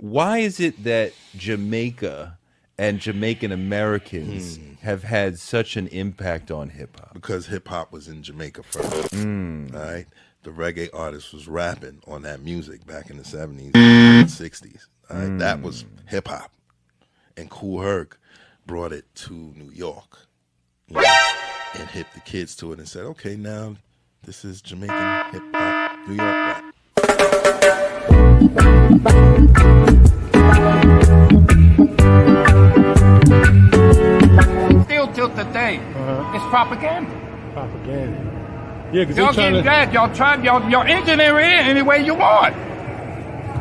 Why is it that Jamaica and Jamaican Americans have had such an impact on hip hop? Because hip hop was in Jamaica first. All right, the reggae artist was rapping on that music back in the 70s and 60s. All right, that was hip hop, and Kool Herc brought it to New York, and hit the kids to it and said, "Okay, now this is Jamaican hip hop, New York rap." Still till today, it's propaganda. Propaganda. Yeah, because Y'all getting that. Y'all engineer it any way you want.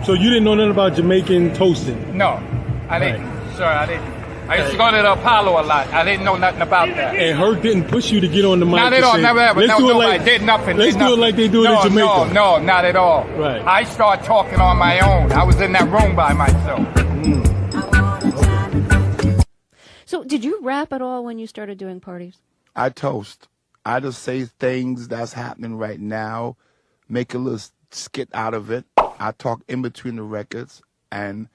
So you didn't know nothing about Jamaican toasting? No, I didn't. Sir, I didn't. I used to go to the Apollo a lot. I didn't know nothing about that. And Herc didn't push you to get on the mic? Not at all. Say, Never ever. Let's No, do it nobody like, did nothing. Let's did do nothing. it like they do it in Jamaica. No, not at all. Right. I started talking on my own. I was in that room by myself. So did you rap at all when you started doing parties? I toast. I just say things that's happening right now, make a little skit out of it. I talk in between the records, and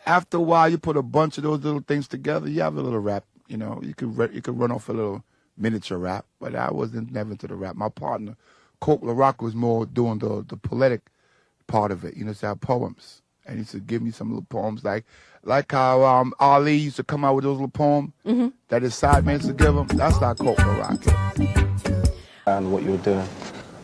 after a while, you put a bunch of those little things together, you have a little rap. You know, you could run off a little miniature rap, but I wasn't never into the rap. My partner, Coke LaRock, was more doing the poetic part of it. You know, so I have poems, and he used to give me some little poems like how Ali used to come out with those little poems that his sidemen used to give him. That's how Coke LaRock is. And what you were doing?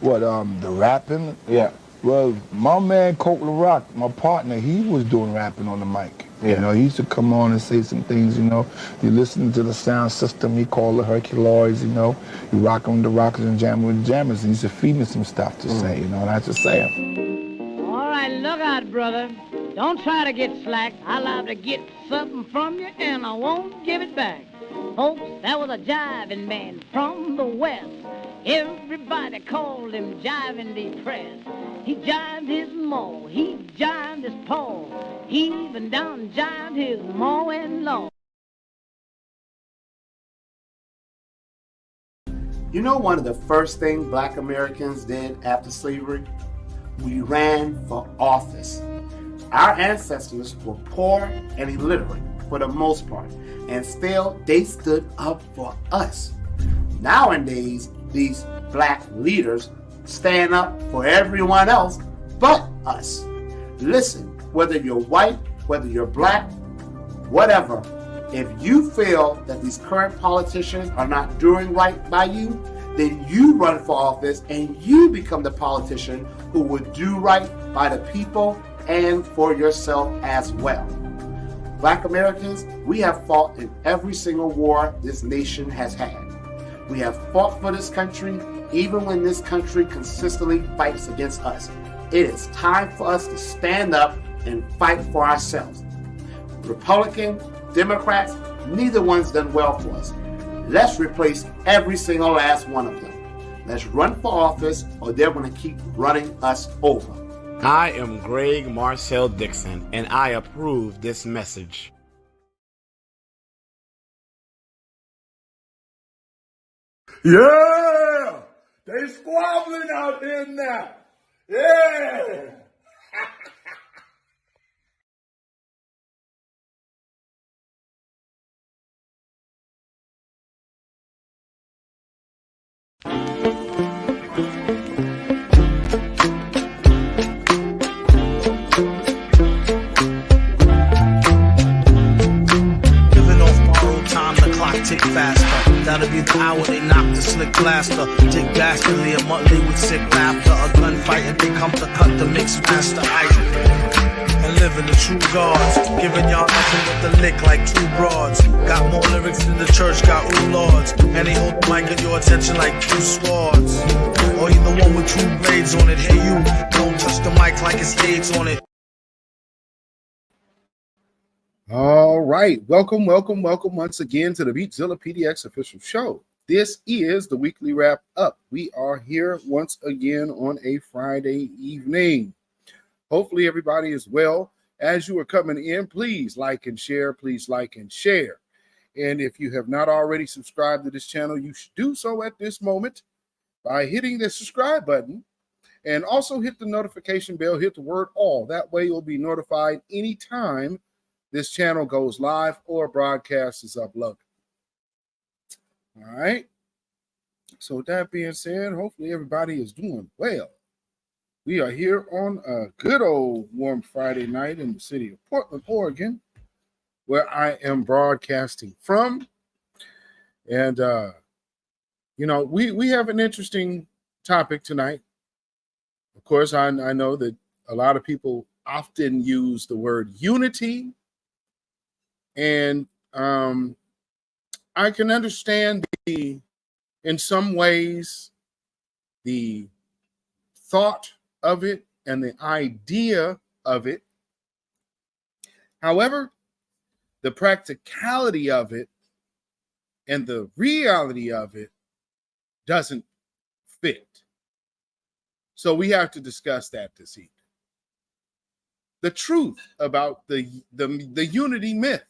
What, the rapping? Yeah. Well, my man Coke LaRock, my partner, he was doing rapping on the mic. Yeah. You know, he used to come on and say some things, you know. You listen to the sound system, he called the Herculoids, you know. You rock on the rockers and jam with the jammers, and he used to feed me some stuff to say, you know, and I just say it. All right, look out, brother. Don't try to get slack. I love to get something from you, and I won't give it back. Folks, that was a jiving man from the West. Everybody called him Jiving Depressed. He jived his ma, he jived his paw. He even down jived his ma-in-law. You know one of the first things black Americans did after slavery? We ran for office. Our ancestors were poor and illiterate for the most part, and still they stood up for us. Nowadays, these black leaders stand up for everyone else but us. Listen, whether you're white, whether you're black, whatever, if you feel that these current politicians are not doing right by you, then you run for office and you become the politician who would do right by the people and for yourself as well. Black Americans, we have fought in every single war this nation has had. We have fought for this country even when this country consistently fights against us. It is time for us to stand up and fight for ourselves. Republican, Democrats, neither one's done well for us. Let's replace every single last one of them. Let's run for office or they're going to keep running us over. I am Greg Marcel Dixon, and I approve this message. Yeah! They squabbling out there now. Yeah! Tick faster. That'll be the hour they knock the slick blaster. Dick dastardly, a monthly with sick laughter. A gunfight and they come to cut the mix master. And living the true gods. Giving y'all nothing but the lick like two broads. Got more lyrics than the church got ooh lords. And they hold the mic at your attention like two swords. Or you the one with two blades on it. Hey you, don't touch the mic like it's AIDS on it. All right, welcome once again to the beatzillapdx official show. This is the weekly wrap up. We are here once again on a Friday evening. Hopefully everybody is well. As you are coming in, please like and share. And if you have not already subscribed to this channel, you should do so at this moment by hitting the subscribe button And also hit the notification bell, hit the word all. That way you'll be notified anytime this channel goes live or broadcast is uploaded. All right. So with that being said, hopefully everybody is doing well. We are here on a good old warm Friday night in the city of Portland, Oregon, where I am broadcasting from. And, we have an interesting topic tonight. Of course, I know that a lot of people often use the word unity. And I can understand in some ways, the thought of it and the idea of it. However, the practicality of it and the reality of it doesn't fit. So we have to discuss that this evening. The truth about the unity myth.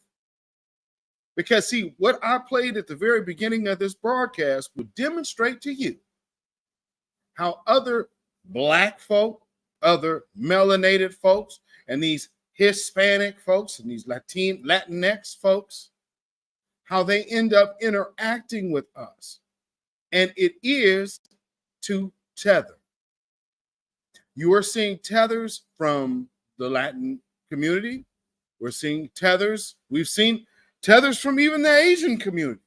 Because, see, what I played at the very beginning of this broadcast would demonstrate to you how other Black folk, other melanated folks, and these Hispanic folks and these Latinx folks, how they end up interacting with us. And it is to tether. You are seeing tethers from the Latin community. We're seeing tethers. We've seen tethers from even the Asian community.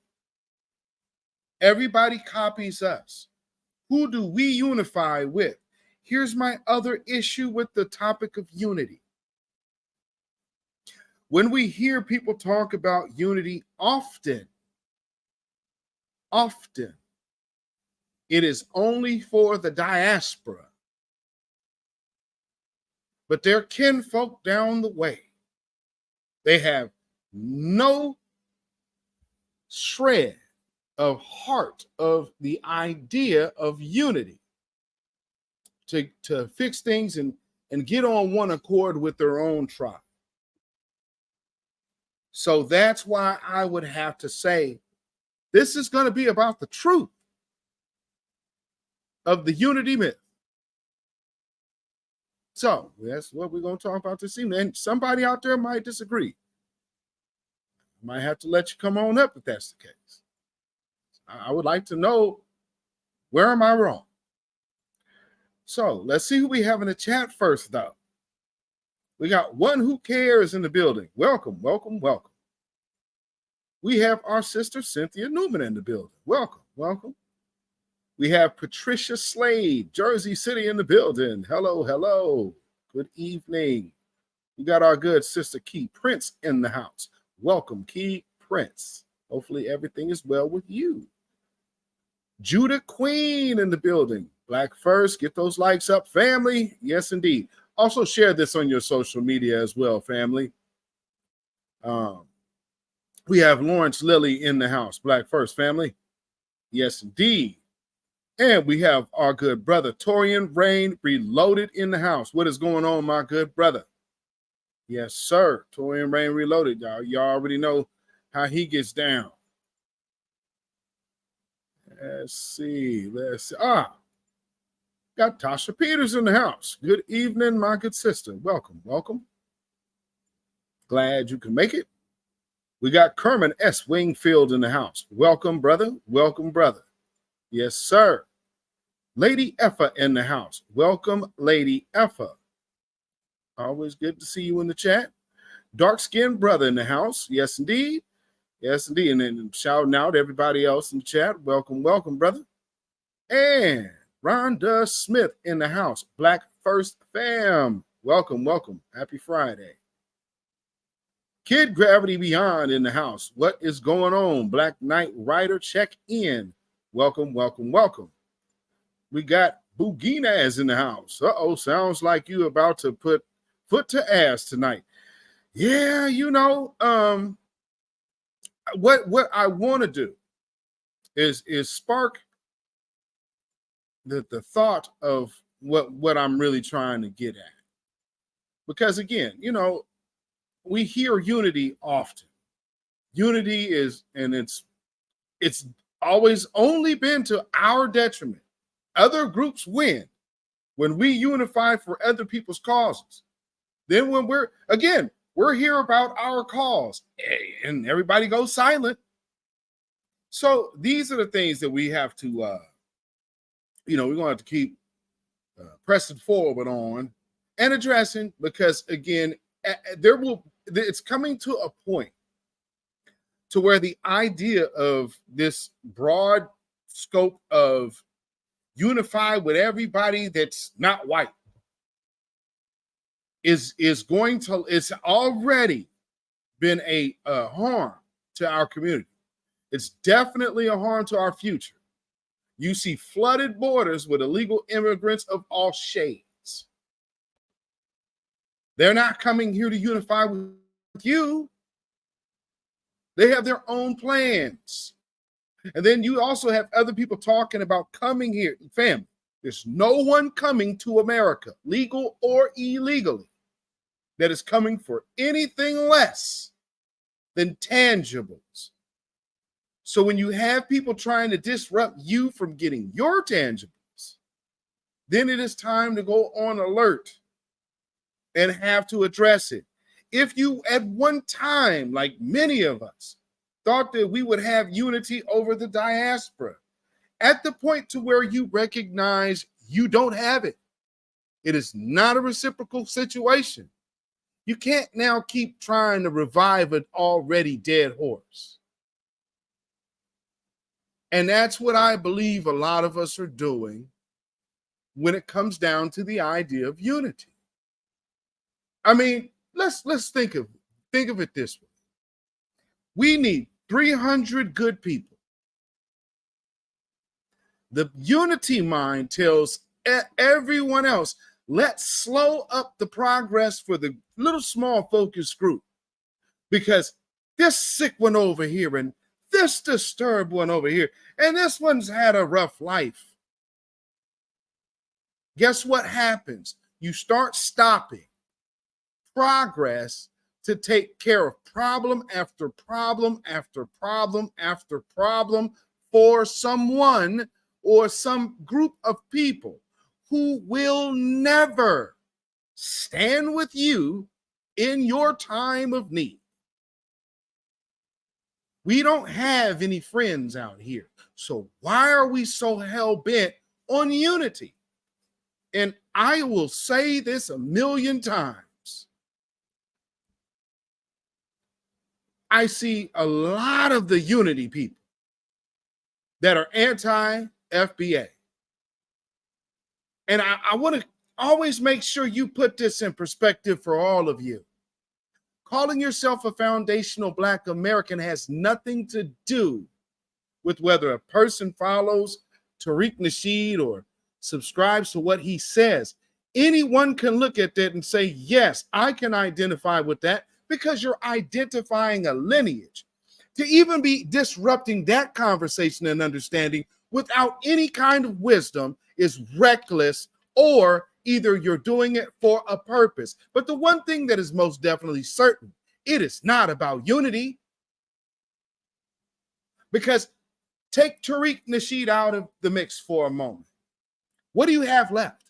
Everybody copies us. Who do we unify with? Here's my other issue with the topic of unity. When we hear people talk about unity often, it is only for the diaspora. But their kinfolk down the way, they have no shred of heart of the idea of unity to fix things and get on one accord with their own tribe. So that's why I would have to say this is going to be about the truth of the unity myth. So that's what we're going to talk about this evening. And somebody out there might disagree. I might have to let you come on up if that's the case. I would like to know, where am I wrong? So let's see who we have in the chat first, though. We got One Who Cares in the building. Welcome, welcome, welcome. We have our sister Cynthia Newman in the building. Welcome, welcome. We have Patricia Slade, Jersey City in the building. Hello, hello. Good evening. We got our good sister Key Prince in the house. Welcome, Key Prince. Hopefully everything is well with you. Judah Queen in the building. Black first, get those likes up, family. Yes, indeed. Also share this on your social media as well, family. We have Lawrence Lilly in the house. Black first, family. Yes, indeed. And we have our good brother, Torian Rain Reloaded in the house. What is going on, my good brother? Yes, sir. Torian Rain Reloaded, y'all. Y'all already know how he gets down. Let's see. Got Tasha Peters in the house. Good evening, my good sister. Welcome, welcome. Glad you can make it. We got Kerman S. Wingfield in the house. Welcome, brother. Welcome, brother. Yes, sir. Lady Effa in the house. Welcome, Lady Effa. Always good to see you in the chat. Dark-skinned brother in the house. Yes, indeed. Yes, indeed. And then shouting out everybody else in the chat. Welcome, welcome, brother. And Rhonda Smith in the house. Black First Fam. Welcome, welcome. Happy Friday. Kid Gravity Beyond in the house. What is going on? Black Knight Rider, check in. Welcome, welcome, welcome. We got Booginaz in the house. Uh-oh, sounds like you about to put foot to ass tonight. Yeah, you know, what I want to do is spark the thought of what I'm really trying to get at. Because again, you know, we hear unity often. Unity is, and it's always only been to our detriment. Other groups win. when we unify for other people's causes. Then when we're here about our cause, and everybody goes silent. So these are the things that we have to, we're going to have to keep pressing forward on and addressing, because again, it's coming to a point to where the idea of this broad scope of unify with everybody that's not white it's already been a harm to our community. It's definitely a harm to our future. You see flooded borders with illegal immigrants of all shades. They're not coming here to unify with you. They have their own plans. And then you also have other people talking about coming here. Family, there's no one coming to America, legal or illegally, that is coming for anything less than tangibles. So when you have people trying to disrupt you from getting your tangibles, then it is time to go on alert and have to address it. If you at one time, like many of us, thought that we would have unity over the diaspora, at the point to where you recognize you don't have it, it is not a reciprocal situation. You can't now keep trying to revive an already dead horse. And that's what I believe a lot of us are doing when it comes down to the idea of unity. I mean, let's think of it this way. We need 300 good people. The unity mind tells everyone else, let's slow up the progress for the little small focus group, because this sick one over here and this disturbed one over here and this one's had a rough life. Guess what happens? You start stopping progress to take care of problem after problem after problem after problem for someone or some group of people who will never stand with you in your time of need. We don't have any friends out here. So why are we so hell-bent on unity? And I will say this 1,000,000 times. I see a lot of the unity people that are anti-FBA. And I want to always make sure you put this in perspective for all of you. Calling yourself a foundational Black American has nothing to do with whether a person follows Tariq Nasheed or subscribes to what he says. Anyone can look at that and say, yes, I can identify with that, because you're identifying a lineage. To even be disrupting that conversation and understanding without any kind of wisdom is reckless, or either you're doing it for a purpose. But the one thing that is most definitely certain, it is not about unity. Because take Tariq Nasheed out of the mix for a moment. What do you have left?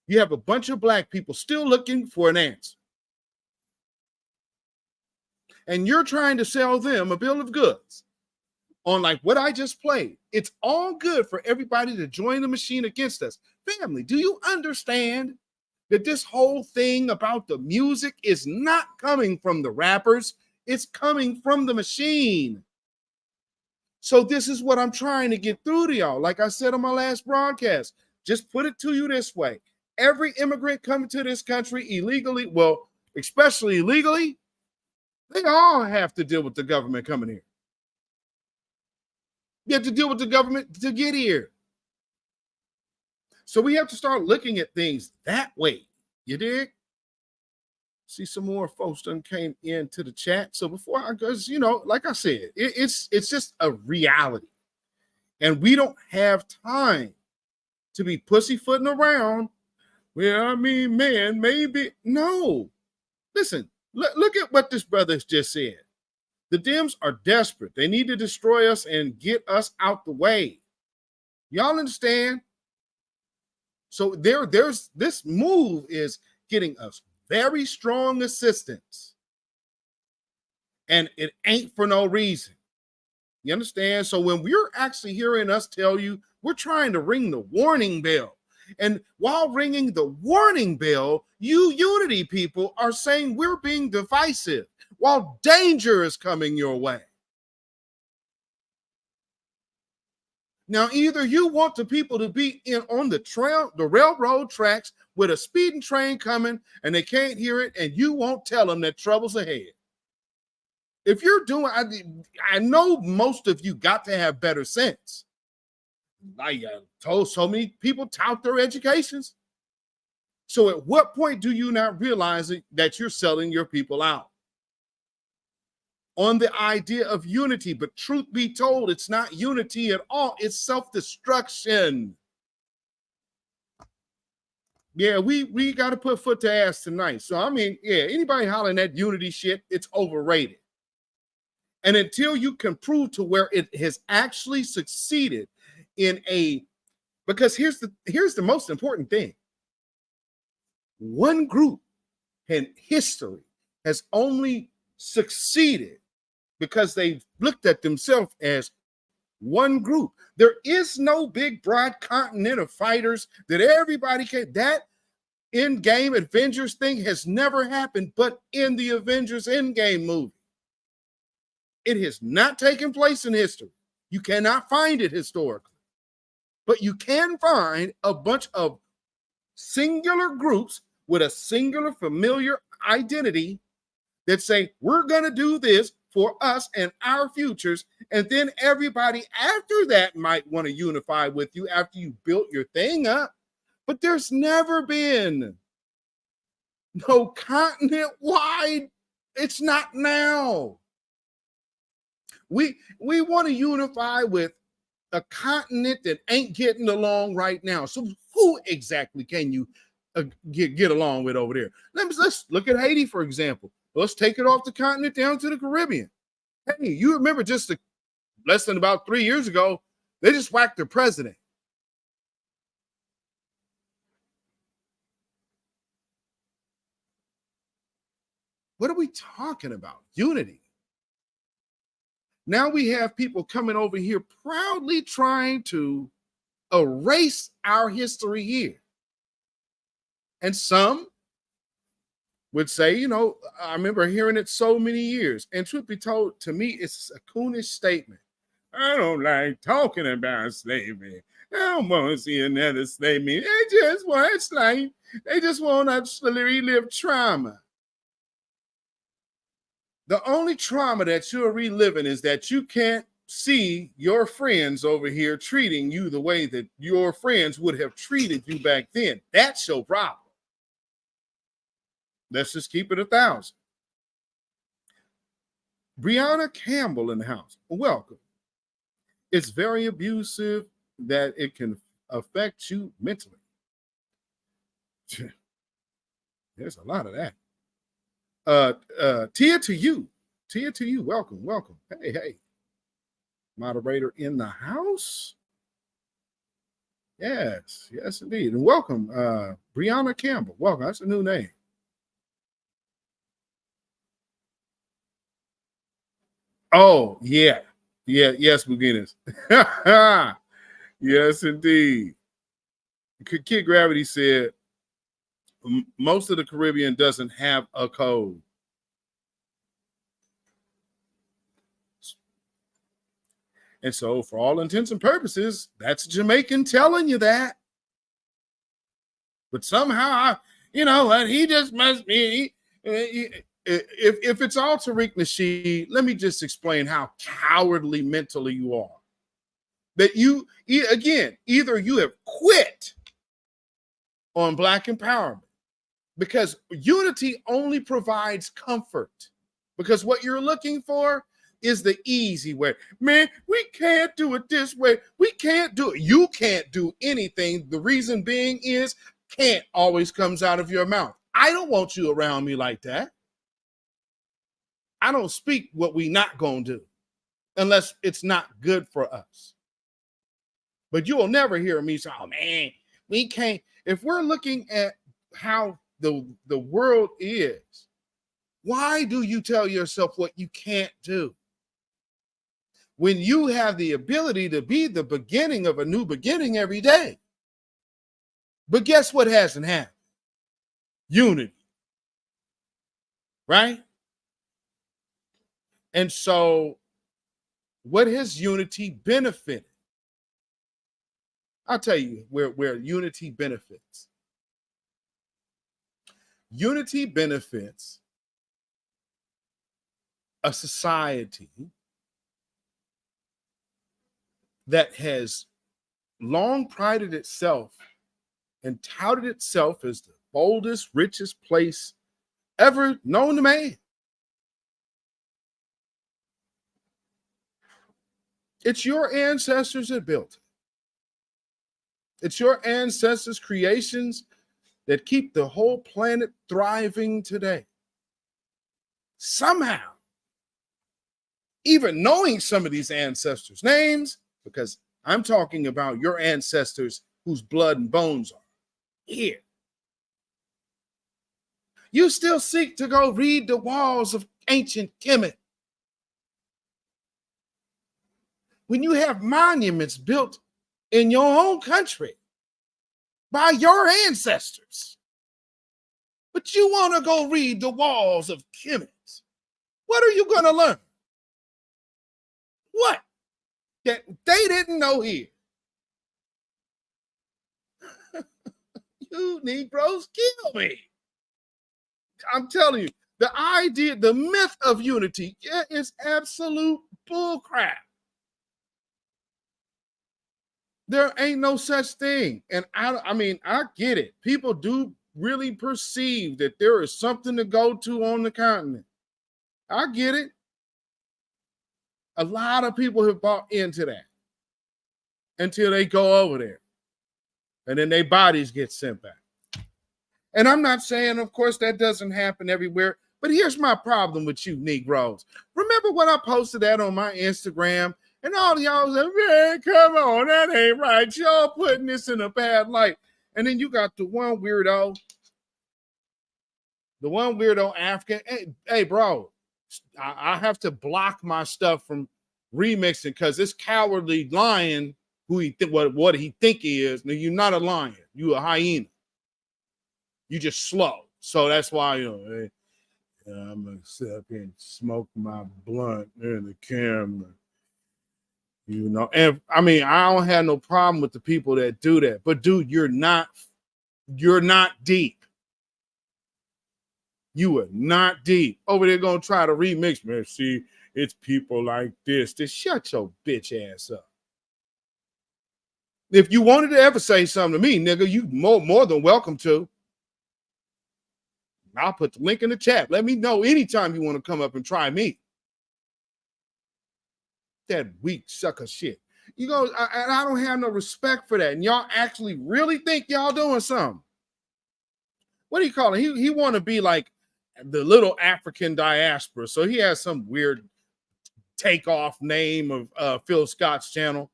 You have a bunch of Black people still looking for an answer. And you're trying to sell them a bill of goods on like what I just played. It's all good for everybody to join the machine against us. Family, do you understand that this whole thing about the music is not coming from the rappers? It's coming from the machine. So this is what I'm trying to get through to y'all. Like I said on my last broadcast, just put it to you this way. Every immigrant coming to this country illegally, well, especially illegally, they all have to deal with the government coming here. You have to deal with the government to get here. So we have to start looking at things that way. You dig? See, some more folks done came into the chat. So before I go, like I said, it's just a reality. And we don't have time to be pussyfooting around. Well, I mean, man, maybe. No. Listen, look at what this brother just said. The Dems are desperate. They need to destroy us and get us out the way. Y'all understand? So there's this move is getting us very strong assistance. And it ain't for no reason. You understand? So when we're actually hearing us tell you, we're trying to ring the warning bell. And while ringing the warning bell, you Unity people are saying we're being divisive while danger is coming your way. Now, either you want the people to be on the railroad tracks with a speeding train coming and they can't hear it, and you won't tell them that trouble's ahead. If you're doing, I know most of you got to have better sense. I told so many people tout their educations. So at what point do you not realize that you're selling your people out on the idea of unity? But truth be told, it's not unity at all. It's self-destruction. Yeah, we got to put foot to ass tonight. So, I mean, yeah, anybody hollering that unity shit, it's overrated. And until you can prove to where it has actually succeeded in because here's the most important thing. One group in history has only succeeded because they looked at themselves as one group. There is no big broad continent of fighters that everybody can. That in-game Avengers thing has never happened, but in the Avengers Endgame movie. It has not taken place in history. You cannot find it historically. But you can find a bunch of singular groups with a singular familiar identity that say, we're going to do this for us and our futures. And then everybody after that might want to unify with you after you built your thing up. But there's never been no continent-wide. It's not now. We want to unify with a continent that ain't getting along right now. So who exactly can you get along with over there? Let's look at Haiti, for example. Let's take it off the continent down to the Caribbean. Hey, you remember just less than about 3 years ago, they just whacked their president. What are we talking about? Unity. Now we have people coming over here proudly trying to erase our history here. And some would say, I remember hearing it so many years. And truth be told, to me, it's a coonish statement. I don't like talking about slavery. I don't want to see another slavery. They just want slave. They just want to relive trauma. The only trauma that you're reliving is that you can't see your friends over here treating you the way that your friends would have treated you back then. That's your problem. Let's just keep it 1,000. Brianna Campbell in the house. Welcome. It's very abusive that it can affect you mentally. There's a lot of that. Tia to you, welcome. Hey, moderator in the house. Yes, indeed, and welcome, Brianna Campbell. Welcome. That's a new name. Oh yeah, yes, beginners. Yes, indeed. Kid Gravity said, most of the Caribbean doesn't have a code. And so for all intents and purposes, that's Jamaican telling you that. But somehow, he just must be. If it's all Tariq Nasheed, let me just explain how cowardly mentally you are. That you, again, either you have quit on Black empowerment, because unity only provides comfort. Because what you're looking for is the easy way. Man, we can't do it this way. We can't do it. You can't do anything. The reason being is can't always comes out of your mouth. I don't want you around me like that. I don't speak what we not going to do unless it's not good for us. But you will never hear me say, oh man, we can't. if we're looking at how the world is, why do you tell yourself what you can't do? When you have the ability to be the beginning of a new beginning every day. But guess what hasn't happened? Unity. Right? And so, what has unity benefited? I'll tell you where unity benefits. Unity benefits a society that has long prided itself and touted itself as the boldest, richest place ever known to man. It's your ancestors that built it. It's your ancestors' creations that keep the whole planet thriving today. Somehow, even knowing some of these ancestors' names, because I'm talking about your ancestors whose blood and bones are here. You still seek to go read the walls of ancient Kemet. When you have monuments built in your own country by your ancestors, but you want to go read the walls of Kemet, what are you going to learn? What? That they didn't know here. You Negroes kill me. I'm telling you, the idea, the myth of unity, is absolute bullcrap. There ain't no such thing. And I mean, I get it. People do really perceive that there is something to go to on the continent. I get it. A lot of people have bought into that until they go over there. And then their bodies get sent back. And I'm not saying, of course, that doesn't happen everywhere. But here's my problem with you Negroes. Remember when I posted that on my Instagram? And all y'all was like, man, come on, that ain't right. Y'all putting this in a bad light. And then you got the one weirdo African. Hey bro, I have to block my stuff from remixing because this cowardly lion who what he think he is. Now, you're not a lion. You a hyena. You just slow. So that's why, hey, I'm going to sit up here and smoke my blunt in the camera. And I mean, I don't have no problem with the people that do that. But dude, you're not deep. You are not deep. Over there going to try to remix, man. See, it's people like this. Just shut your bitch ass up. If you wanted to ever say something to me, nigga, you more than welcome to. I'll put the link in the chat. Let me know anytime you want to come up and try me. That weak sucker shit. And I don't have no respect for that. And y'all actually really think y'all doing something. What do you call it? He want to be like the little African diaspora. So he has some weird takeoff name of Phil Scott's channel.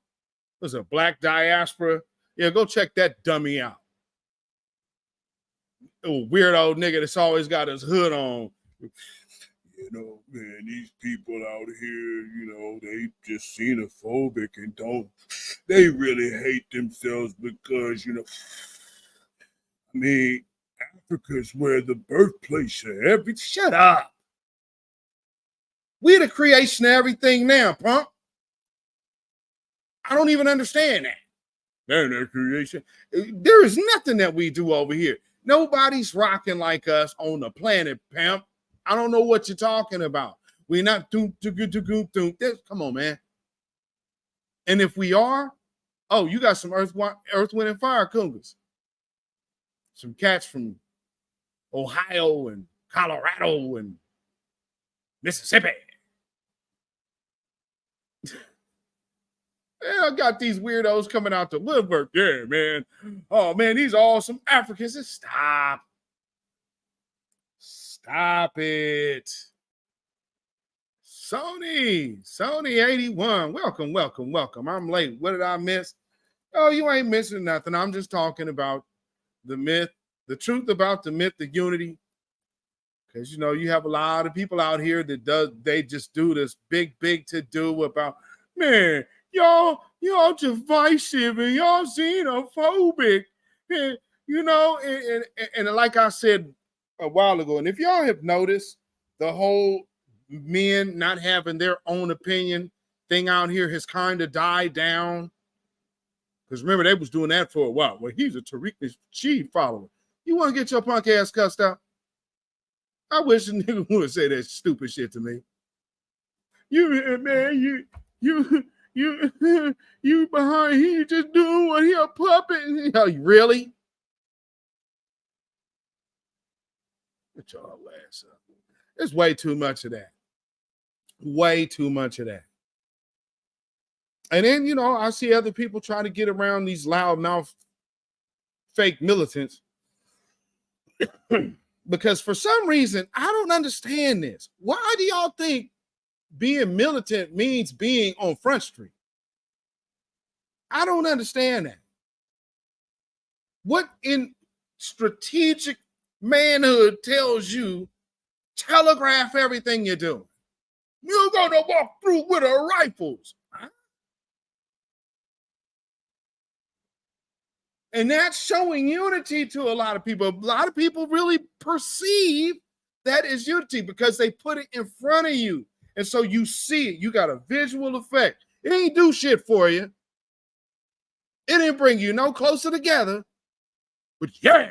There's a black diaspora. Yeah, go check that dummy out. Oh, weirdo nigga that's always got his hood on. Man, these people out here, they just xenophobic and they really hate themselves because, I mean, Africa's where the birthplace of everything. Shut up. We're the creation of everything now, punk. I don't even understand that. They're the creation. There is nothing that we do over here. Nobody's rocking like us on the planet, pimp. I don't know what you're talking about. We're not doom. Come on, man. And if we are, you got some Earth, Wind, and Fire cougars. Some cats from Ohio and Colorado and Mississippi. I got these weirdos coming out to woodwork. Yeah, man. Oh, man, these are awesome Africans. Just stop. Stop it. Sony 81. Welcome. I'm late. What did I miss? Oh, you ain't missing nothing. I'm just talking about the myth, the truth about the myth of unity. Because, you know, you have a lot of people out here that they just do this big to do about, man, y'all divisive and y'all xenophobic. And, you know, and like I said a while ago, and if y'all have noticed, the whole men not having their own opinion thing out here has kind of died down. Because remember, they was doing that for a while. Well, he's a Tariq Nasheed follower. You want to get your punk ass cussed out? I wish a nigga would say that stupid shit to me. You behind here, you just doing what he a puppet. Really? Get your ass up. There's way too much of that. Way too much of that. And then, you know, I see other people try to get around these loudmouth fake militants. Because for some reason, I don't understand this. Why do y'all think being militant means being on Front Street? I don't understand that. What in strategic manhood tells you telegraph everything you're doing? You're going to walk through with a rifles. Huh? And that's showing unity to a lot of people. A lot of people really perceive that as unity because they put it in front of you. And so you see it. You got a visual effect. It ain't do shit for you. It didn't bring you no closer together. But yeah.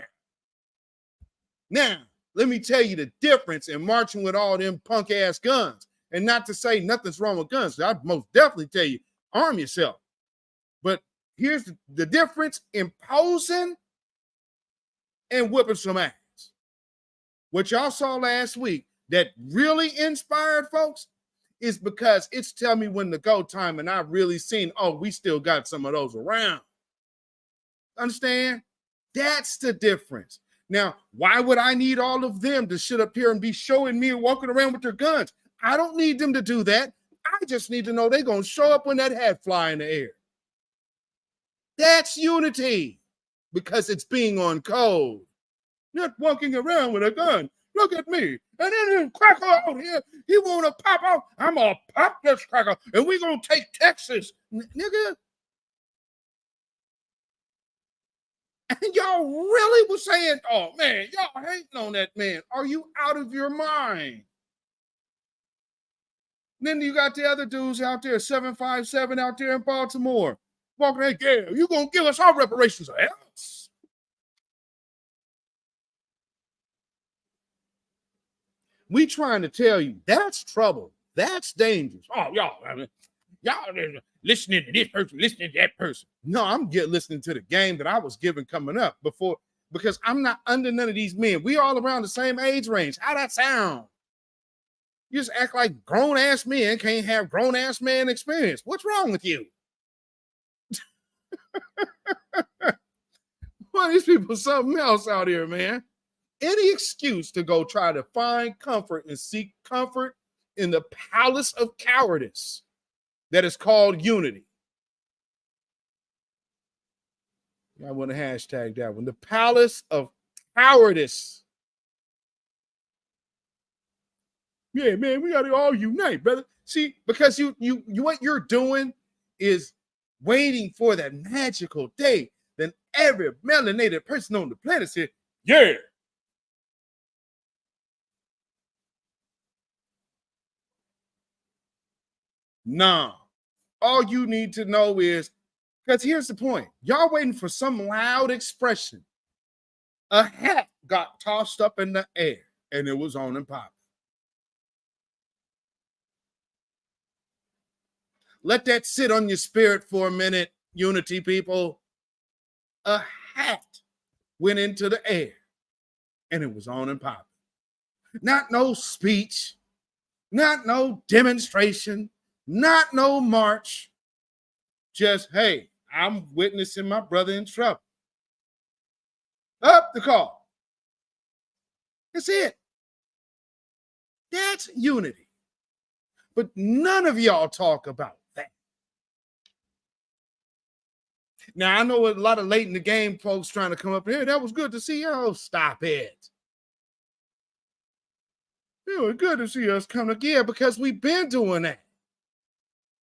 Now, let me tell you the difference in marching with all them punk ass guns. And not to say nothing's wrong with guns. I'd most definitely tell you, arm yourself. But here's the difference in posing and whipping some ass. What y'all saw last week that really inspired folks is because it's tell me when to go time, and I've really seen, oh, we still got some of those around. Understand? That's the difference. Now, why would I need all of them to sit up here and be showing me and walking around with their guns? I don't need them to do that. I just need to know they're going to show up when that hat fly in the air. That's unity because it's being on code. Not walking around with a gun. Look at me. And then cracker out here, he want to pop out. I'm going to pop this cracker and we're going to take Texas. Nigga. And y'all really was saying, oh, man, y'all hating on that man. Are you out of your mind? Then you got the other dudes out there, 757 out there in Baltimore. Walking like, yeah, you going to give us our reparations or else. We trying to tell you, that's trouble. That's dangerous. Oh, y'all listening to this person, listening to that person. No, I'm listening to the game that I was given coming up before, because I'm not under none of these men. We all around the same age range. How that sound? You just act like grown-ass men can't have grown-ass man experience. What's wrong with you? Well, these people something else out here, man. Any excuse to go try to find comfort and seek comfort in the palace of cowardice that is called unity. I want to hashtag that one. The palace of cowardice. Yeah, man, we got to all unite, brother. See, because you what you're doing is waiting for that magical day. Then every melanated person on the planet said, yeah. Nah. All you need to know is, because here's the point. Y'all waiting for some loud expression. A hat got tossed up in the air and it was on and popping. Let that sit on your spirit for a minute, unity people. A hat went into the air and it was on and popping. Not no speech, not no demonstration, not no march. Just, hey, I'm witnessing my brother in trouble. Up the call. That's it. That's unity. But none of y'all talk about that. Now I know a lot of late in the game folks trying to come up here. That was good to see. Oh, stop it. It was good to see us come together because we've been doing that.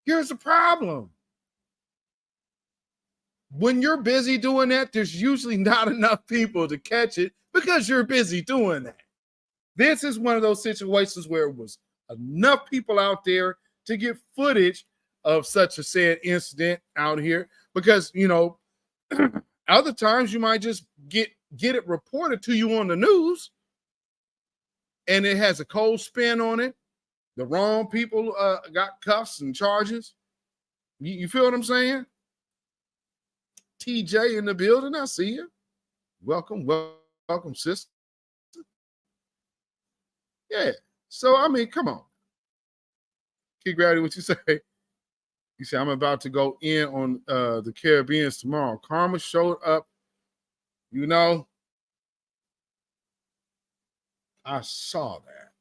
Here's the problem. When you're busy doing that, there's usually not enough people to catch it because you're busy doing that. This is one of those situations where it was enough people out there to get footage of such a said incident out here because, you know, other times you might just get it reported to you on the news and it has a cold spin on it. The wrong people got cuffs and charges. You feel what I'm saying? TJ in the building, I see you. Welcome, sister. Yeah. So, I mean, come on. Kid Gravity, what you say? You say, I'm about to go in on the Caribbeans tomorrow. Karma showed up. You know, I saw that.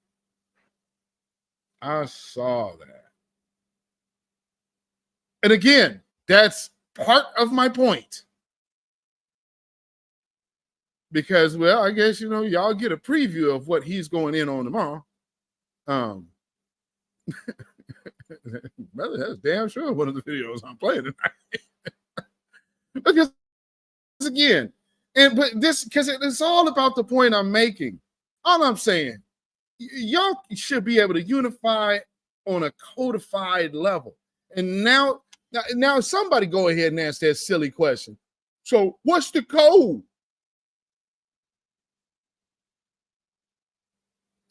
And again, that's part of my point. Because, well, I guess, you know, y'all get a preview of what he's going in on tomorrow. Brother, that's damn sure one of the videos I'm playing tonight. Because, again, but this, because it's all about the point I'm making. All I'm saying, y'all should be able to unify on a codified level. And now somebody go ahead and ask that silly question. So what's the code?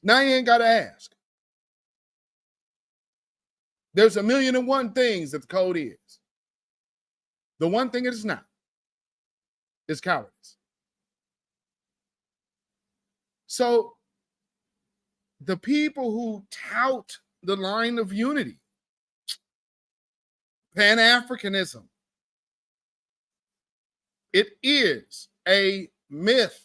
Now you ain't got to ask. There's 1,000,001 things that the code is. The one thing it is not is cowardice. So the people who tout the line of unity, Pan-Africanism, it is a myth.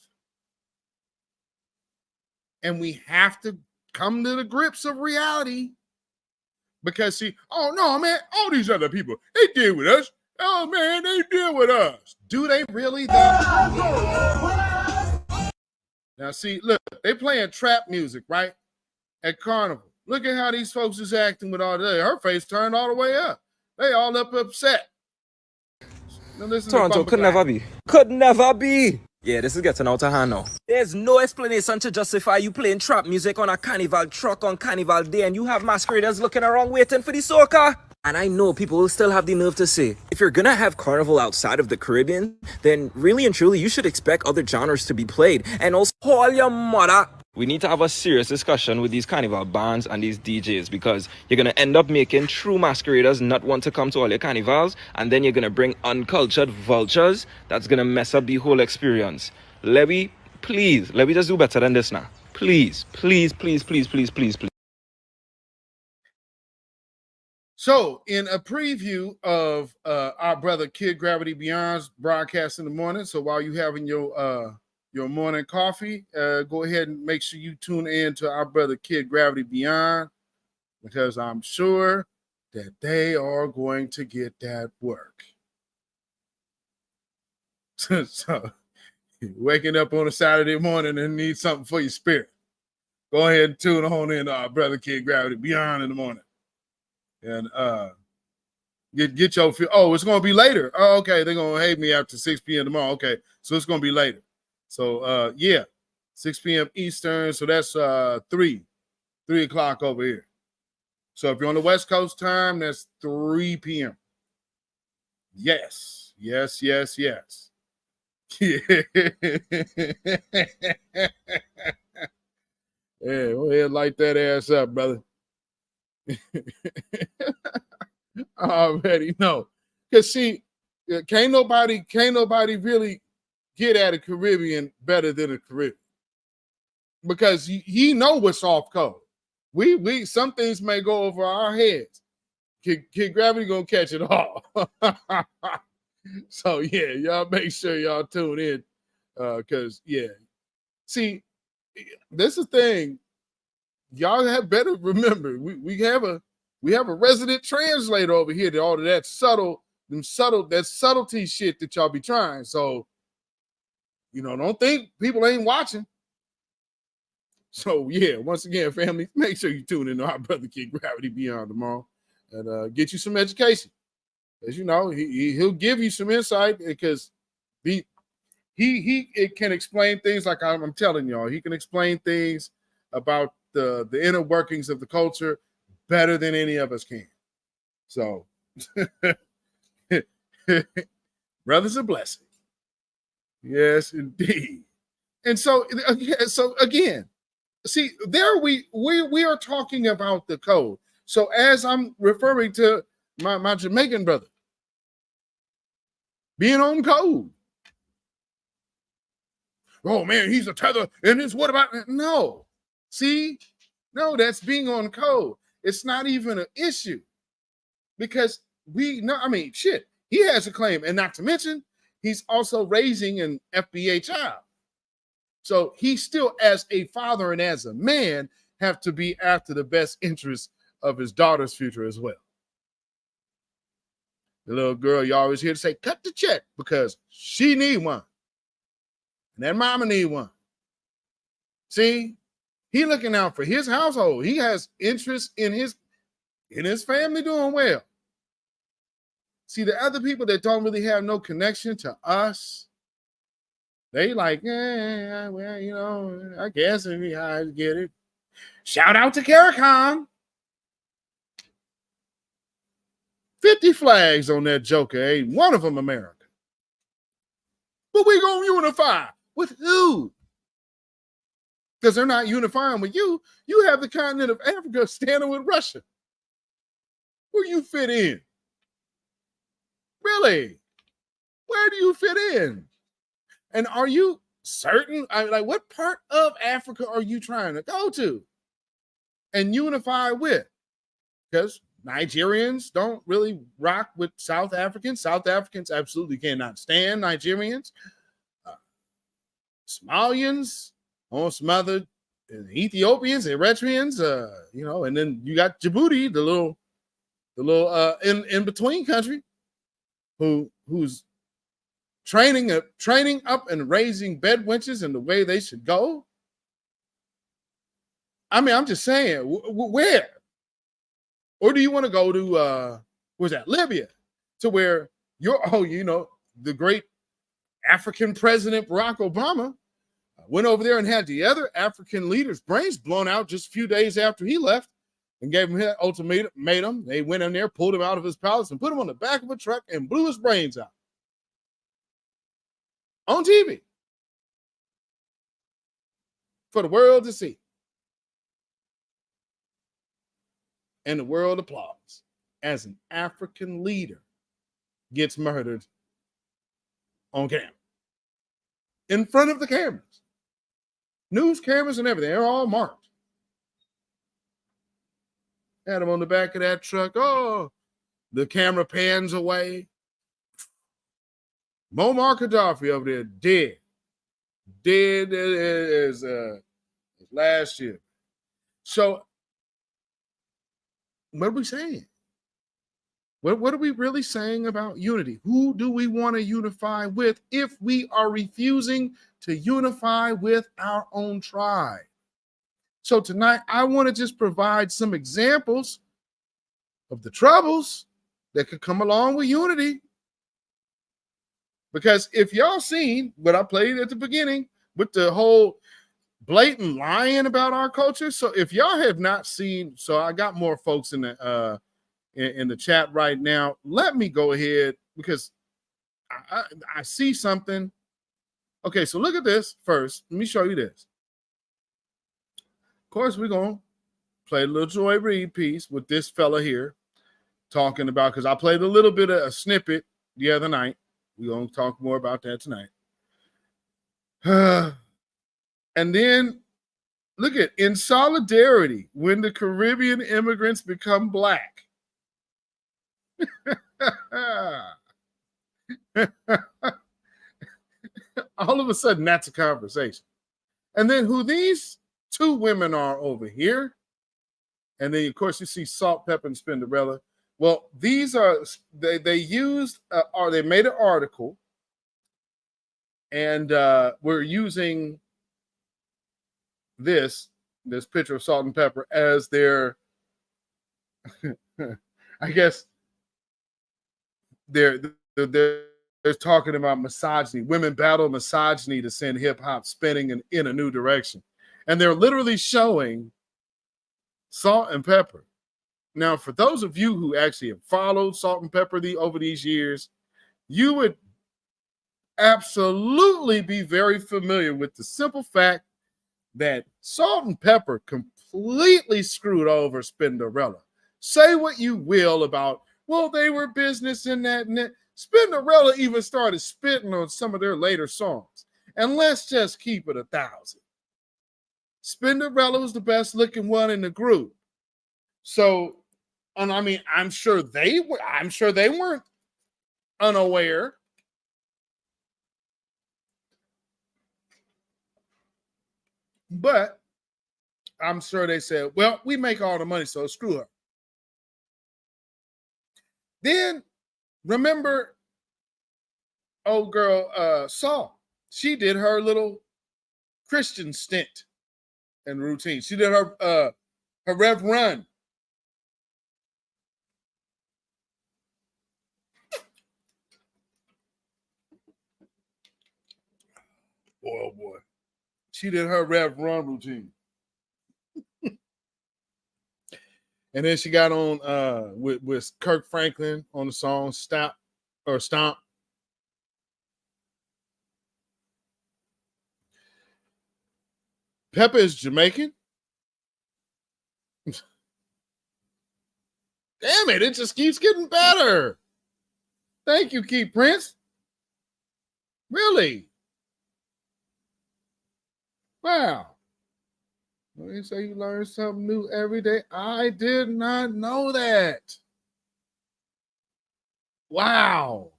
And we have to come to the grips of reality. Because, see, oh, no, man, all these other people, they deal with us. Oh, man, they deal with us. Do they really, though? Now, see, look, they playing trap music, right? At Carnival. Look at how these folks is acting with all that. Her face turned all the way up. They all upset. Now, Toronto could never be. Could never be. Yeah, this is getting out of hand now. There's no explanation to justify you playing trap music on a carnival truck on carnival day and you have masqueraders looking around waiting for the soca. And I know people will still have the nerve to say, if you're gonna have carnival outside of the Caribbean, then really and truly you should expect other genres to be played. And also, call your mother. We need to have a serious discussion with these carnival bands and these DJs because you're going to end up making true masqueraders not want to come to all your carnivals, and then you're going to bring uncultured vultures that's going to mess up the whole experience. Levy, please, let me just do better than this now. Please, please, please, please, please, please, please. So, in a preview of our brother Kid Gravity Beyond's broadcast in the morning, so while you having your morning coffee, go ahead and make sure you tune in to our brother Kid Gravity Beyond, because I'm sure that they are going to get that work. So, waking up on a Saturday morning and need something for your spirit, go ahead and tune on in to our brother Kid Gravity Beyond in the morning. And get your feel. Oh, it's going to be later. Oh, okay. They're going to hate me after 6 p.m. tomorrow. Okay. So it's going to be later. So, 6 p.m. Eastern. So that's 3 o'clock over here. So if you're on the West Coast time, that's 3 p.m. Yes. Yeah, go ahead, light that ass up, brother. I already know. Because, see, can't nobody really get at a Caribbean better than a Caribbean, because he know what's off code. We some things may go over our heads. Kid Gravity gonna catch it all. So yeah, y'all make sure y'all tune in, because see, this is the thing. Y'all have better remember we have a resident translator over here to all of that subtle that subtlety shit that y'all be trying. So, don't think people ain't watching. So yeah, once again, family, make sure you tune in to our brother Kid Gravity Beyond tomorrow and get you some education. As you know, he'll give you some insight because he can explain things like I'm telling y'all. He can explain things about the inner workings of the culture better than any of us can. So, brother's a blessing. Yes, indeed. And so again, see, there we are talking about the code. So as I'm referring to my Jamaican brother being on code. Oh man, he's a tether, and it's what about no? See, no, that's being on code. It's not even an issue because shit, he has a claim, and not to mention, he's also raising an FBA child. So he still, as a father and as a man, have to be after the best interest of his daughter's future as well. The little girl, you always hear to say, cut the check because she need one. And that mama need one. See, he looking out for his household. He has interest in his family doing well. See, the other people that don't really have no connection to us, they like, well, I guess if we get it. Shout out to CARICOM. 50 flags on that joker, ain't one of them American. But we gonna unify with who? Because they're not unifying with you. You have the continent of Africa standing with Russia. Where you fit in? Really? Where do you fit in? And are you certain? What part of Africa are you trying to go to and unify with? Because Nigerians don't really rock with South Africans. South Africans absolutely cannot stand Nigerians. Somalians, on some other Ethiopians, Eritreans, and then you got Djibouti, the little in between country, who's training up and raising bed wenches in the way they should go. I mean, I'm just saying, where? Or do you want to go to where's that? Libya, to where the great African president Barack Obama went over there and had the other African leaders' brains blown out just a few days after he left and gave him that ultimatum. They went in there, pulled him out of his palace and put him on the back of a truck and blew his brains out. On TV. For the world to see. And the world applauds as an African leader gets murdered on camera. In front of the cameras. News cameras and everything. They're all marked. Had him on the back of that truck. Oh, the camera pans away. Muammar Gaddafi over there dead. Dead as last year. So, what are we saying? What are we really saying about unity? Who do we want to unify with if we are refusing to unify with our own tribe? So tonight, I want to just provide some examples of the troubles that could come along with unity. Because if y'all seen what I played at the beginning with the whole blatant lying about our culture, so if y'all have not seen, so I got more folks in the chat right now. Let me go ahead because I see something. Okay, so look at this first. Let me show you this. Of course, we're going to play a little Joy Reid piece with this fella here talking about, because I played a little bit of a snippet the other night. We're going to talk more about that tonight. And then look at, in solidarity, when the Caribbean immigrants become black. All of a sudden, that's a conversation. And then who these two women are over here. And then, of course, you see Salt, Pepper, and Spinderella Well, these are they used or they made an article, and we're using this picture of Salt and Pepper as their, I guess they're talking about misogyny. Women battle misogyny to send hip hop spinning in a new direction, and they're literally showing Salt and Pepper. Now, for those of you who actually have followed Salt and Pepper over these years, you would absolutely be very familiar with the simple fact that Salt and Pepper completely screwed over Spinderella. Say what you will about, well, they were business in that and that. Spinderella even started spitting on some of their later songs. And let's just keep it 1,000. Spinderella was the best looking one in the group. So, and I mean, I'm sure they weren't unaware. But I'm sure they said, well, we make all the money, so screw her. Then remember old girl Saul. She did her little Christian stint and routine. She did her Rev Run. Boy, oh boy. She did her Rev Run routine. And then she got on with Kirk Franklin on the song Stop or Stomp. Pepper is Jamaican. Damn it, it just keeps getting better. Thank you, Keith Prince. Really? Wow. When you say you learn something new every day, I did not know that. Wow.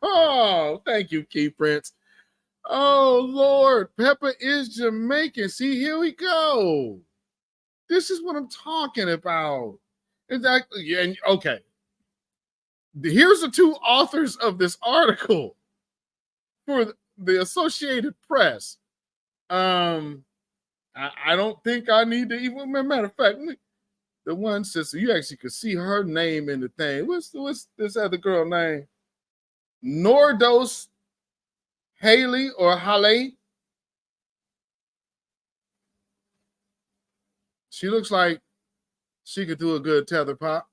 Oh, thank you, Keith Prince. Oh, Lord. Pepper is Jamaican. See, here we go. This is what I'm talking about. Exactly. Yeah, and, okay. Here's the two authors of this article for the Associated Press. I don't think I need to even. Matter of fact, the one sister, you actually could see her name in the thing. What's this other girl name? Nordos Haley or Halle. She looks like she could do a good tether pop.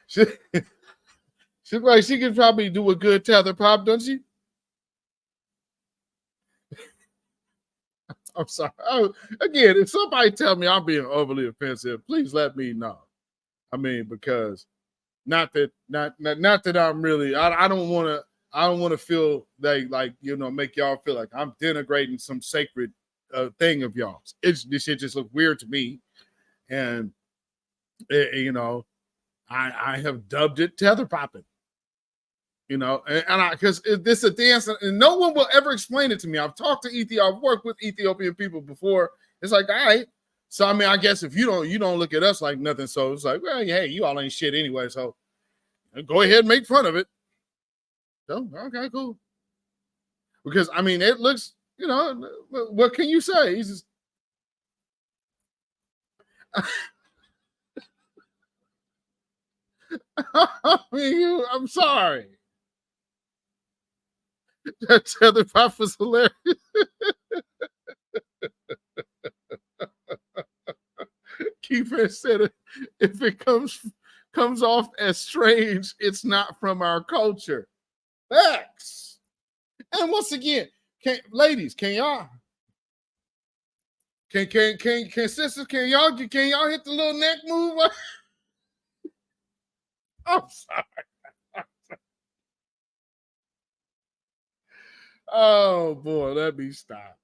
She looks like she could probably do a good tether pop, doesn't she? I'm sorry. Oh, again, if somebody tell me I'm being overly offensive, please let me know. I mean, because not that I'm really. I don't want to feel like make y'all feel like I'm denigrating some sacred thing of y'all's. This shit just look weird to me, and I have dubbed it tether popping. And because this is a dance, and no one will ever explain it to me. I've talked to I've worked with Ethiopian people before. It's like, all right. So I mean, I guess if you don't look at us like nothing, so it's like, well, hey, you all ain't shit anyway. So go ahead and make fun of it. So okay, cool. Because I mean, it looks, what can you say? He's just I mean, I'm sorry. That tether pop was hilarious. Keeper said, if it comes off as strange, it's not from our culture. Facts. And once again, ladies, can y'all? Can sisters? Can y'all hit the little neck move? I'm sorry. Oh boy, let me stop.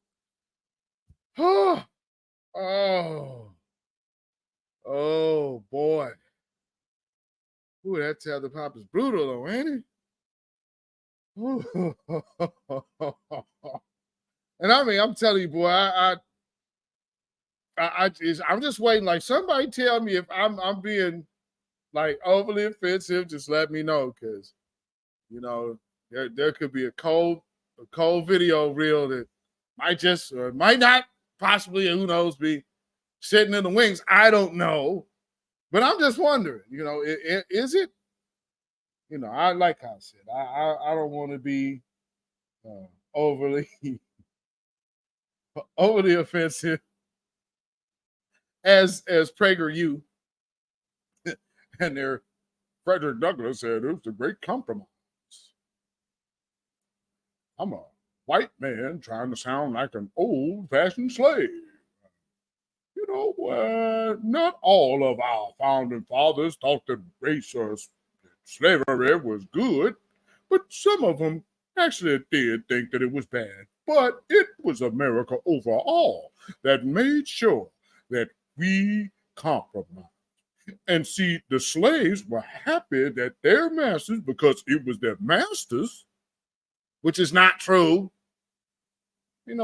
Oh boy. Ooh, that tether pop is brutal though, ain't it? And I mean, I'm telling you, boy, I'm just waiting. Like, somebody tell me if I'm being like overly offensive. Just let me know, because there could be a cold video reel that might just or might not, possibly, who knows, be sitting in the wings. I don't know, but I'm just wondering. Is it? I like how I said. I don't want to be overly offensive as PragerU and their Frederick Douglass said it was a great compromise. I'm a white man trying to sound like an old-fashioned slave. Not all of our founding fathers thought that race or slavery was good, but some of them actually did think that it was bad. But it was America overall that made sure that we compromised. And see, the slaves were happy that their masters, because it was their masters, which is not true.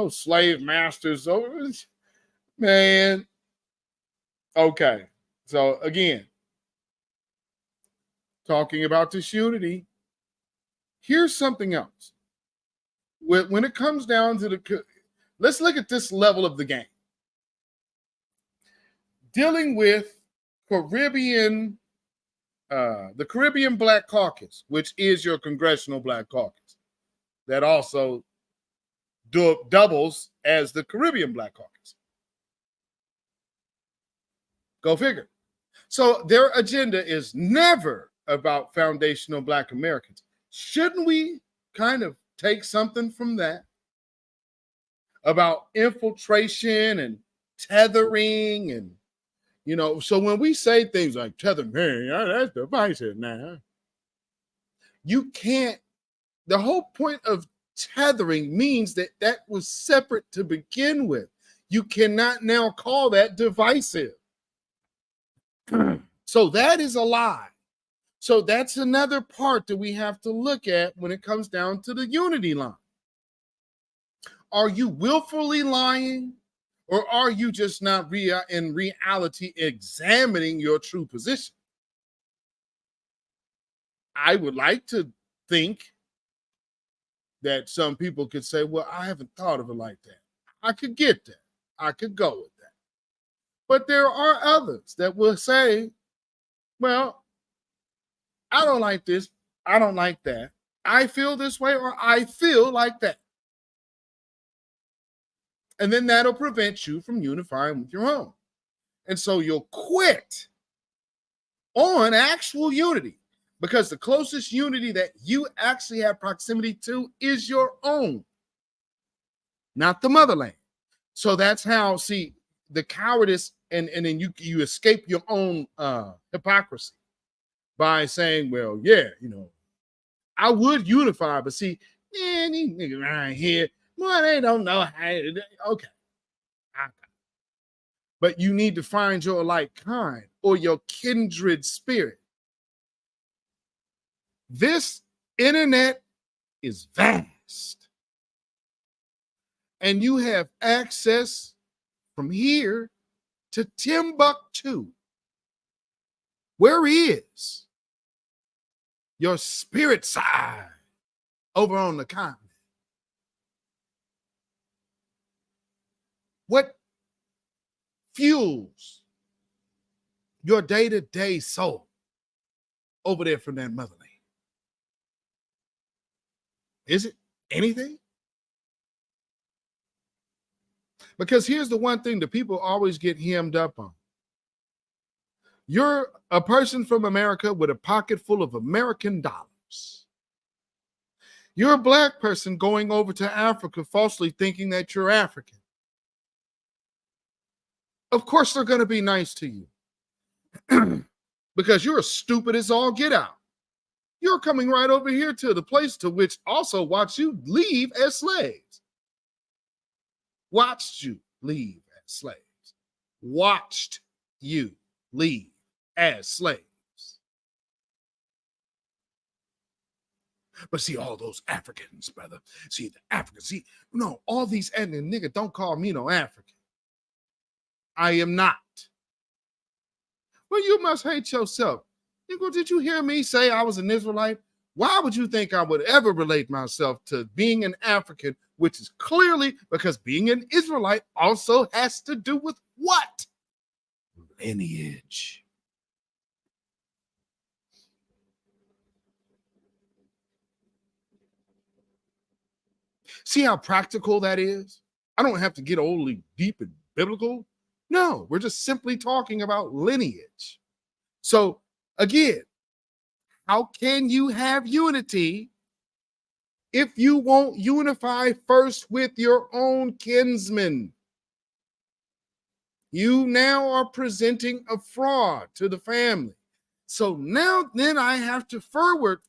Slave masters, man. Okay. So again, talking about this unity, here's something else. When it comes down to let's look at this level of the game. Dealing with the Caribbean Black Caucus, which is your Congressional Black Caucus, that also doubles as the Caribbean Black Caucus. Go figure. So their agenda is never about foundational Black Americans. Shouldn't we kind of take something from that about infiltration and tethering and so when we say things like tethering, hey, that's divisive now. You can't. The whole point of tethering means that was separate to begin with. You cannot now call that divisive. So that is a lie. So that's another part that we have to look at when it comes down to the unity line. Are you willfully lying? Or are you just not in reality examining your true position? I would like to think that some people could say, well, I haven't thought of it like that. I could get that. I could go with that. But there are others that will say, well, I don't like this. I don't like that. I feel this way, or I feel like that. And then that'll prevent you from unifying with your own. And so you'll quit on actual unity, because the closest unity that you actually have proximity to is your own, not the motherland. So that's how, see, the cowardice, and then you escape your own hypocrisy by saying, well, yeah, I would unify, but see, man, these niggas around here, well, they don't know how to do. Okay. But you need to find your like kind or your kindred spirit. This internet is vast. And you have access from here to Timbuktu. Where is your spirit side over on the continent? What fuels your day-to-day soul over there from that motherland? Is it anything? Because here's the one thing that people always get hemmed up on. You're a person from America with a pocket full of American dollars. You're a Black person going over to Africa falsely thinking that you're African. Of course they're going to be nice to you because you're as stupid as all get out. You're coming right over here to the place to which also watched you leave as slaves. Watched you leave as slaves. Watched you leave as slaves. But see, all those Africans, brother. See, the Africans, all these, and nigga, don't call me no African. I am not. Well, you must hate yourself. Nigga, did you hear me say I was an Israelite? Why would you think I would ever relate myself to being an African, which is clearly because being an Israelite also has to do with what? Lineage. See how practical that is? I don't have to get overly deep and biblical. No, we're just simply talking about lineage. So again, how can you have unity if you won't unify first with your own kinsmen? You now are presenting a fraud to the family. So now then I have to forward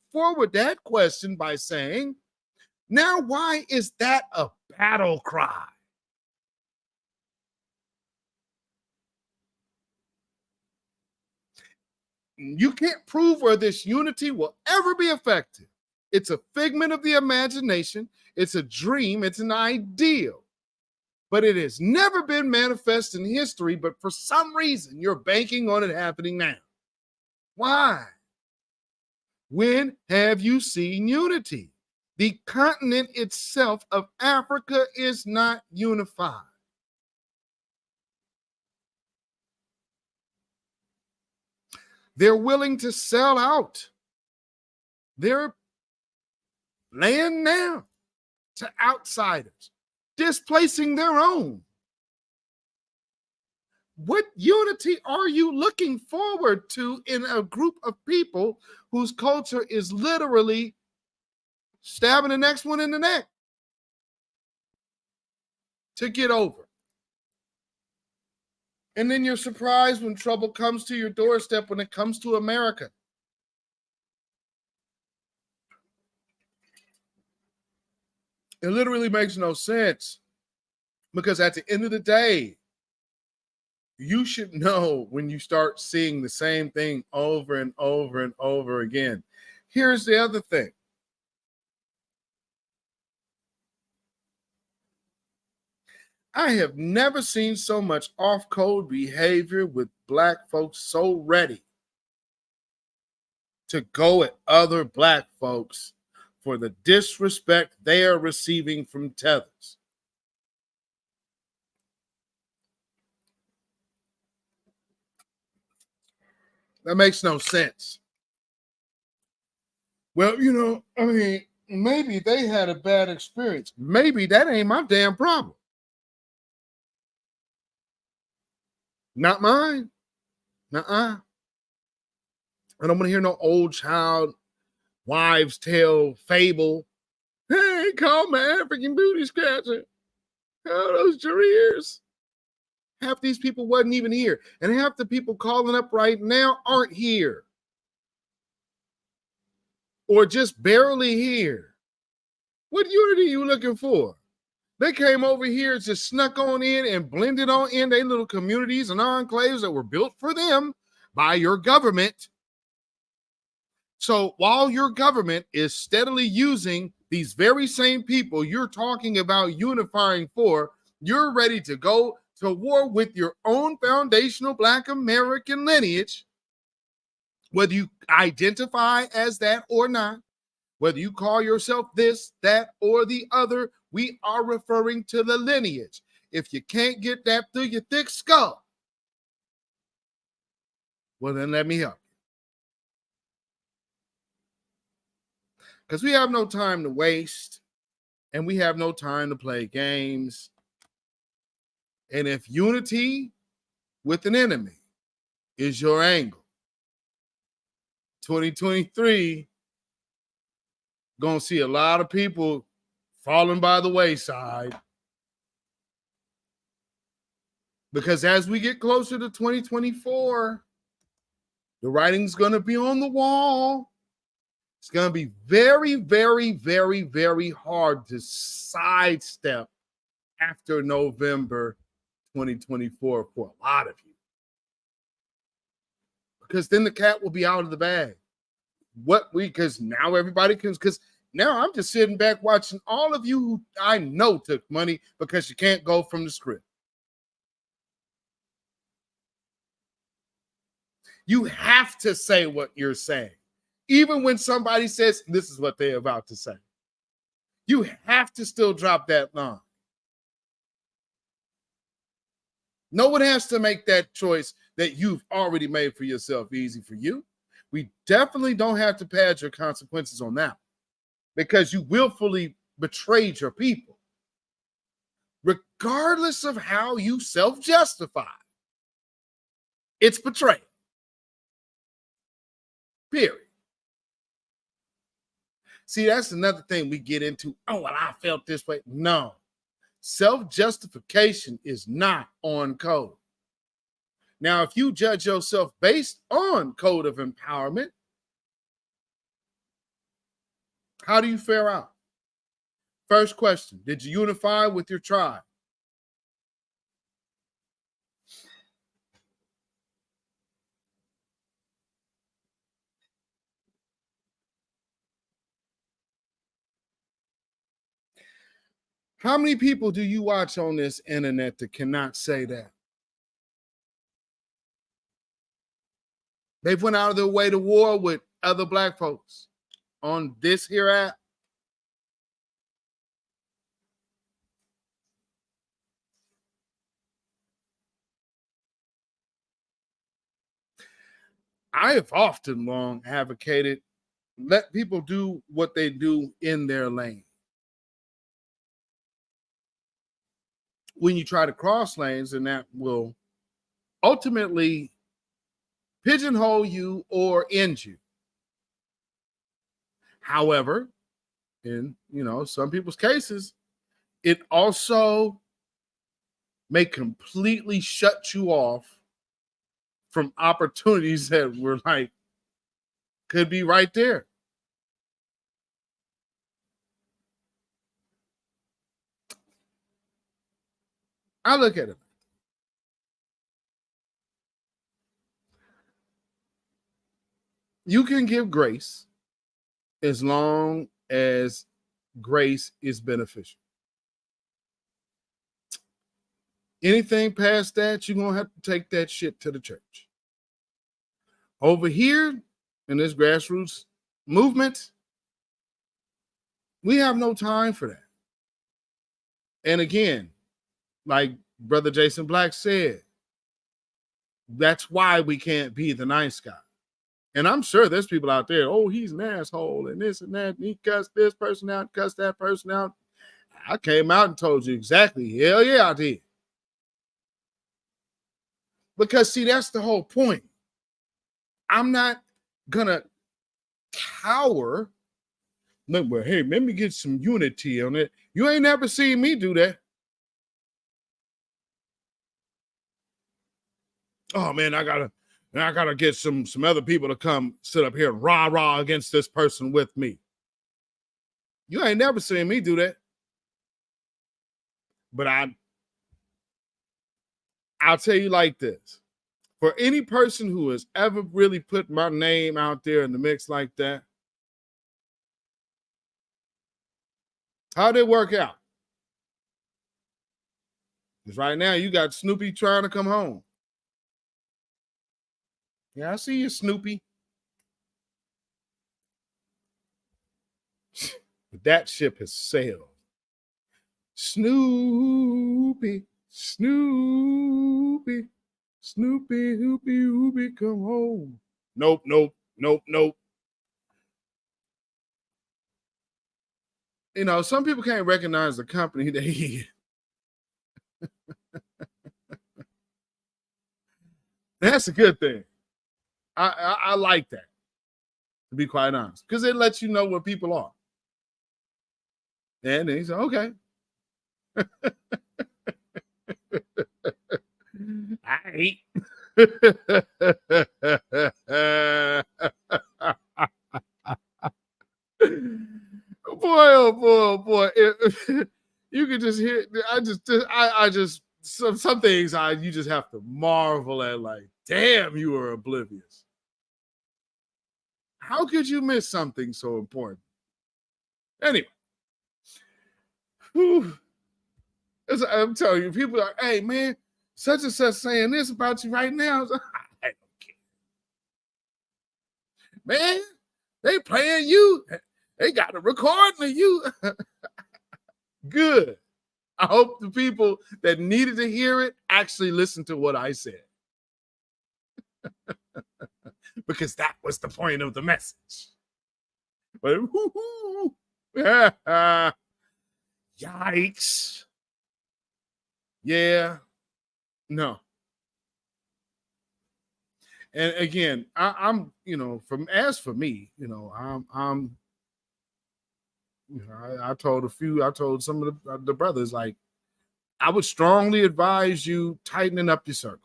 that question by saying, now why is that a battle cry? You can't prove where this unity will ever be effective. It's a figment of the imagination. It's a dream. It's an ideal. But it has never been manifest in history, but for some reason, you're banking on it happening now. Why? When have you seen unity? The continent itself of Africa is not unified. They're willing to sell out their land now to outsiders, displacing their own. What unity are you looking forward to in a group of people whose culture is literally stabbing the next one in the neck to get over? And then you're surprised when trouble comes to your doorstep when it comes to America. It literally makes no sense, because at the end of the day, you should know when you start seeing the same thing over and over and over again. Here's the other thing. I have never seen so much off-code behavior with Black folks so ready to go at other Black folks for the disrespect they are receiving from tethers. That makes no sense. Well, maybe they had a bad experience. Maybe that ain't my damn problem. Not mine. Nuh-uh. I don't want to hear no old child wives' tale fable. Hey, call my African booty scratcher. Oh, those careers. Half these people wasn't even here. And half the people calling up right now aren't here. Or just barely here. What unity are you looking for? They came over here, just snuck on in and blended on in their little communities and enclaves that were built for them by your government. So while your government is steadily using these very same people you're talking about unifying for, you're ready to go to war with your own foundational Black American lineage, whether you identify as that or not, whether you call yourself this, that, or the other, we are referring to the lineage. If you can't get that through your thick skull, well, then let me help you. Because we have no time to waste, and we have no time to play games. And if unity with an enemy is your angle, 2023, gonna see a lot of people falling by the wayside. Because as we get closer to 2024, the writing's gonna be on the wall. It's gonna be very, very, very, very hard to sidestep after November 2024 for a lot of you. Because then the cat will be out of the bag. Because now everybody can, because now I'm just sitting back watching all of you who I know took money because you can't go from the script. You have to say what you're saying. Even when somebody says this is what they're about to say. You have to still drop that line. No one has to make that choice that you've already made for yourself easy for you. We definitely don't have to pad your consequences on that because you willfully betrayed your people. Regardless of how you self-justify, it's betrayal. Period. See, that's another thing we get into. Oh, well, I felt this way. No. Self-justification is not on code. Now, if you judge yourself based on code of empowerment, how do you fare out? First question, did you unify with your tribe? How many people do you watch on this internet that cannot say that? They've went out of their way to war with other black folks on this here app. I have often long advocated let people do what they do in their lane. When you try to cross lanes, and that will ultimately pigeonhole you or end you. However, in some people's cases, it also may completely shut you off from opportunities that were like could be right there. I look at it. You can give grace as long as grace is beneficial. Anything past that, you're going to have to take that shit to the church. Over here in this grassroots movement, we have no time for that. And again, like Brother Jason Black said, that's why we can't be the nice guy. And I'm sure there's people out there, oh, he's an asshole and this and that. And he cussed this person out, cussed that person out. I came out and told you exactly. Hell yeah, I did. Because, see, that's the whole point. I'm not going to cower. Look, well, hey, let me get some unity on it. You ain't never seen me do that. Oh, man, I gotta get some other people to come sit up here and rah against this person with me. You ain't never seen me do that. But I'll tell you like this. For any person who has ever really put my name out there in the mix like that, how'd it work out? Because right now you got Snoopy trying to come home. Yeah, I see you, Snoopy. But that ship has sailed. Snoopy, Snoopy, Snoopy, Hoopy, Hoopy, come home. Nope. Some people can't recognize the company they in. That's a good thing. I like that, to be quite honest, because it lets you know where people are. And then he said, okay. I hate. Boy. You can just hear, I just some things you just have to marvel at, like, damn, you are oblivious. How could you miss something so important? Anyway. I'm telling you, people are, hey, man, such and such saying this about you right now. I don't care. man, they playing you. They got a recording of you. Good. I hope the people that needed to hear it actually listened to what I said. Because that was the point of the message. But yikes. Yeah. No. And again, I'm, for me, I'm I told some of the brothers, like, I would strongly advise you tightening up your circle.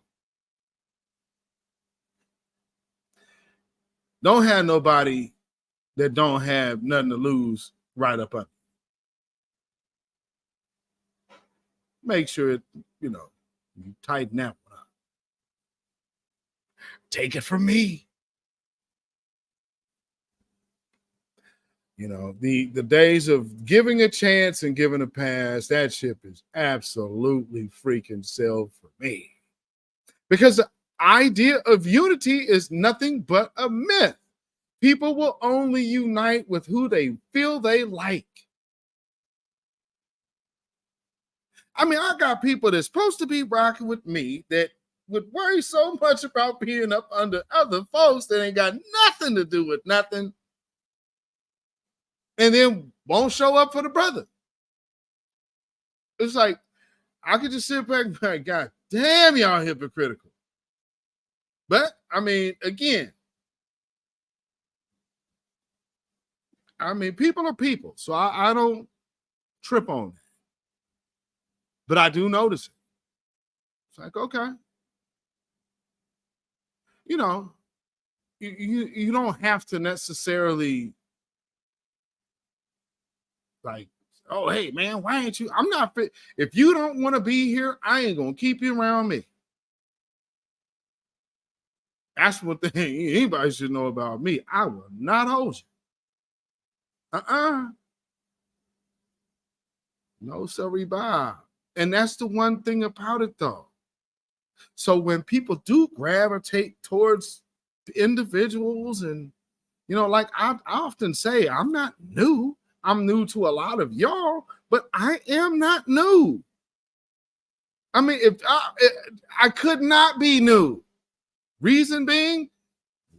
Don't have nobody that don't have nothing to lose right up under. Make sure you tighten that one up. Take it from me. The days of giving a chance and giving a pass, that ship is absolutely freaking sailed for me. Because the idea of unity is nothing but a myth. People will only unite with who they feel they like. I mean, I got people that's supposed to be rocking with me that would worry so much about being up under other folks that ain't got nothing to do with nothing, and then won't show up for the brother. It's like, I could just sit back and be like, God damn, y'all hypocritical. But, I mean, again, people are people, so I don't trip on that. But I do notice it. It's like, okay. You don't have to necessarily, like, oh, hey, man, why ain't you? I'm not fit. If you don't want to be here, I ain't going to keep you around me. That's one thing anybody should know about me. I will not hold you. No, sorry, Bob. And that's the one thing about it, though. So when people do gravitate towards individuals, and, like I often say, I'm not new. I'm new to a lot of y'all, but I am not new. I mean, if I could not be new. Reason being,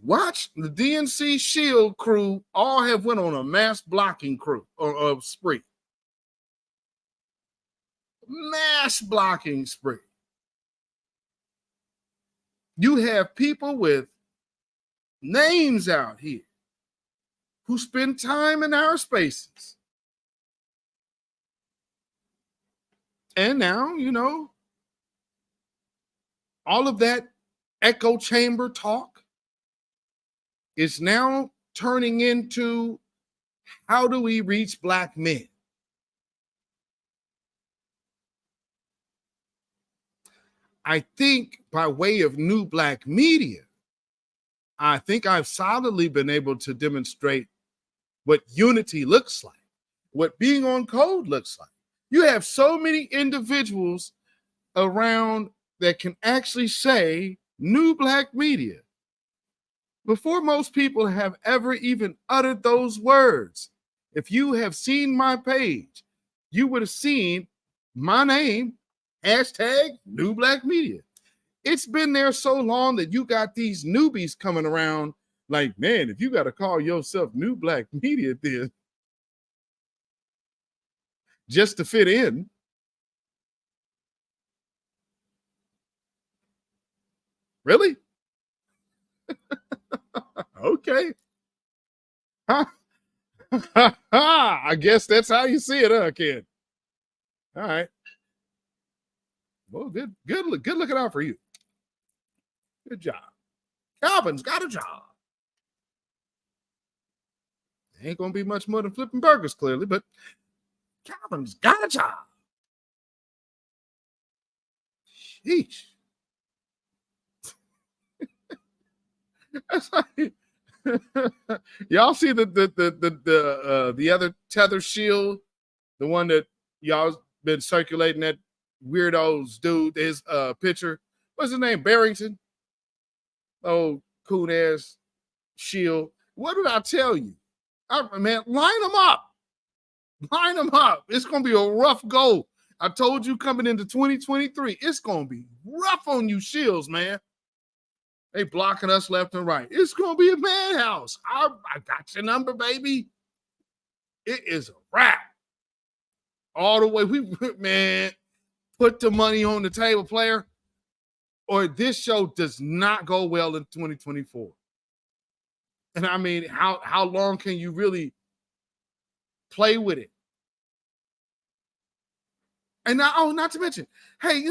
watch the DNC Shield crew all have went on a mass blocking spree. Mass blocking spree. You have people with names out here who spend time in our spaces. And now, all of that echo chamber talk is now turning into, how do we reach Black men? I think by way of new Black media, I think I've solidly been able to demonstrate what unity looks like, what being on code looks like. You have so many individuals around that can actually say new Black media before most people have ever even uttered those words. If you have seen my page, you would have seen my name, hashtag new Black media. It's been there so long that you got these newbies coming around like, man, if you got to call yourself new Black media, then just to fit in. Really? Okay. I guess that's how you see it, huh, kid? All right. Well, good looking out for you. Good job. Calvin's got a job. Ain't gonna be much more than flipping burgers, clearly, but Calvin's got a job. Sheesh. That's like, y'all see the other tether shield, the one that y'all been circulating, that weirdo's dude, his picture. What's his name? Barrington. Oh, cool ass shield. What did I tell you? Man, line them up. Line them up. It's going to be a rough go. I told you coming into 2023, it's going to be rough on you Shields, man. They blocking us left and right. It's going to be a madhouse. I got your number, baby. It is a wrap. All the way. Man, put the money on the table, player, or this show does not go well in 2024. And I mean, how long can you really play with it? And now, not to mention, hey,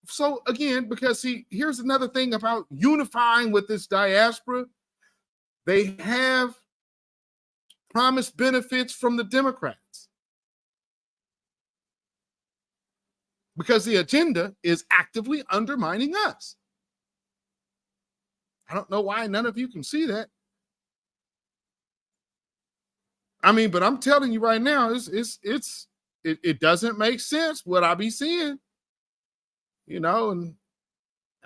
so again, because see, here's another thing about unifying with this diaspora. They have promised benefits from the Democrats because the agenda is actively undermining us. I don't know why none of you can see that. I mean, but I'm telling you right now, it doesn't make sense what I be seeing, and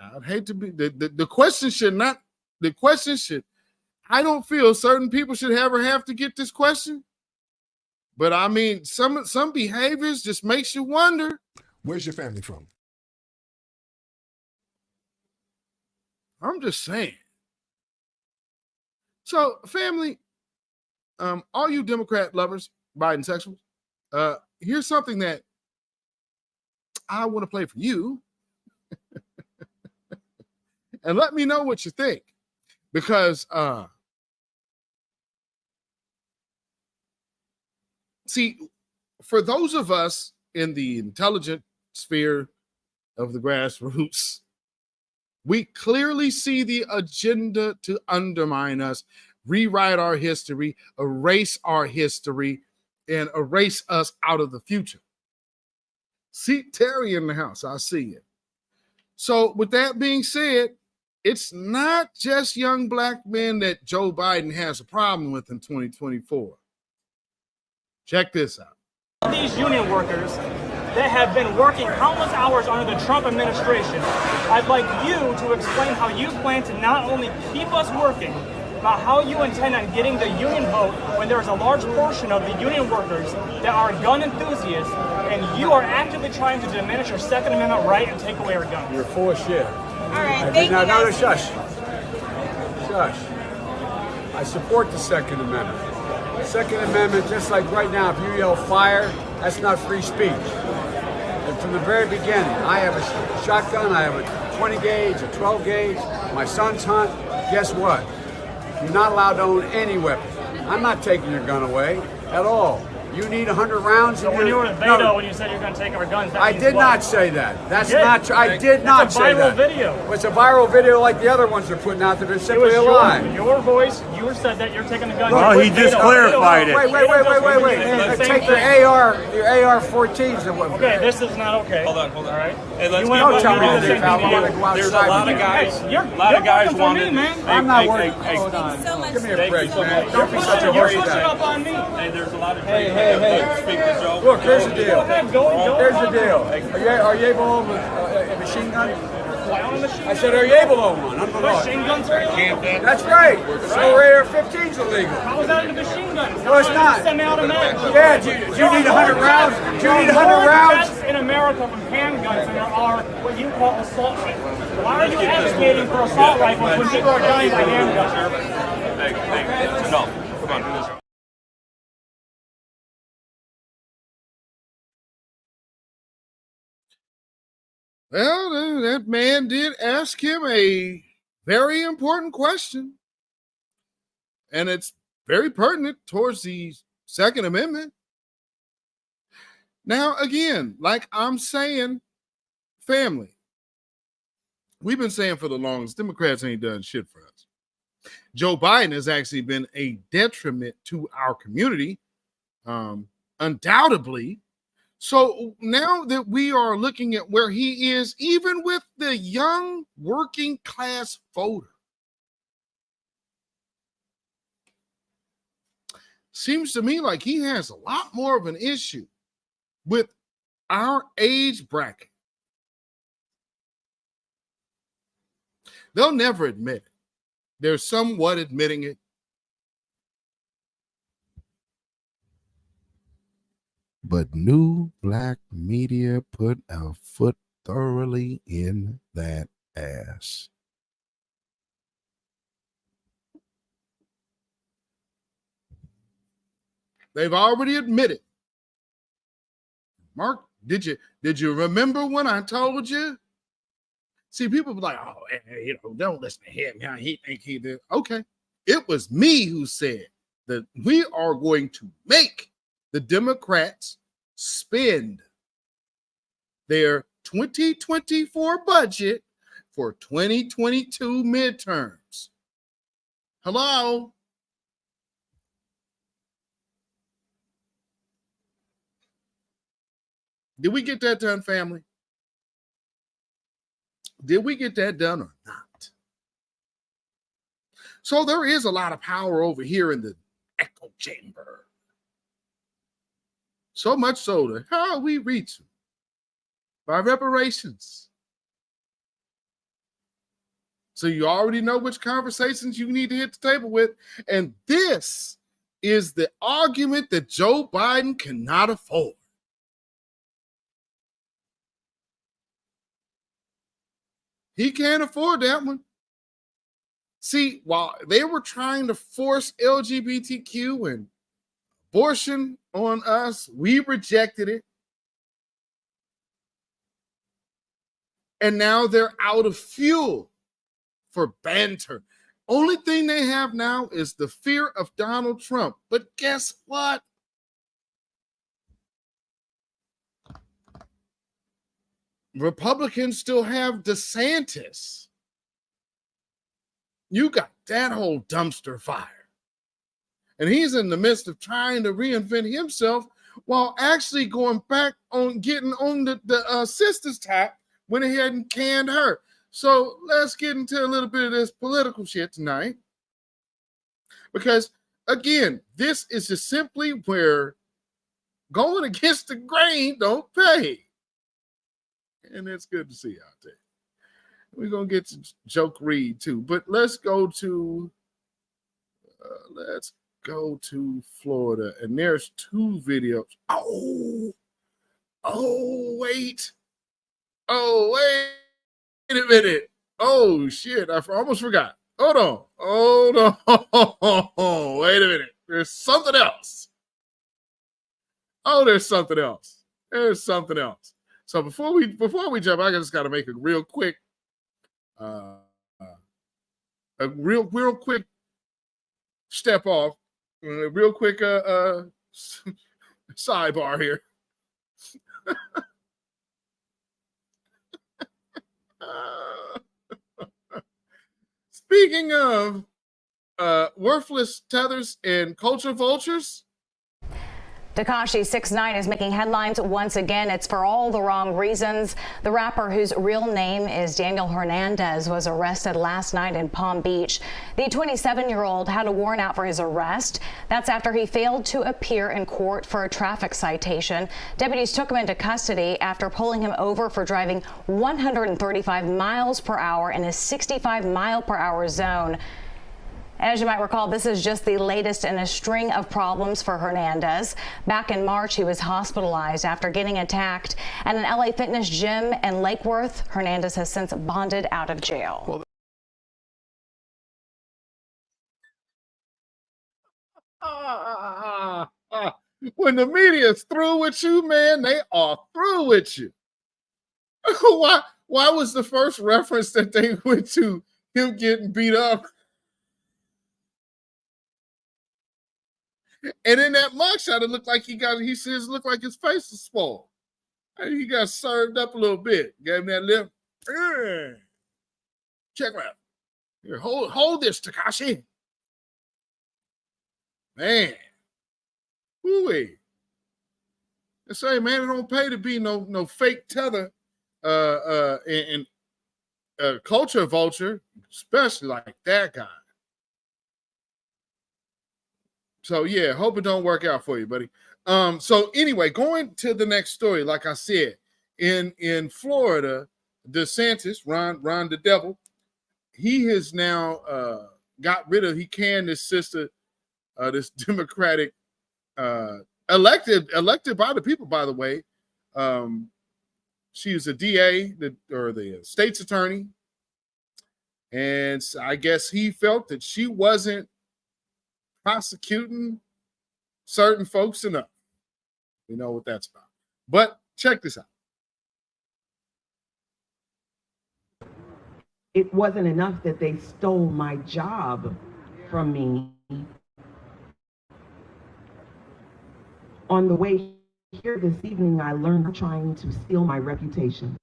I'd hate to be the question should I don't feel certain people should ever have to get this question, but I mean some behaviors just makes you wonder. Where's your family from? I'm just saying. So family, all you Democrat lovers, Biden sexuals, here's something that I want to play for you. And let me know what you think. Because, see, for those of us in the intelligent sphere of the grassroots, we clearly see the agenda to undermine us, rewrite our history, erase our history, and erase us out of the future. See Terry in the house. I see it. So with that being said, it's not just young black men that Joe Biden has a problem with in 2024. Check this out. These union workers that have been working countless hours under the Trump administration, I'd like you to explain how you plan to not only keep us working, but how you intend on getting the union vote when there's a large portion of the union workers that are gun enthusiasts, and you are actively trying to diminish our Second Amendment right and take away our guns. You're full of shit. All right, thank you. No, shush. Shush. I support the Second Amendment. The Second Amendment, just like right now, if you yell fire, that's not free speech. And from the very beginning, I have a shotgun, I have a 20 gauge, a 12 gauge, my sons hunt. Guess what? You're not allowed to own any weapon. I'm not taking your gun away at all. You need 100 rounds. So when you were in Beto, when you said you're going to take our guns, I did not say that. That's not true. I did not say that. It's a viral video. It's a viral video like the other ones they're putting out that are simply a lie. Your voice, you said that you're taking the gun. Well, he just clarified it. Wait. Take your AR-14s. Okay, this is not okay. Hold on. All right. Hey, let's don't tell me there's a lot of guys. A lot of guys want to. I'm not worried. Hold on. So much. Give me a break, man. Don't be such a You're horsey pushing guy. up on me. Hey, there's a lot of. Hey. Look, here's the deal. Here's the deal. Are you able to own a machine gun? I said, are you able to own one? Machine guns are illegal. That's right. So AR-15's illegal. How is that a machine gun? No, it's not. Semi-automatic. Yeah, do you need 100 rounds? Do you need 100 rounds? Deaths in America from handguns than there are what you call assault rifles. Why are you advocating for assault rifles when people are dying by handguns? Hey, no. Come on. Well, that man did ask him a very important question. And it's very pertinent towards the Second Amendment. Now, again, like I'm saying, family, we've been saying for the longest, Democrats ain't done shit for us. Joe Biden has actually been a detriment to our community, undoubtedly. So now that we are looking at where he is, even with the young working class voter, seems to me like he has a lot more of an issue with our age bracket. They'll never admit it. They're somewhat admitting it, But new black media put our foot thoroughly in that ass. They've already admitted. Mark, did you remember when I told you? See, people be like, oh, don't listen to him. Yeah, he think he did. Okay. It was me who said that we are going to make the Democrats spend their 2024 budget for 2022 midterms. Hello? Did we get that done, family? Did we get that done or not? So there is a lot of power over here in the echo chamber. So much so that how are we reaching? By reparations. So you already know which conversations you need to hit the table with. And this is the argument that Joe Biden cannot afford. He can't afford that one. See, while they were trying to force LGBTQ and abortion on us, we rejected it. And now they're out of fuel for banter. Only thing they have now is the fear of Donald Trump. But guess what? Republicans still have DeSantis. You got that whole dumpster fire. And he's in the midst of trying to reinvent himself while actually going back on getting on the sister's tap, went ahead and canned her. So let's get into a little bit of this political shit tonight. Because, again, this is just simply where going against the grain don't pay. And it's good to see you out there. We're going to get to Joke Reed, too. But let's go to Florida. And there's two videos. Oh, wait a minute. Oh, shit. I almost forgot. Hold on. Wait a minute. There's something else. Oh, there's something else. So before we jump, I just got to make a real quick step off, a real quick sidebar here. Speaking of worthless tethers and culture vultures. Tekashi 6ix9ine is making headlines once again. It's for all the wrong reasons. The rapper, whose real name is Daniel Hernandez, was arrested last night in Palm Beach. The 27-year-old had a warrant out for his arrest. That's after he failed to appear in court for a traffic citation. Deputies took him into custody after pulling him over for driving 135 miles per hour in a 65-mile-per-hour zone. As you might recall, this is just the latest in a string of problems for Hernandez. Back in March, he was hospitalized after getting attacked at an LA fitness gym in Lake Worth. Hernandez has since bonded out of jail. When the media's through with you, man, they are through with you. Why was the first reference that they went to him getting beat up? And in that mugshot, it looked like he says, looked like his face was swollen. And he got served up a little bit. Gave him that lip. Check out. Here, hold this, Tekashi. Man. Woo-wee. They say, man, it don't pay to be no fake tether and culture vulture, especially like that guy. So, yeah, hope it don't work out for you, buddy. So, anyway, going to the next story, like I said, in Florida, DeSantis, Ron the Devil, he has now he canned his sister, this Democratic elected by the people, by the way. She was a DA, or the state's attorney. And I guess he felt that she wasn't prosecuting certain folks enough. You know what that's about. But check this out. It wasn't enough that they stole my job from me. On the way here this evening, I learned they're trying to steal my reputation.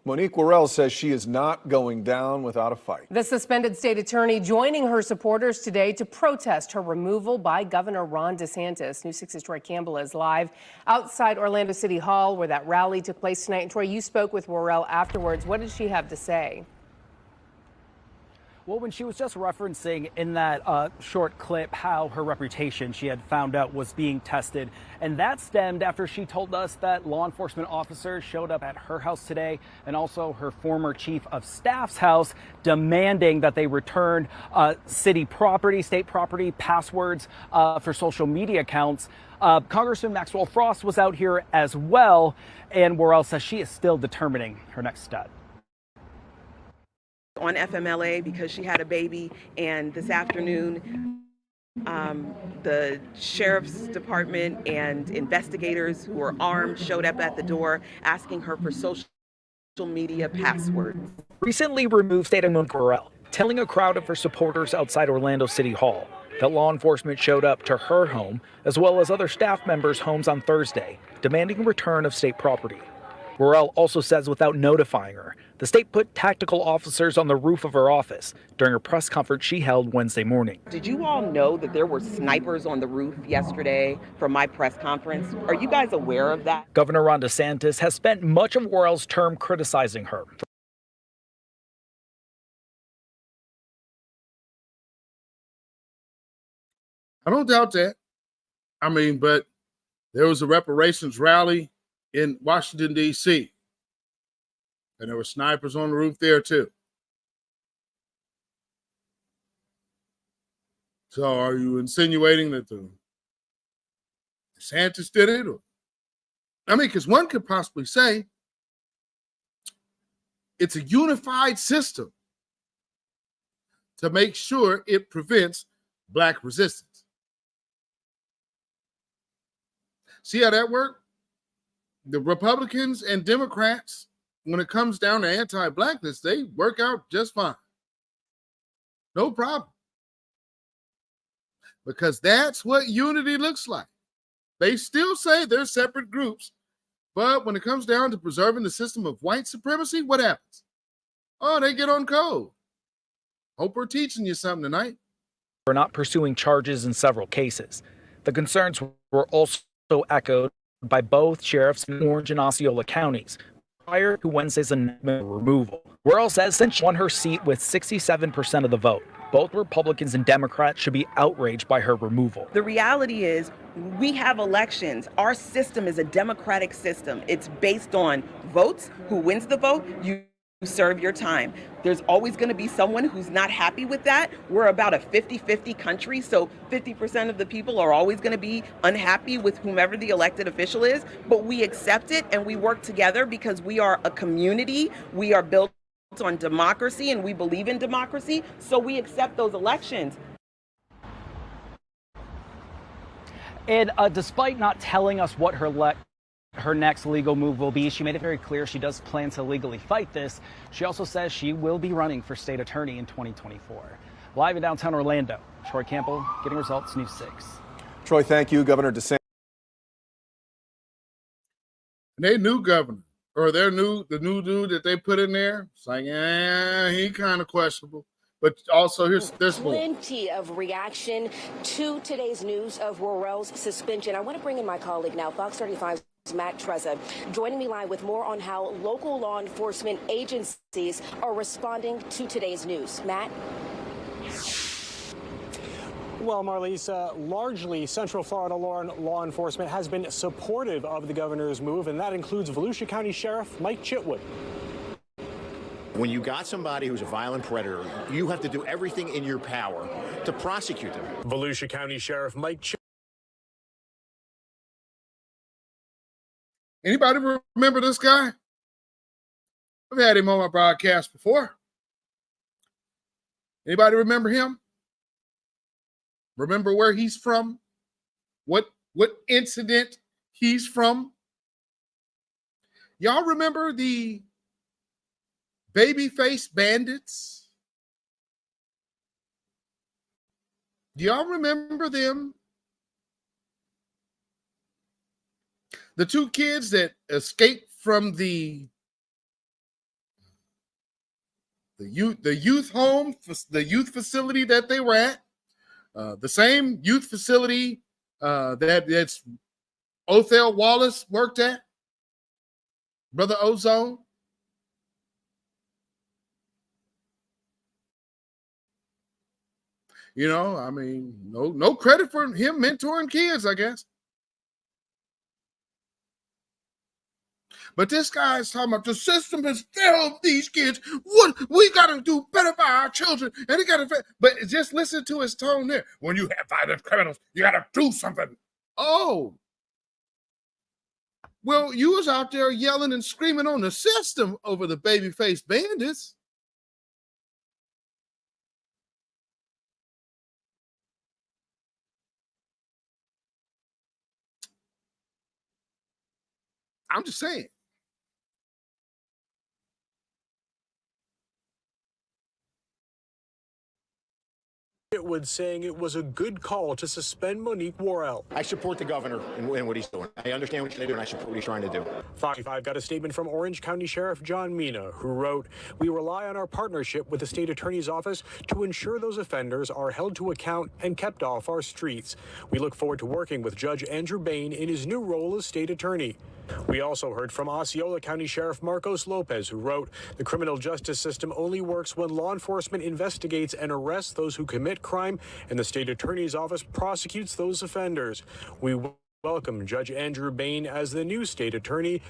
Monique Worrell says she is not going down without a fight. The suspended state attorney joining her supporters today to protest her removal by Governor Ron DeSantis. News 6's Troy Campbell is live outside Orlando City Hall where that rally took place tonight. And Troy, you spoke with Worrell afterwards. What did she have to say? Well, when she was just referencing in that short clip how her reputation she had found out was being tested, and that stemmed after she told us that law enforcement officers showed up at her house today and also her former chief of staff's house demanding that they return city property, state property, passwords for social media accounts. Congressman Maxwell Frost was out here as well, and Worrell says she is still determining her next step. On FMLA because she had a baby, and this afternoon the sheriff's department and investigators who were armed showed up at the door asking her for social media passwords. Recently removed State Monique Worrell telling a crowd of her supporters outside Orlando City Hall that law enforcement showed up to her home as well as other staff members' homes on Thursday demanding return of state property. Worrell also says without notifying her, the state put tactical officers on the roof of her office during a press conference she held Wednesday morning. Did you all know that there were snipers on the roof yesterday for my press conference? Are you guys aware of that? Governor Ron DeSantis has spent much of Worrell's term criticizing her. I don't doubt that. I mean, but there was a reparations rally in Washington, D.C., and there were snipers on the roof there, too. So are you insinuating that the DeSantis did it? Or, I mean, because one could possibly say it's a unified system to make sure it prevents black resistance. See how that worked? The Republicans and Democrats, when it comes down to anti-blackness, they work out just fine. No problem. Because that's what unity looks like. They still say they're separate groups, but when it comes down to preserving the system of white supremacy, what happens? Oh, they get on code. Hope we're teaching you something tonight. For not pursuing charges in several cases. The concerns were also echoed by both sheriffs in Orange and Osceola counties prior to Wednesday's removal. Worrell says since she won her seat with 67% of the vote, both Republicans and Democrats should be outraged by her removal. The reality is we have elections. Our system is a democratic system. It's based on votes. Who wins the vote? You serve your time. There's always going to be someone who's not happy with that. We're about a 50-50 country, so 50% of the people are always going to be unhappy with whomever the elected official is, but we accept it and we work together because we are a community. We are built on democracy and we believe in democracy, so we accept those elections. And despite not telling us what her next legal move will be, she made it very clear she does plan to legally fight this. She also says she will be running for state attorney in 2024. Live in downtown Orlando, Troy Campbell, Getting Results, News 6. Troy, thank you. Governor DeSantis. They new governor, or the new dude that they put in there. It's like, he kind of questionable. But also, there's plenty of reaction to today's news of Worrell's suspension. I want to bring in my colleague now, Fox 35's Matt Trezza, joining me live with more on how local law enforcement agencies are responding to today's news. Matt? Well, Marlise, largely Central Florida law enforcement has been supportive of the governor's move, and that includes Volusia County Sheriff Mike Chitwood. When you got somebody who's a violent predator, you have to do everything in your power to prosecute them. Volusia County Sheriff Mike Chitwood Anybody remember this guy? I've had him on my broadcast before. Anybody remember him? Remember where he's from? What incident he's from? Y'all remember the babyface bandits? Do y'all remember them? The two kids that escaped from the youth home, the youth facility that they were at, the same youth facility that's Othell Wallace worked at, Brother Ozone. You know, I mean, no credit for him mentoring kids, I guess. But this guy is talking about the system has failed these kids. What we got to do better by our children, and he got to. But just listen to his tone there. When you have violent criminals, you got to do something. Oh, well, you was out there yelling and screaming on the system over the babyface bandits. I'm just saying. Wood saying it was a good call to suspend Monique Worrell. I support the governor and what he's doing. I understand what he's doing, and I support what he's trying to do. Fox 5 got a statement from Orange County Sheriff John Mina, who wrote, "We rely on our partnership with the state attorney's office to ensure those offenders are held to account and kept off our streets. We look forward to working with Judge Andrew Bain in his new role as state attorney." We also heard from Osceola County Sheriff Marcos Lopez, who wrote, "The criminal justice system only works when law enforcement investigates and arrests those who commit crime, and the state attorney's office prosecutes those offenders. We welcome Judge Andrew Bain as the new state attorney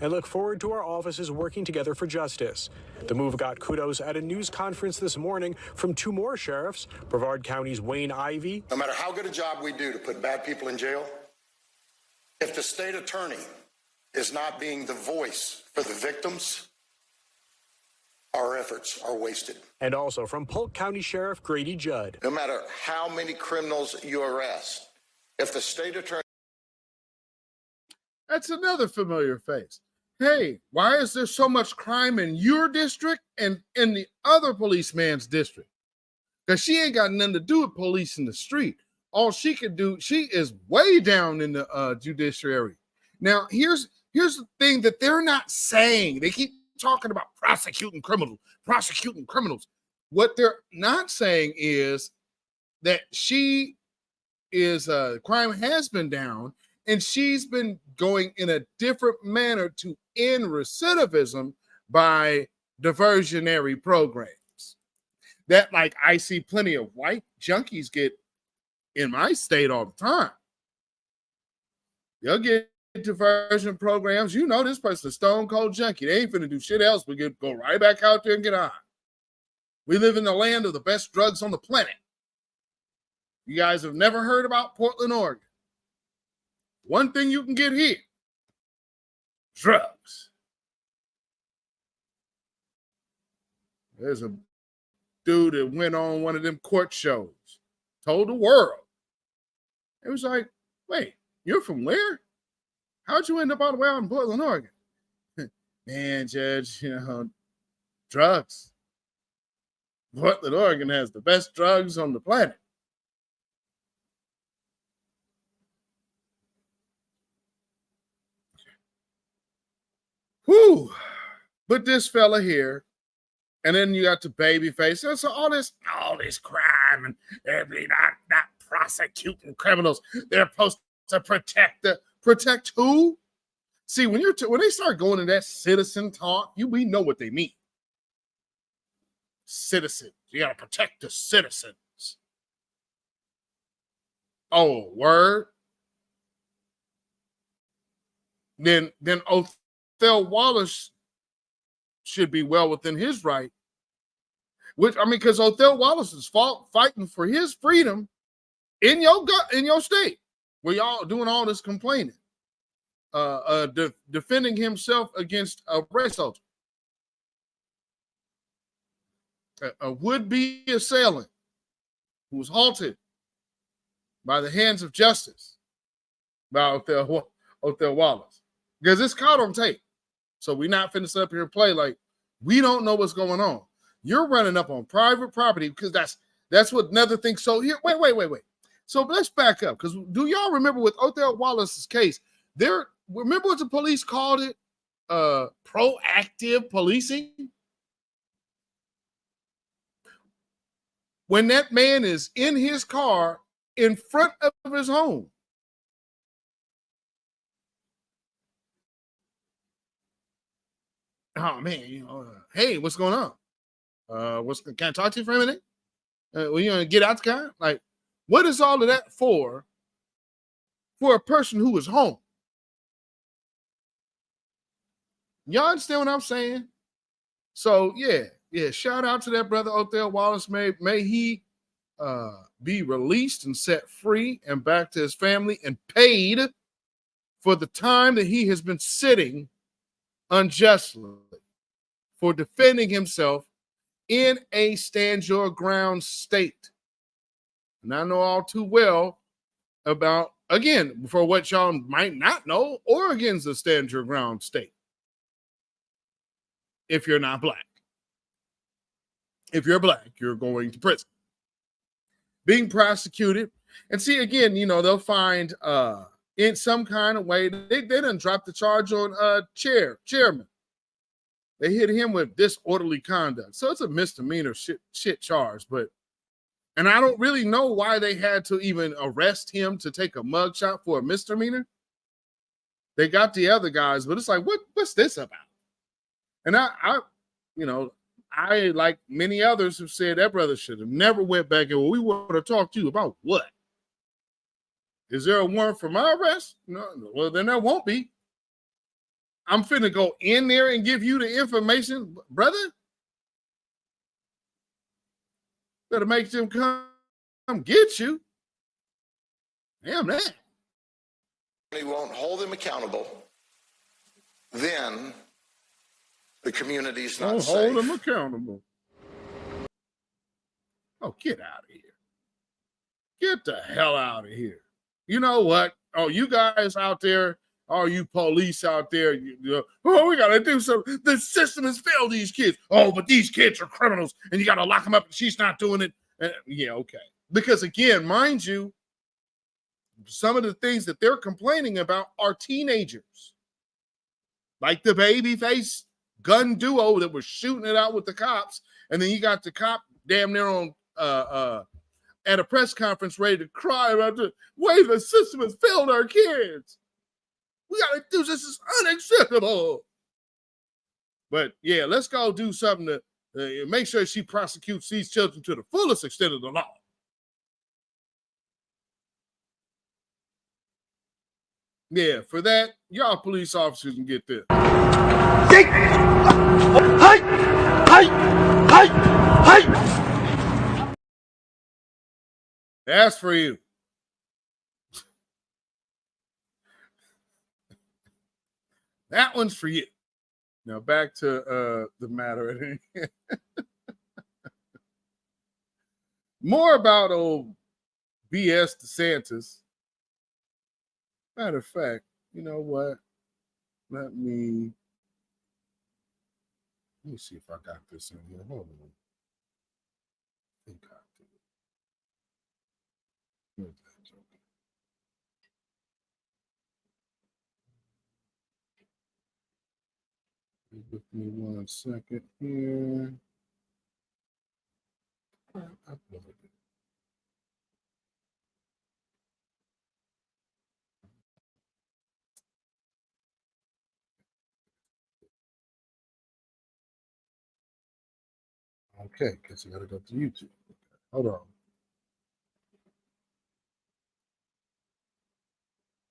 and look forward to our offices working together for justice." The move got kudos at a news conference this morning from two more sheriffs, Brevard County's Wayne Ivey. No matter how good a job we do to put bad people in jail, if the state attorney is not being the voice for the victims, our efforts are wasted. And also from Polk County Sheriff Grady Judd. No matter how many criminals you arrest, if the state attorney... That's another familiar face. Hey, why is there so much crime in your district and in the other policeman's district? Because she ain't got nothing to do with police in the street. All she could do, she is way down in the judiciary. Now, here's the thing that they're not saying. They keep talking about prosecuting criminals. What they're not saying is that she is crime has been down, and she's been going in a different manner to end recidivism by diversionary programs. That, like, I see plenty of white junkies get in my state all the time. They'll get diversion programs. You know, this person's a stone cold junkie. They ain't finna do shit else but go right back out there and get high. We live in the land of the best drugs on the planet. You guys have never heard about Portland, Oregon. One thing you can get here, drugs. There's a dude that went on one of them court shows, told the world. It was like, wait, you're from where? How'd you end up all the way out in Portland, Oregon? Man, Judge, drugs. Portland, Oregon has the best drugs on the planet. Whew. But this fella here, and then you got the baby face. And so all this crime, and they're not prosecuting criminals. They're supposed to protect who? See, when they start going into that citizen talk, we know what they mean. Citizens. You got to protect the citizens. Oh, word. Then Othell Wallace should be well within his right. Because Othell Wallace is fighting for his freedom in your state, where y'all doing all this complaining. defending himself against a race soldier. A would-be assailant who was halted by the hands of justice by Othel Wallace. Because it's caught on tape. So we're not finna sit up here and play like we don't know what's going on. You're running up on private property because that's what another thing. So here, wait. So let's back up, because do y'all remember with Othel Wallace's case, remember what the police called it? Proactive policing? When that man is in his car in front of his home. Oh man, hey, what's going on? Can I talk to you for a minute? Well, you gonna get out the car? Like, what is all of that for a person who is home? Y'all understand what I'm saying? So yeah, shout out to that brother Othel Wallace. May he be released and set free and back to his family and paid for the time that he has been sitting unjustly for defending himself in a stand your ground state. And I know all too well about, again, for what y'all might not know, Oregon's a stand your ground state. If you're not black. If you're black, you're going to prison. Being prosecuted. And see, again, they'll find in some kind of way, they done dropped the charge on chairman. They hit him with disorderly conduct. So it's a misdemeanor shit charge. And I don't really know why they had to even arrest him to take a mugshot for a misdemeanor. They got the other guys, but it's like, what's this about? And I like many others have said, that brother should have never went back and, well, we want to talk to you about what? Is there a warrant for my arrest? No. Well, then there won't be. I'm finna go in there and give you the information, brother. Better make them come get you. Damn that. He won't hold them accountable. Then the community's not safe. Hold them accountable. Oh, get out of here. Get the hell out of here. You know what? Oh, you guys out there, all you police out there, we got to do something. The system has failed these kids. Oh, but these kids are criminals, and you got to lock them up, and she's not doing it. Yeah, okay. Because, again, mind you, some of the things that they're complaining about are teenagers. Like the babyface gun duo that was shooting it out with the cops, and then you got the cop damn near on at a press conference ready to cry about the way the system has failed our kids. We got to do this. Is unacceptable. But yeah, let's go do something to make sure she prosecutes these children to the fullest extent of the law. Yeah, for that, y'all police officers can get this. That's for you. That one's for you. Now back to the matter. More about old BS DeSantis. Matter of fact, you know what? Let me see if I got this in here. Hold on. I think I do. Where's that joke? Give me 1 second here. Upload it. Okay, guess I gotta go to YouTube. Hold on.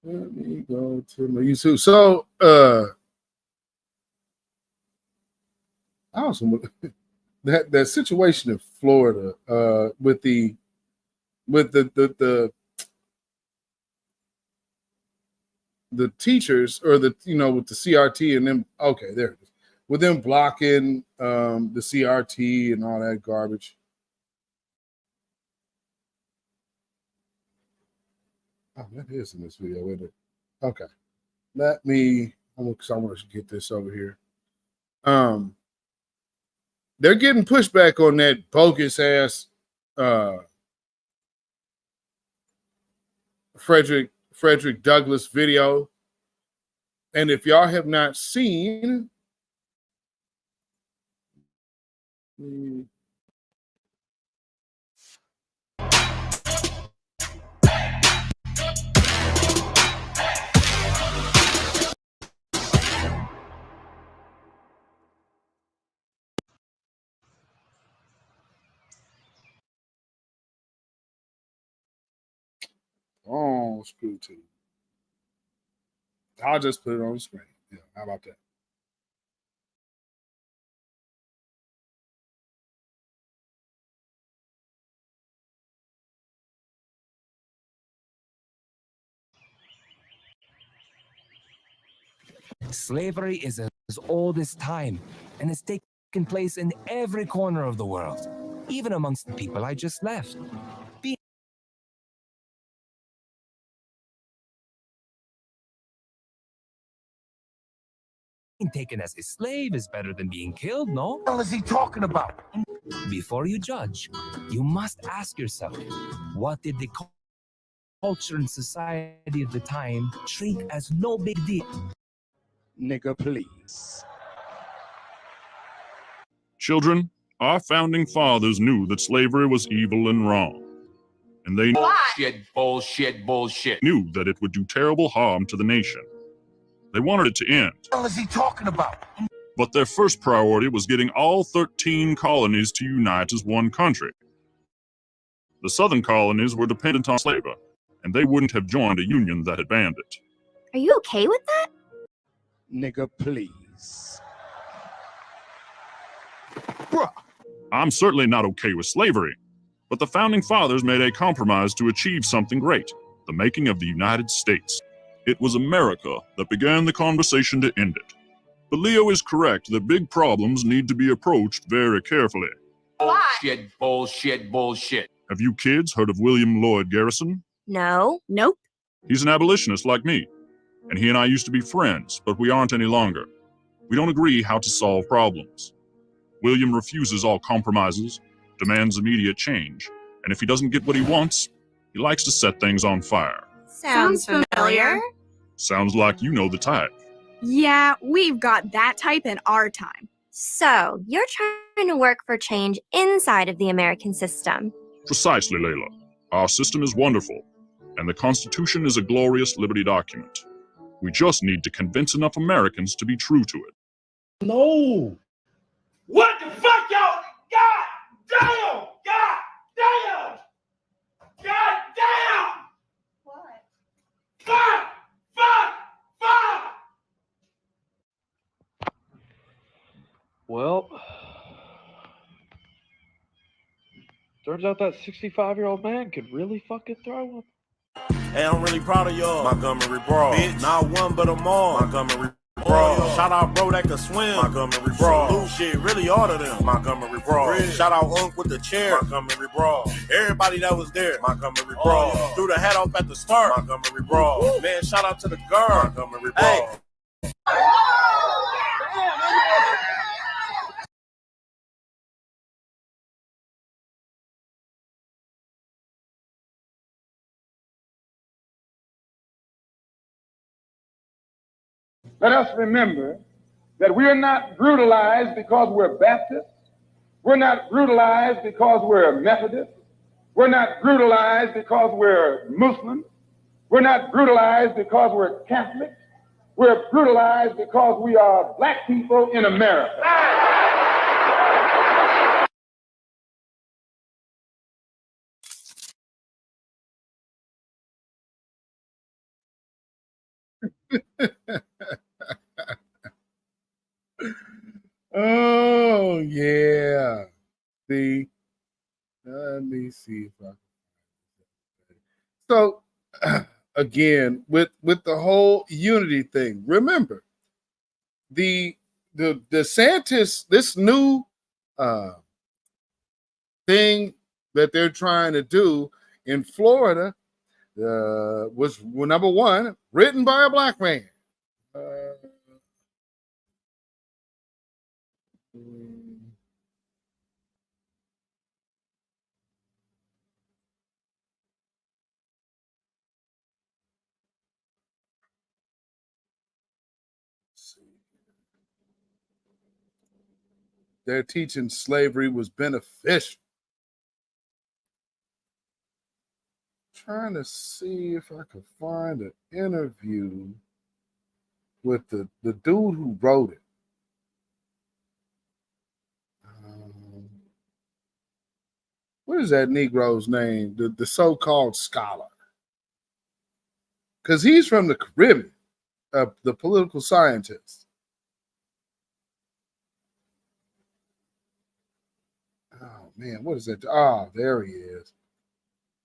Let me go to my YouTube. So, awesome. That situation in Florida, with the the teachers or the with the CRT and them. Okay, there it is. With them blocking the CRT and all that garbage. Oh, that is in this video, isn't it? Okay. Let me, I want to get this over here. They're getting pushback on that bogus ass Frederick Douglass video. And if y'all have not seen, oh, screw to. I'll just put it on the screen. Yeah, how about that? Slavery is as old as time and has taken place in every corner of the world, even amongst the people I just left. Being taken as a slave is better than being killed, no? What the hell is he talking about? Before you judge, you must ask yourself, what did the culture and society of the time treat as no big deal? Nigga, please. Children, our founding fathers knew that slavery was evil and wrong. And they knew that it would do terrible harm to the nation. They wanted it to end. What the hell is he talking about? But their first priority was getting all 13 colonies to unite as one country. The southern colonies were dependent on slavery, and they wouldn't have joined a union that had banned it. Are you okay with that? Nigga, please. I'm certainly not okay with slavery, but the founding fathers made a compromise to achieve something great, the making of the United States. It was America that began the conversation to end it. But Leo is correct that big problems need to be approached very carefully. Bullshit. Have you kids heard of William Lloyd Garrison? No. Nope. He's an abolitionist like me, and he and I used to be friends, but we aren't any longer. We don't agree how to solve problems. William refuses all compromises, demands immediate change, and if he doesn't get what he wants, he likes to set things on fire. Sounds familiar. Sounds like you know the type. Yeah, we've got that type in our time. So, you're trying to work for change inside of the American system. Precisely, Layla. Our system is wonderful, and the Constitution is a glorious liberty document. We just need to convince enough Americans to be true to it. No. What the fuck, y'all? God damn! God damn! God damn! What? Fuck! Well, turns out that 65-year-old man could really fucking throw up. Hey, I'm really proud of y'all. Montgomery Brawl. Bitch. Not one, but them all. Montgomery Brawl. Shout out bro that can swim. Montgomery Brawl. Salute shit, really all of them. Montgomery Brawl. Shout out Unk with the chair. Montgomery Brawl. Everybody that was there. Montgomery Brawl. Threw the hat off at the start. Montgomery Brawl. Woo. Man, shout out to the guard. Montgomery Brawl. Hey. Let us remember that we are not brutalized because we're Baptist. We're not brutalized because we're Methodist. We're not brutalized because we're Muslim. We're not brutalized because we're Catholic. We're brutalized because we are black people in America. Oh, yeah. See, let me see if I can. So, again, with the whole unity thing, remember the DeSantis, this new thing that they're trying to do in Florida was, well, number one, written by a black man. They're teaching slavery was beneficial. Trying to see if I could find an interview with the dude who wrote it. What is that Negro's name? The so-called scholar. Because he's from the Caribbean, the political scientist. Oh, man, what is that? Oh, there he is.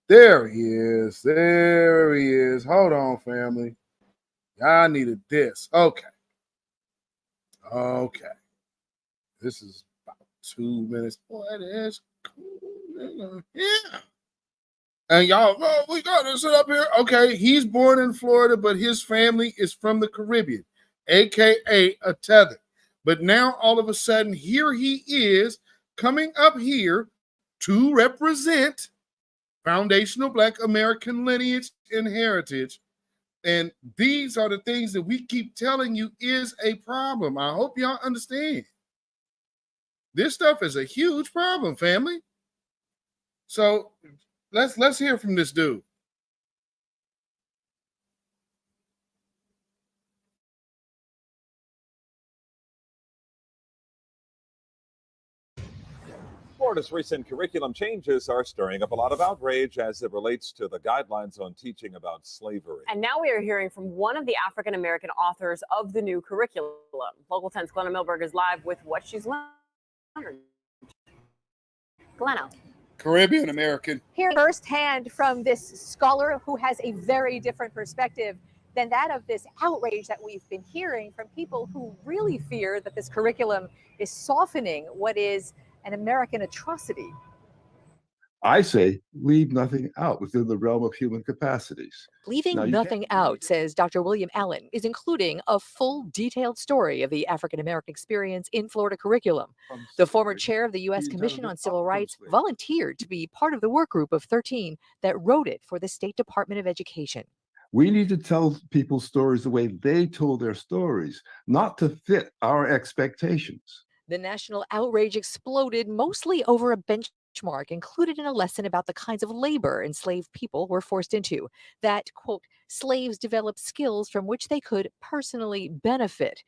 There he is. There he is. Hold on, family. I needed this. Okay. Okay. This is about 2 minutes. Boy, that is cool. Yeah. And y'all, oh, we got to sit up here. Okay, he's born in Florida, but his family is from the Caribbean, a.k.a. a tether. But now, all of a sudden, here he is coming up here to represent foundational Black American lineage and heritage. And these are the things that we keep telling you is a problem. I hope y'all understand. This stuff is a huge problem, family. So let's hear from this dude. Florida's recent curriculum changes are stirring up a lot of outrage as it relates to the guidelines on teaching about slavery. And now we are hearing from one of the African-American authors of the new curriculum. Local 10's Glenna Milberg is live with what she's learned. Glenna. Caribbean American. Hear firsthand from this scholar who has a very different perspective than that of this outrage that we've been hearing from people who really fear that this curriculum is softening what is an American atrocity. I say leave nothing out within the realm of human capacities. Leaving nothing out, says Dr. William Allen, is including a full detailed story of the African American experience in Florida curriculum. The former chair of the U.S. Commission on Civil Rights volunteered to be part of the work group of 13 that wrote it for the State Department of Education. We need to tell people stories the way they told their stories, not to fit our expectations. The national outrage exploded mostly over a benchmark included in a lesson about the kinds of labor enslaved people were forced into. That, quote, slaves developed skills from which they could personally benefit.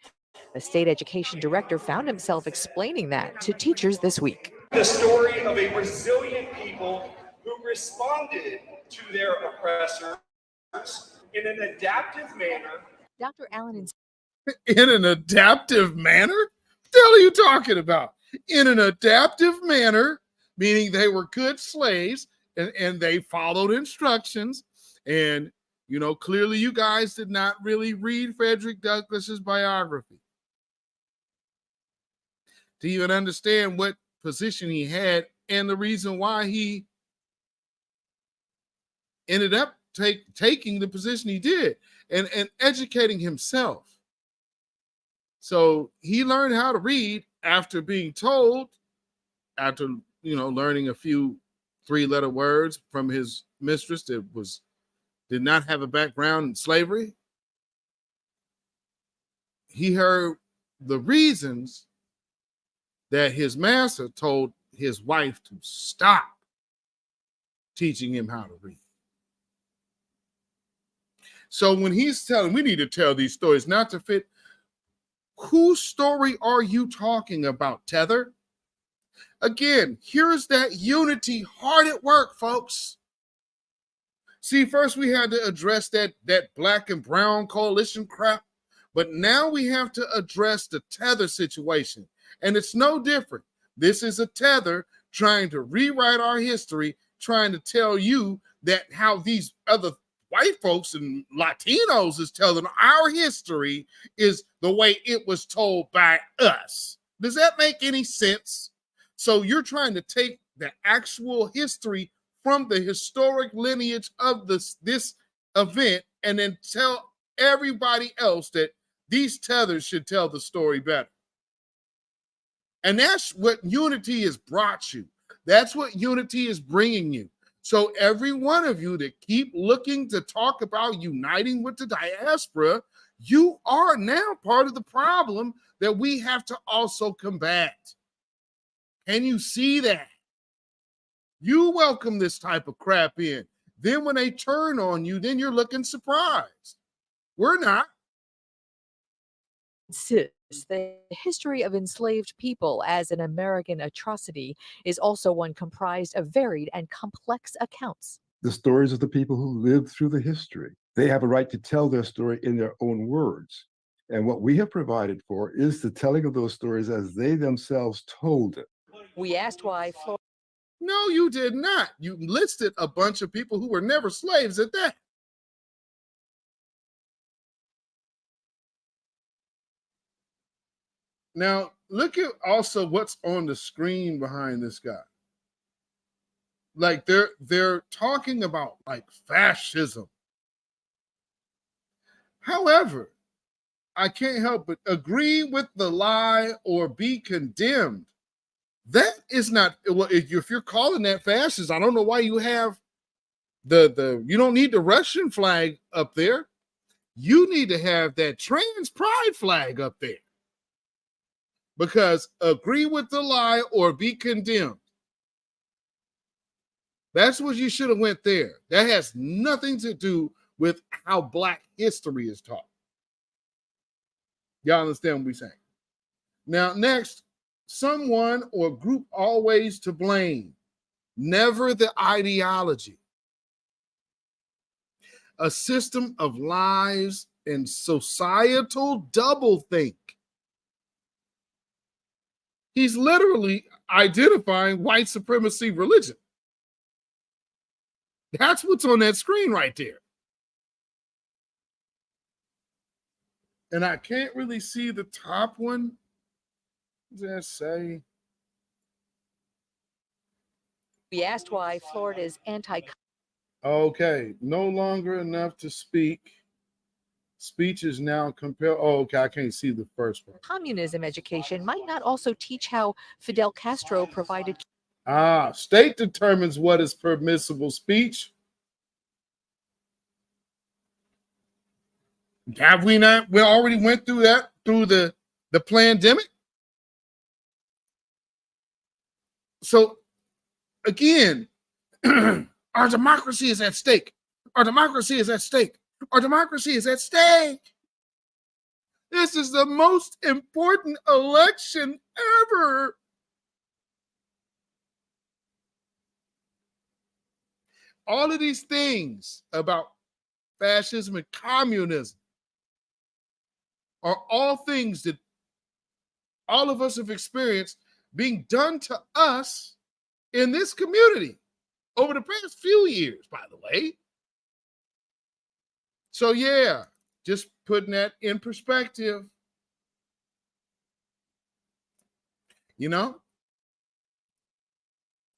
The state education director found himself explaining that to teachers this week. The story of a resilient people who responded to their oppressors in an adaptive manner. Dr. Allen In an adaptive manner? What the hell are you talking about? In an adaptive manner, meaning they were good slaves and they followed instructions. And, you know, clearly you guys did not really read Frederick Douglass's biography to even understand what position he had and the reason why he ended up taking the position he did and educating himself. So he learned how to read after being told, after, you know, learning a few 3-letter words from his mistress that did not have a background in slavery. He heard the reasons that his master told his wife to stop teaching him how to read. So when he's telling, we need to tell these stories not to fit. Whose story are you talking about, Tether? Again, here's that unity hard at work, folks. See, first we had to address that black and brown coalition crap, but now we have to address the Tether situation. And it's no different. This is a Tether trying to rewrite our history, trying to tell you that how these other white folks and Latinos is telling our history is the way it was told by us. Does that make any sense? So you're trying to take the actual history from the historic lineage of this event and then tell everybody else that these tethers should tell the story better. And that's what unity has brought you. That's what unity is bringing you. So every one of you that keep looking to talk about uniting with the diaspora, you are now part of the problem that we have to also combat. Can you see that? You welcome this type of crap in. Then when they turn on you, then you're looking surprised. We're not. The history of enslaved people as an American atrocity is also one comprised of varied and complex accounts. The stories of the people who lived through the history. They have a right to tell their story in their own words. And what we have provided for is the telling of those stories as they themselves told it. We asked why Florida. No, you did not. You listed a bunch of people who were never slaves at that. Now, look at also what's on the screen behind this guy. Like they're talking about like fascism. However, I can't help but agree with the lie or be condemned. That is not, well, if you're calling that fascist, I don't know why you have you don't need the Russian flag up there. You need to have that trans pride flag up there. Because agree with the lie or be condemned. That's what you should have went there. That has nothing to do with how Black history is taught. Y'all understand what we're saying? Now, next, someone or group always to blame. Never the ideology. A system of lies and societal doublethink. He's literally identifying white supremacy religion. That's what's on that screen right there. And I can't really see the top one. What does that say? We asked why Florida's anti. Okay, no longer enough to speak. Speech is now compelled. Oh, okay, I can't see the first one. Communism education might not also teach how Fidel Castro provided. State determines what is permissible speech. Have we not? We already went through that through the pandemic. So again, our democracy is at stake. Our democracy is at stake. Our democracy is at stake. This is the most important election ever. All of these things about fascism and communism are all things that all of us have experienced being done to us in this community over the past few years, by the way. So yeah, just putting that in perspective. You know?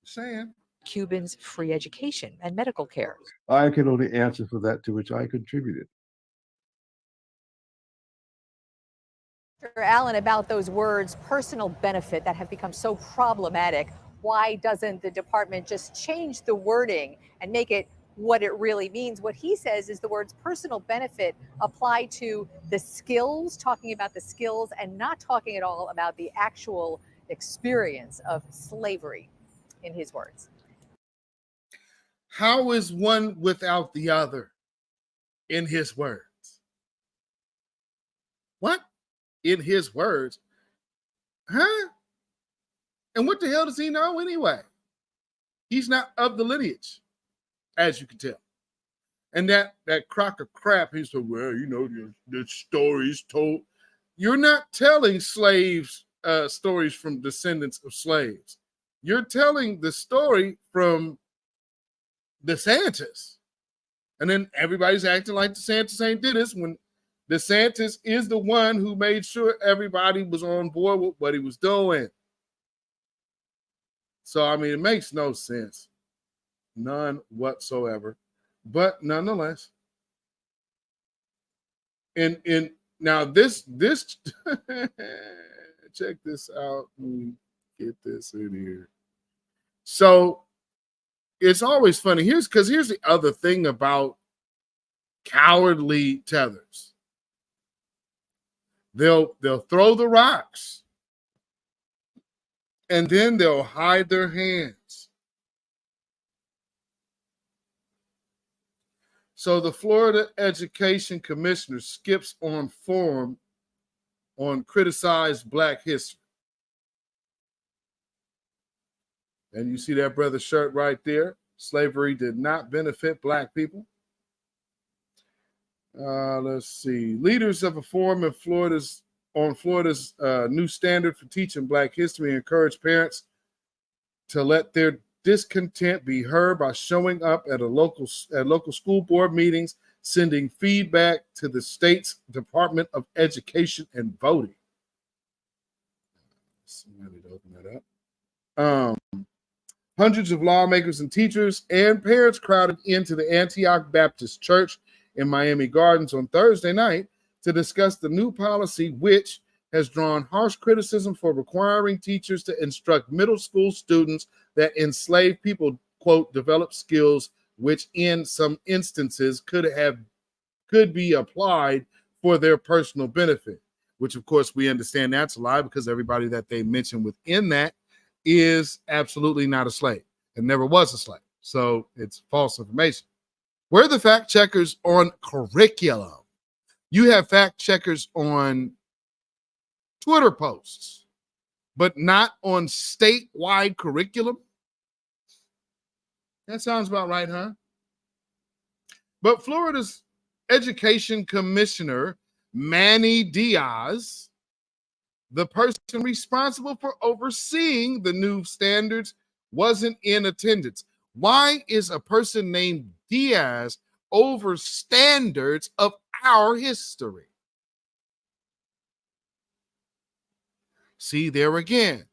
Saying. Cubans free education and medical care. I can only answer for that to which I contributed. Dr. Allen, about those words, personal benefit, that have become so problematic. Why doesn't the department just change the wording and make it what it really means? What he says is the words personal benefit apply to the skills, talking about the skills and not talking at all about the actual experience of slavery, in his words. How is one without the other, in his words? What? In his words? Huh? And what the hell does he know anyway? He's not of the lineage, as you can tell. And that crock of crap, he said, well, you know, the stories told. You're not telling slaves stories from descendants of slaves. You're telling the story from DeSantis And then everybody's acting like DeSantis ain't did this when DeSantis is the one who made sure everybody was on board with what he was doing. So, I mean, it makes no sense. None whatsoever. But nonetheless, in now this check this out. Let me get this in here. So it's always funny. Here's the other thing about cowardly tethers. They'll throw the rocks and then they'll hide their hands. So the Florida Education Commissioner skips on form on criticized Black history. And you see that brother's shirt right there. Slavery did not benefit Black people. Let's see. Leaders of a forum in Florida's new standard for teaching Black history encourage parents to let their discontent be heard by showing up at local school board meetings, sending feedback to the state's Department of Education and Voting. Somebody open that up. Hundreds of lawmakers and teachers and parents crowded into the Antioch Baptist Church in Miami Gardens on Thursday night to discuss the new policy, which has drawn harsh criticism for requiring teachers to instruct middle school students that enslaved people, quote, develop skills which in some instances could be applied for their personal benefit, which of course we understand that's a lie because everybody that they mention within that is absolutely not a slave and never was a slave. So it's false information. We're the fact checkers on curriculum. You have fact checkers on Twitter posts, but not on statewide curriculum. That sounds about right, huh? But Florida's Education Commissioner, Manny Diaz, the person responsible for overseeing the new standards, wasn't in attendance. Why is a person named Diaz over standards of our history? See, there again,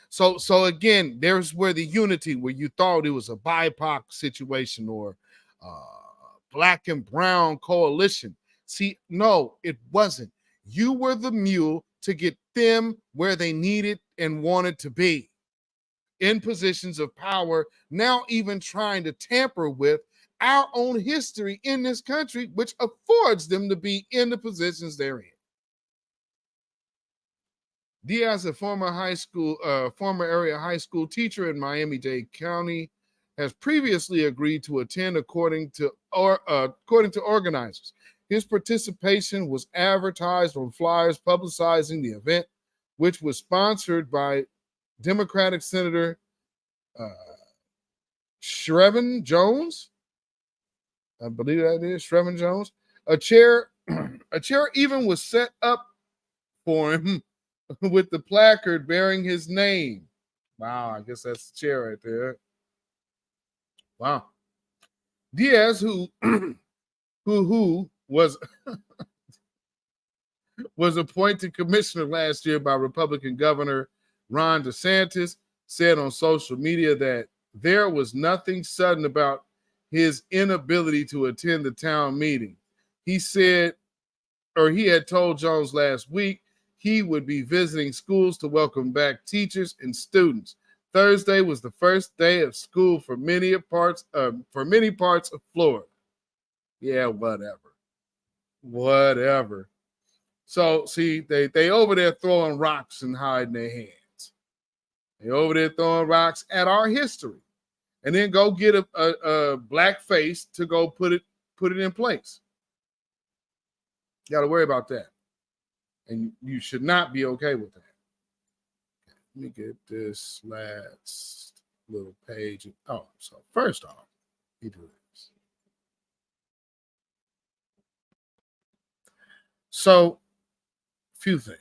so again, there's where the unity, where you thought it was a BIPOC situation or Black and brown coalition. See, no, it wasn't. You were the mule to get them where they needed and wanted to be, in positions of power, now even trying to tamper with our own history in this country, which affords them to be in the positions they're in. Diaz, a former area high school teacher in Miami-Dade County, has previously agreed to attend according to organizers. His participation was advertised on flyers publicizing the event, which was sponsored by Democratic Senator Shrevin Jones. I believe that is Shrevin Jones. A chair even was set up for him with the placard bearing his name. Wow, I guess that's the chair right there. Wow. Diaz, who was was appointed commissioner last year by Republican Governor Ron DeSantis, said on social media that there was nothing sudden about his inability to attend the town meeting. He had told Jones last week he would be visiting schools to welcome back teachers and students. Thursday was the first day of school for many parts of Florida. Yeah, whatever. So see, they over there throwing rocks and hiding their hands. They over there throwing rocks at our history, and then go get a black face to go put it in place. You got to worry about that, and you should not be okay with that. Let me get this last little page. Oh, so first off, you do this. So, few things.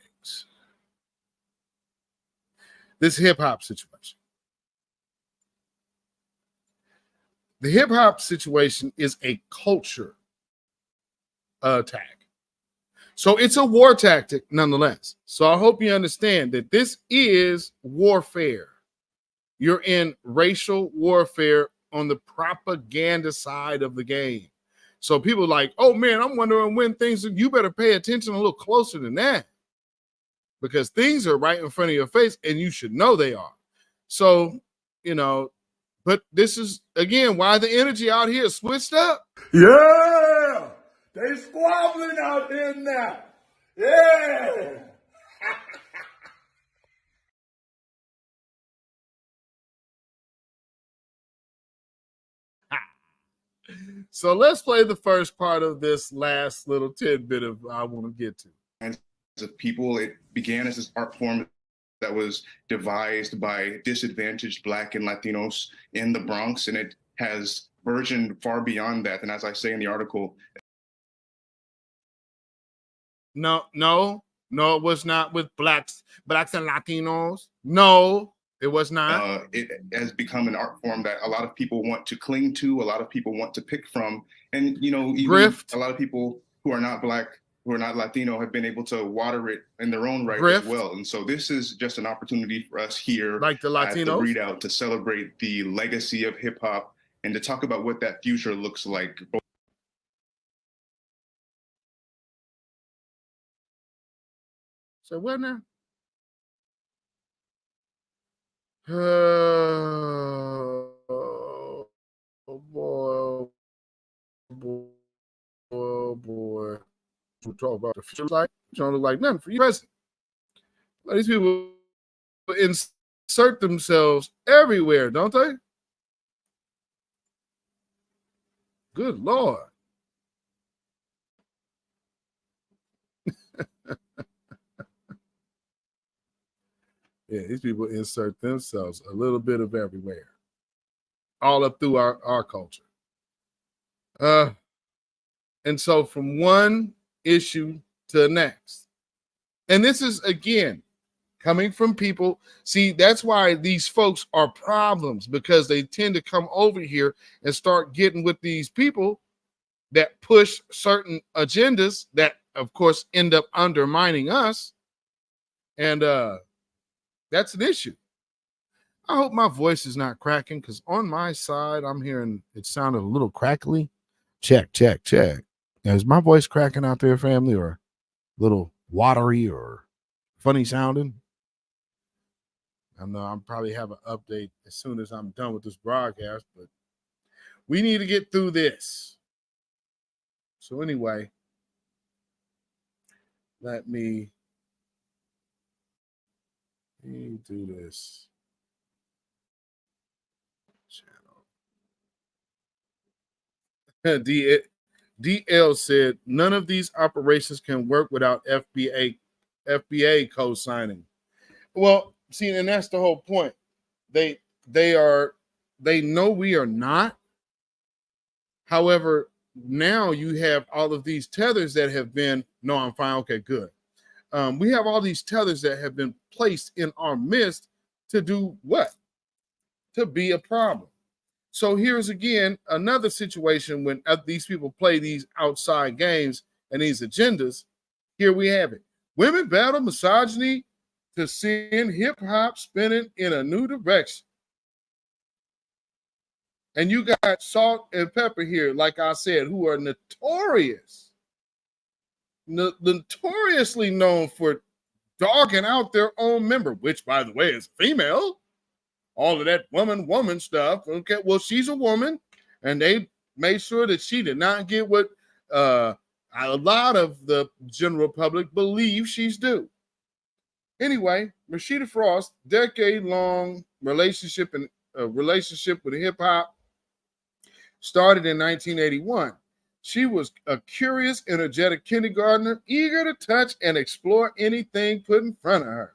This hip hop situation. the hip hop situation is a culture attack. So it's a war tactic nonetheless. So I hope you understand that this is warfare. You're in racial warfare on the propaganda side of the game. So people are like, oh man, I'm wondering when things, you better pay attention a little closer than that, because things are right in front of your face and you should know they are. So, you know, but this is, again, why the energy out here is switched up. Yeah, they squabbling out there now. Yeah. So let's play the first part of this last little tidbit of I want to get to. Of people, it began as this art form that was devised by disadvantaged Black and Latinos in the Bronx, and it has burgeoned far beyond that. And as I say in the article, No, it was not with blacks and Latinos. No, it was not. It has become an art form that a lot of people want to cling to, a lot of people want to pick from, and you know, even a lot of people who are not Black, who are not Latino, have been able to water it in their own right as well. And so this is just an opportunity for us here, like the Latinos, at the Readout, to celebrate the legacy of hip hop and to talk about what that future looks like. So what now? Oh boy, oh boy. We'll talk about the future like, you don't look like nothing for you present. These people insert themselves everywhere, don't they? Good Lord. Yeah, these people insert themselves a little bit of everywhere, all up through our culture. And so from one issue to the next. And this is, again, coming from people. See, that's why these folks are problems, because they tend to come over here and start getting with these people that push certain agendas that, of course, end up undermining us. And that's an issue. I hope my voice is not cracking, because on my side, I'm hearing it sounded a little crackly. Check. Now, is my voice cracking out there, family, or a little watery or funny sounding? I know I'll probably have an update as soon as I'm done with this broadcast, but we need to get through this. So anyway, let me do this. DL said none of these operations can work without FBA co-signing. Well, see, and that's the whole point. They know we are not. However, now you have all of these tethers that have been, no, I'm fine. Okay, good. We have all these tethers that have been placed in our midst to do what? To be a problem. So here's again another situation when these people play these outside games and these agendas. Here we have it. Women battle misogyny to send hip hop spinning in a new direction. And you got Salt and Pepper here, like I said, who are notoriously known for dogging out their own member, which, by the way, is female. All of that woman stuff. Okay, well, she's a woman, and they made sure that she did not get what a lot of the general public believe she's due. Anyway, Rashida Frost, decade-long relationship with hip hop, started in 1981. She was a curious, energetic kindergartner, eager to touch and explore anything put in front of her.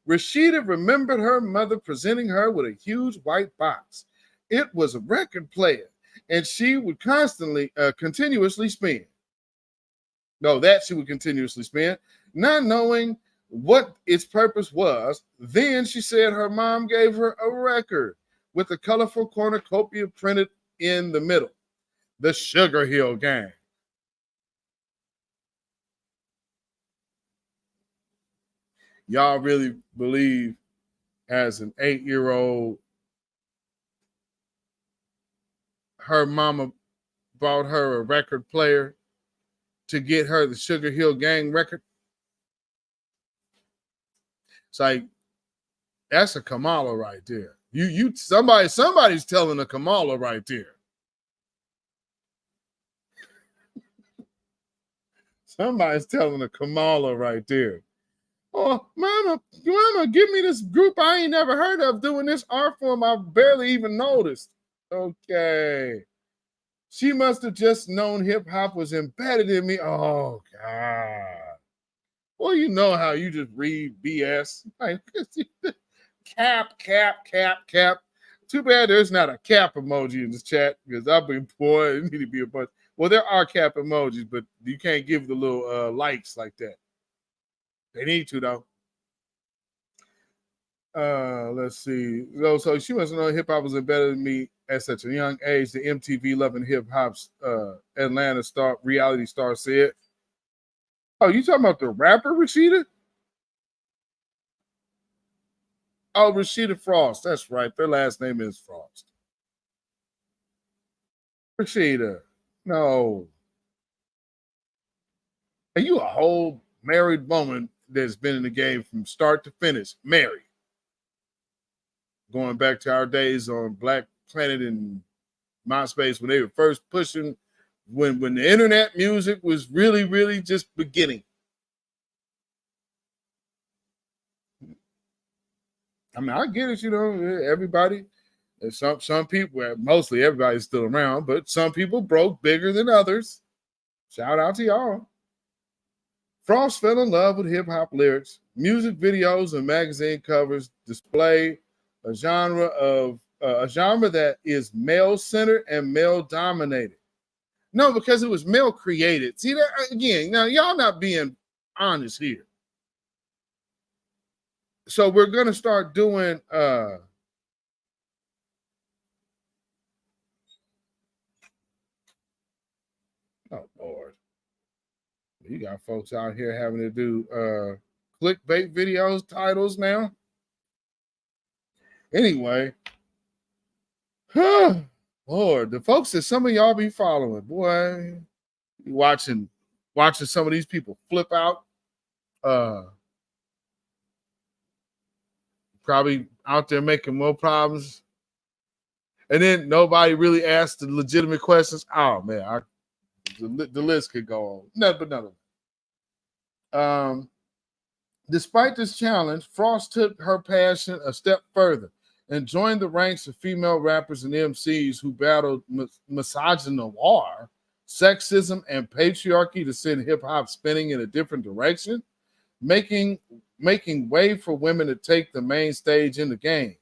Rashida remembered her mother presenting her with a huge white box. It was a record player, and she would continuously spin. She would continuously spin, not knowing what its purpose was. Then she said her mom gave her a record with a colorful cornucopia printed in the middle. The Sugar Hill Gang. Y'all really believe as an 8-year-old, her mama bought her a record player to get her the Sugar Hill Gang record? It's like, that's a Kamala right there. Somebody's telling a Kamala right there. Somebody's telling a Kamala right there. Oh, mama, give me this group I ain't never heard of doing this art form I barely even noticed. Okay. She must have just known hip hop was embedded in me. Oh, God. Well, you know how you just read BS. Like, cap. Too bad there's not a cap emoji in this chat because I've been, boy, it need to be a bunch. Well, there are cap emojis, but you can't give the little likes like that. They need to, though. Let's see. So she must know hip hop was embedded in me at such a young age. The MTV loving hip hop's Atlanta reality star said. Oh, you talking about the rapper Rashida? Oh, Rashida Frost. That's right. Their last name is Frost. Rashida. No. Are you a whole married woman that's been in the game from start to finish? Married. Going back to our days on Black Planet and MySpace when they were first pushing, when the internet music was really, really just beginning. I mean, I get it, everybody. Some people, mostly everybody's still around, but some people broke bigger than others. Shout out to y'all. Frost fell in love with hip-hop lyrics. Music videos and magazine covers display a genre that is male-centered and male-dominated. No, because it was male-created. See that again? Now, y'all not being honest here. So we're going to start doing oh, Lord. You got folks out here having to do clickbait videos, titles now. Anyway. Lord, the folks that some of y'all be following, boy, watching some of these people flip out. Probably out there making more problems. And then nobody really asked the legitimate questions. Oh, man, the list could go on. None of them. Despite this challenge, Frost took her passion a step further and joined the ranks of female rappers and MCs who battled misogynoir, sexism, and patriarchy to send hip-hop spinning in a different direction, making way for women to take the main stage in the game.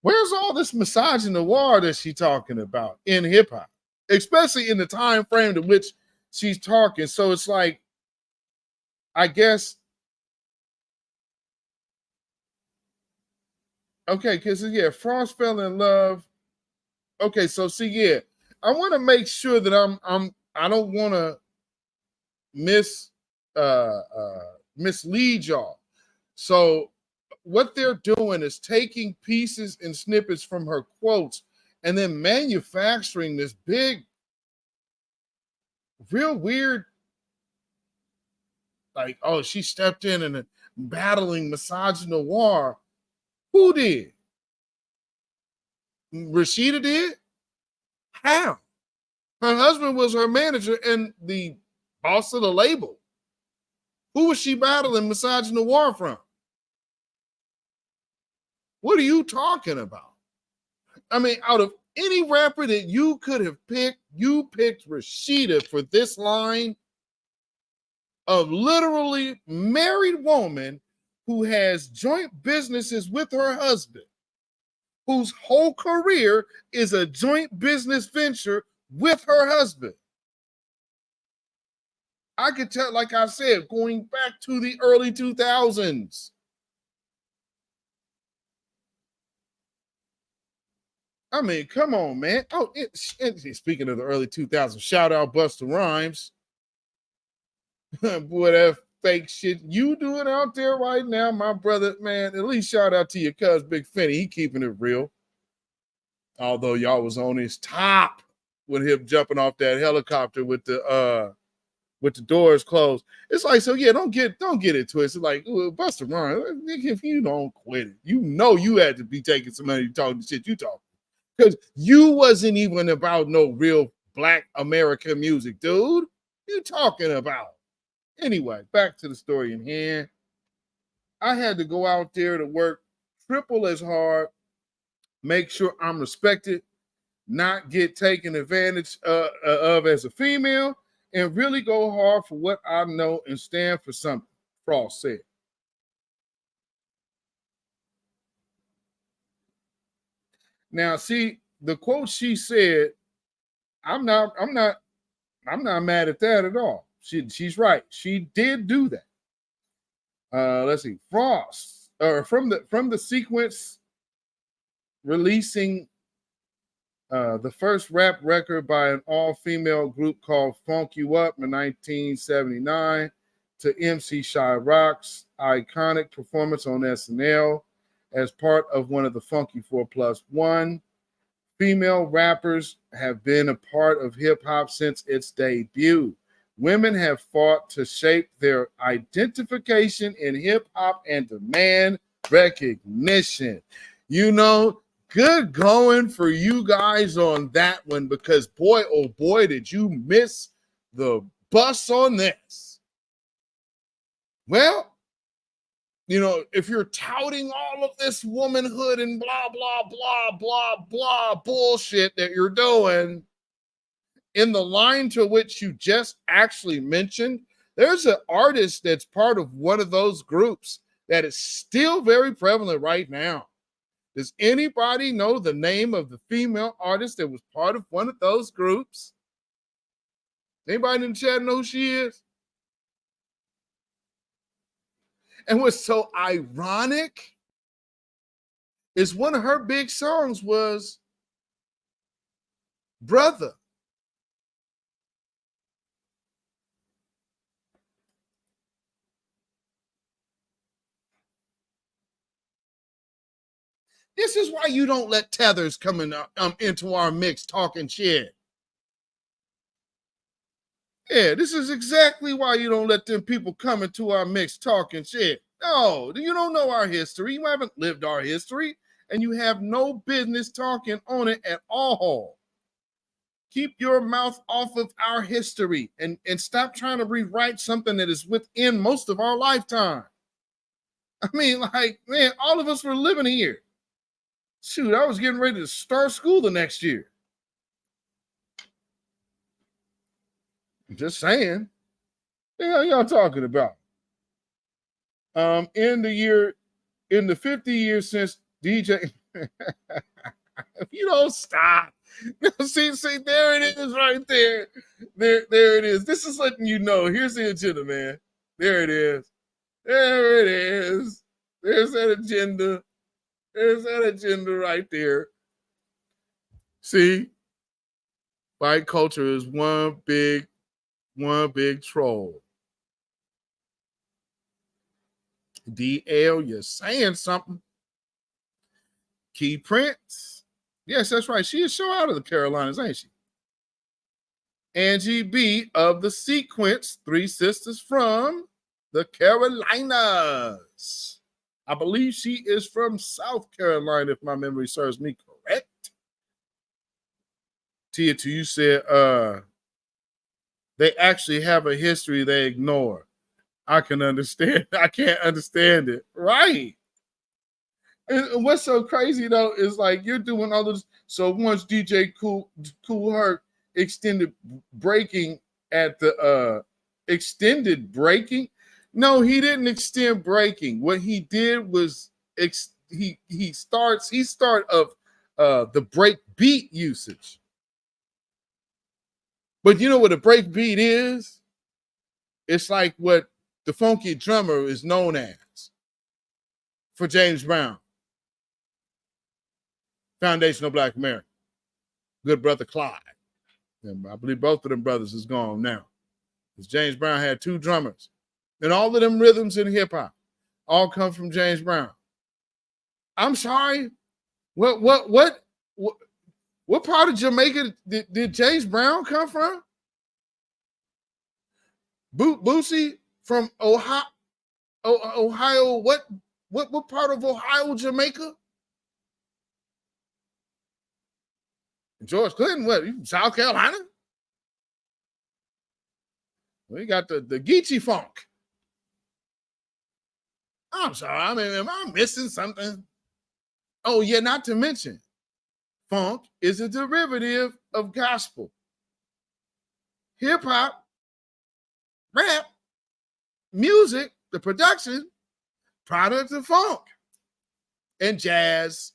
Where's all this misogynoir that she's talking about in hip-hop, especially in the time frame to which she's talking? So it's like, I guess, okay, because Frost fell in love. Okay, so see, I want to make sure that I don't want to mislead y'all. So what they're doing is taking pieces and snippets from her quotes and then manufacturing this big, real weird, like, oh, she stepped in and battling misogynoir. Who did? Rashida did? How? Her husband was her manager and the boss of the label. Who was she battling misogynoir from? What are you talking about? I mean, out of any rapper that you could have picked, you picked Rashida for this line of literally married woman who has joint businesses with her husband, whose whole career is a joint business venture with her husband. I could tell, like I said, going back to the early 2000s. I mean, come on, man. Oh, speaking of the early 2000s, shout out Busta Rhymes. Boy, that fake shit you doing out there right now, my brother, man, at least shout out to your cuz Big Finny. He keeping it real. Although y'all was on his top with him jumping off that helicopter with the doors closed. It's like, so yeah, don't get it twisted. Like, Busta Rhymes, if you don't quit it, you know you had to be taking some money talking the shit you talking. Because you wasn't even about no real Black American music, dude. You talking about? Anyway, back to the story in hand. I had to go out there to work triple as hard, make sure I'm respected, not get taken advantage of as a female, and really go hard for what I know and stand for something, Frost said. Now, see, the quote she said, I'm not mad at that at all. She's right. She did do that. Let's see, Frost, from the sequence releasing the first rap record by an all-female group called Funk You Up in 1979 to MC Shy-Rock's iconic performance on SNL as part of one of the Funky 4+1. Female rappers have been a part of hip-hop since its debut. Women have fought to shape their identification in hip-hop and demand recognition. You know, good going for you guys on that one, because boy, oh boy, did you miss the bus on this. Well, you know, if you're touting all of this womanhood and blah, blah, blah, blah, blah bullshit that you're doing, in the line to which you just actually mentioned, there's an artist that's part of one of those groups that is still very prevalent right now. Does anybody know the name of the female artist that was part of one of those groups? Anybody in the chat know who she is? And what's so ironic is one of her big songs was Brother. This is why you don't let tethers come in, into our mix talking shit. Yeah, this is exactly why you don't let them people come into our mix talking shit. No, you don't know our history. You haven't lived our history, and you have no business talking on it at all. Keep your mouth off of our history and stop trying to rewrite something that is within most of our lifetime. I mean, like, man, all of us were living here. Shoot, I was getting ready to start school the next year. Just saying. What the hell y'all talking about? In the 50 years since DJ, if you don't stop. See, there it is right there. There it is. This is letting you know. Here's the agenda, man. There it is. There it is. There's that agenda. There's that agenda right there. See, white culture is one big troll. DL, you're saying something. Key Prince. Yes, that's right. She is show out of the Carolinas, ain't she? Angie B of the Sequence, three sisters from the Carolinas. I believe she is from South Carolina, if my memory serves me correct. Tia, you said they actually have a history they ignore. I can understand. I can't understand it. Right. And what's so crazy though is like you're doing all this. So once DJ Cool Herc extended breaking at the extended breaking. No, he didn't extend breaking. What he did was he start of the break beat usage. But you know what a break beat is? It's like what the funky drummer is known as for James Brown. Foundational Black American. Good brother Clyde. And I believe both of them brothers is gone now. Because James Brown had 2 drummers. And all of them rhythms in hip-hop all come from James Brown. I'm sorry. What part of Jamaica did James Brown come from? Boosie from Ohio. Ohio. What part of Ohio, Jamaica? George Clinton, what? South Carolina? We got the Geechee funk. I'm sorry. I mean, am I missing something? Oh, yeah, not to mention, funk is a derivative of gospel. Hip-hop, rap, music, the production, product of funk, and jazz,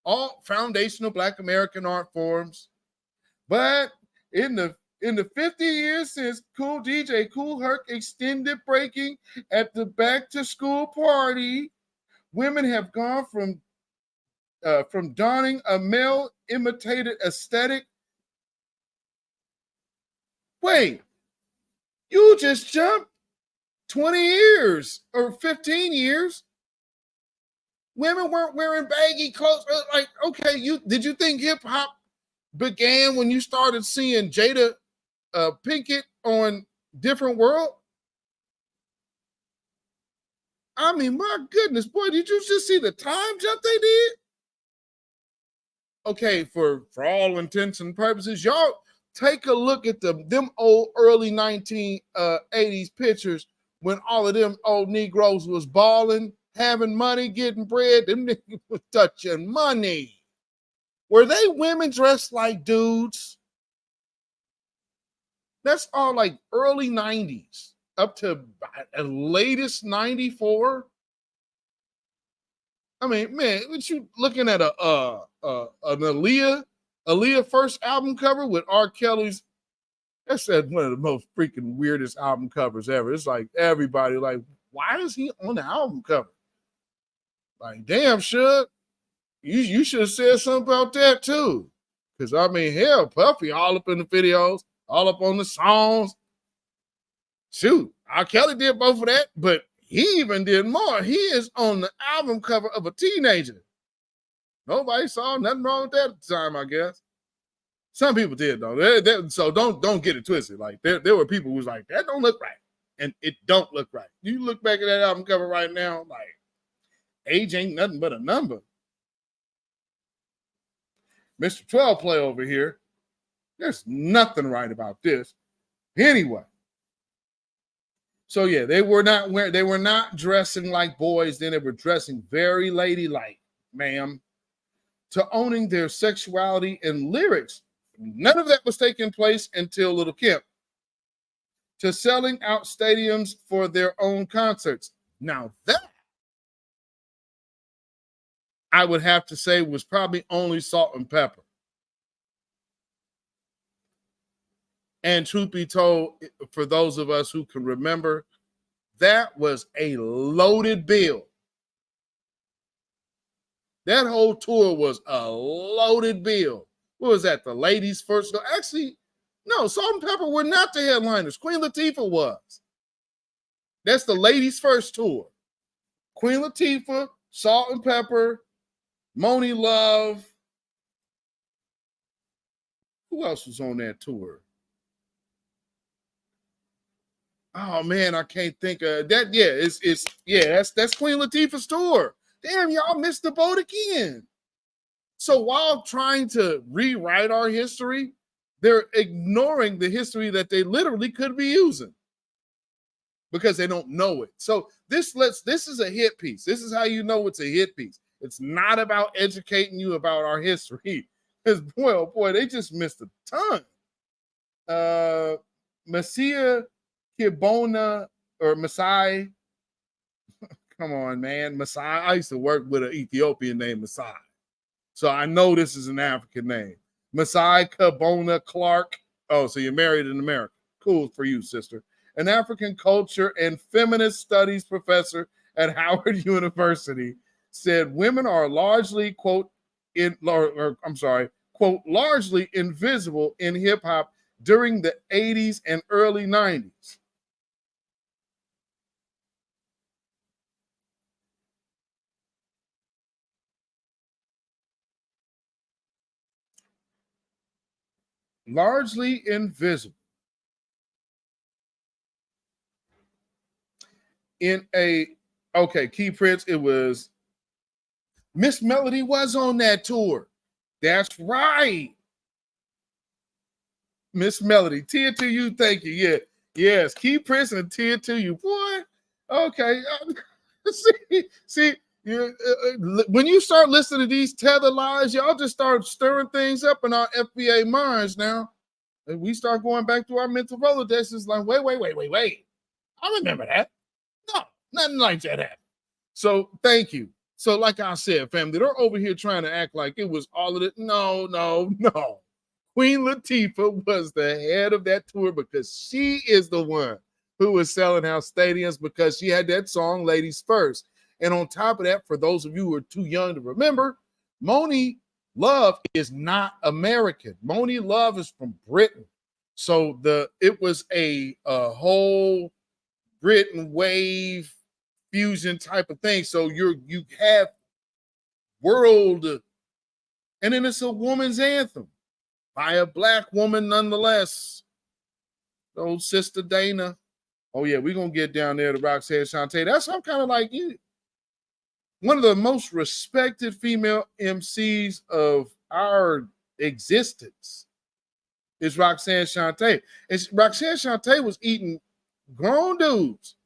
all foundational Black American art forms. But in the 50 years since Cool DJ Kool Herc extended breaking at the back-to-school party, women have gone from donning a male-imitated aesthetic. Wait, you just jumped 20 years or 15 years. Women weren't wearing baggy clothes. Like, okay, did you think hip-hop began when you started seeing Jada Pinkett on Different World? I mean, my goodness, boy, did you just see the time jump they did? Okay, for all intents and purposes, y'all take a look at them old early 1980s pictures when all of them old Negroes was balling, having money, getting bread. Them niggas was touching money. Were they women dressed like dudes? That's all like early 90s up to at latest 94. I mean, man, what you looking at an Aaliyah first album cover with R. Kelly's? That's one of the most freaking weirdest album covers ever. It's like everybody like, why is he on the album cover? Like, damn, Suge, you should have said something about that too. Because I mean, hell, Puffy all up in the videos, all up on the songs. Shoot, R. Kelly did both of that, but he even did more. He is on the album cover of a teenager. Nobody saw nothing wrong with that at the time, I guess. Some people did though. So don't get it twisted. Like there were people who was like, that don't look right, and it don't look right. You look back at that album cover right now, like age ain't nothing but a number. Mr. 12 play over here. There's nothing right about this. Anyway. So yeah, they were not dressing like boys, then they were dressing very ladylike, ma'am. To owning their sexuality and lyrics. None of that was taking place until Little Kim. To selling out stadiums for their own concerts. Now that, I would have to say, was probably only Salt and Pepper. And truth be told, for those of us who can remember, that was a loaded bill. That whole tour was a loaded bill. What was that? The ladies first? No, actually, no, Salt and Pepper were not the headliners. Queen Latifah was. That's the ladies first tour. Queen Latifah, Salt and Pepper, Moni Love. Who else was on that tour? Oh man, I can't think of that. Yeah, that's Queen Latifah's tour. Damn, y'all missed the boat again. So while trying to rewrite our history, they're ignoring the history that they literally could be using because they don't know it. So this is a hit piece. This is how you know it's a hit piece. It's not about educating you about our history. Because boy, oh boy, they just missed a ton. Messiah Kibona or Masai. Come on, man. Masai. I used to work with an Ethiopian named Masai. So I know this is an African name. Masai Kabona Clark. Oh, so you're married in America. Cool for you, sister. an African culture and feminist studies professor at Howard University, said women are largely, quote, quote, largely invisible in hip hop during the 80s and early 90s. Largely invisible. In a, okay, Key Prince, it was Miss Melody was on that tour. That's right. Miss Melody, Tear to You, thank you. Yeah, yes, Key Prince and Tear to You, boy. Okay, see, when you start listening to these tether lies, y'all just start stirring things up in our FBA minds now. And we start going back to our mental Rolodex. It's like, wait. I remember that. No, nothing like that happened. So thank you. So like I said, family, they're over here trying to act like it was all of it. No. Queen Latifah was the head of that tour because she is the one who was selling out stadiums because she had that song Ladies First. And on top of that, for those of you who are too young to remember, Moni Love is not American. Moni Love is from Britain. So it was a whole Britain wave fusion type of thing. So you have world, and then it's a woman's anthem by a black woman nonetheless. Old Sister Dana. Oh yeah, we're gonna get down there to Roxanne Shante. That's I'm kind of like you. One of the most respected female MCs of our existence is Roxanne Shante. And Roxanne Shante was eating grown dudes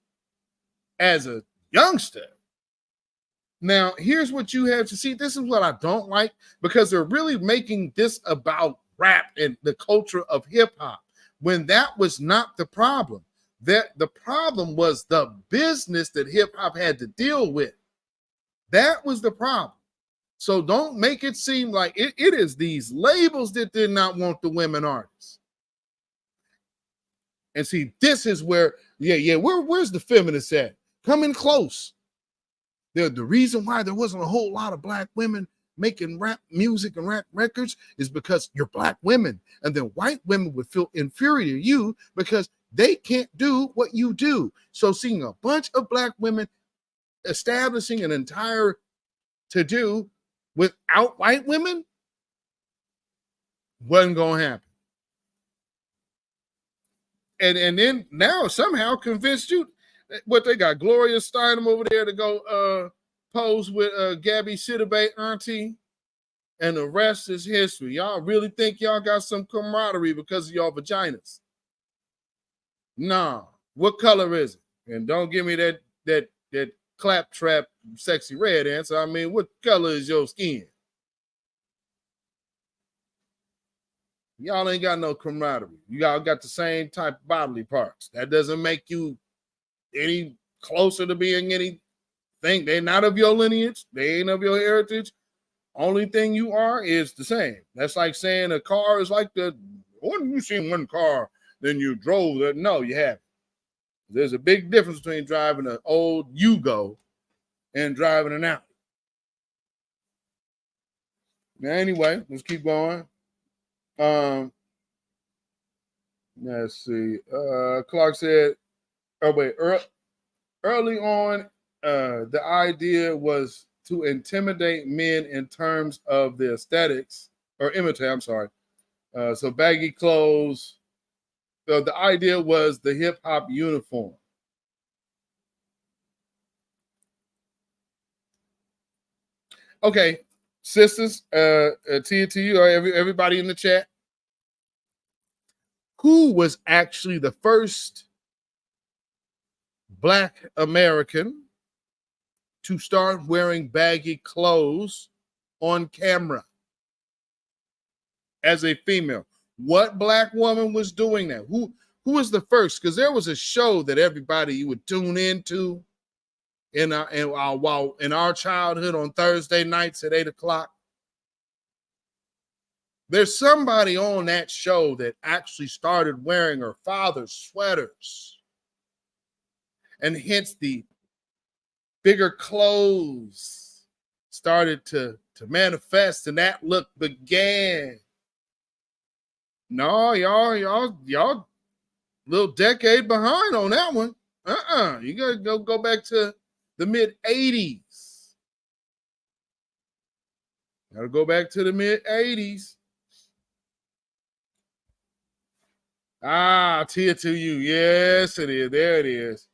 as a youngster. Now, here's what you have to see. This is what I don't like because they're really making this about rap and the culture of hip hop when that was not the problem. That the problem was the business that hip hop had to deal with. That was the problem. So don't make it seem like it is these labels that did not want the women artists. And see, this is where, where's the feminists at? Come in close. The reason why there wasn't a whole lot of black women making rap music and rap records is because you're black women. And then white women would feel inferior to you because they can't do what you do. So seeing a bunch of black women establishing an entire to-do without white women wasn't going to happen. And then now somehow convinced you what they got Gloria Steinem over there to go pose with Gabby Sidibe auntie, and the rest is history. Y'all really think y'all got some camaraderie because of y'all vaginas? Nah. What color is it? And don't give me that claptrap sexy red answer. I mean, what color is your skin? Y'all ain't got no camaraderie. You all got the same type of bodily parts. That doesn't make you any closer to being anything. They're not of your lineage. They ain't of your heritage. Only thing you are is the same. That's like saying a car is like when you seen one car, then you drove that. No, you haven't. There's a big difference between driving an old Yugo and driving an Audi. Now, anyway, let's keep going. Let's see. Clark said, early on, the idea was to intimidate men in terms of the aesthetics, or imitate, I'm sorry. So baggy clothes. So the idea was the hip hop uniform. Okay, sisters, to you, or everybody in the chat. Who was actually the first Black American to start wearing baggy clothes on camera as a female? What Black woman was doing that? Who was the first? Because there was a show that everybody would tune into in our childhood on Thursday nights at 8:00. There's somebody on that show that actually started wearing her father's sweaters And hence the bigger clothes started to manifest, and that look began. No, y'all little decade behind on that one. You gotta go back to the mid-80s. Gotta go back to the mid-80s. I'll tell it to you. Yes, it is. There it is.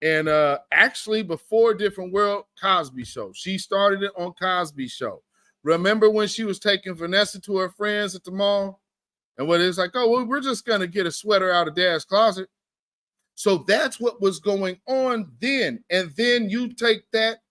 And actually, before Different World, Cosby Show. She started it on Cosby Show. Remember when she was taking Vanessa to her friends at the mall? And what it's like, oh, well, we're just going to get a sweater out of Dad's closet. So that's what was going on then. And then you take that.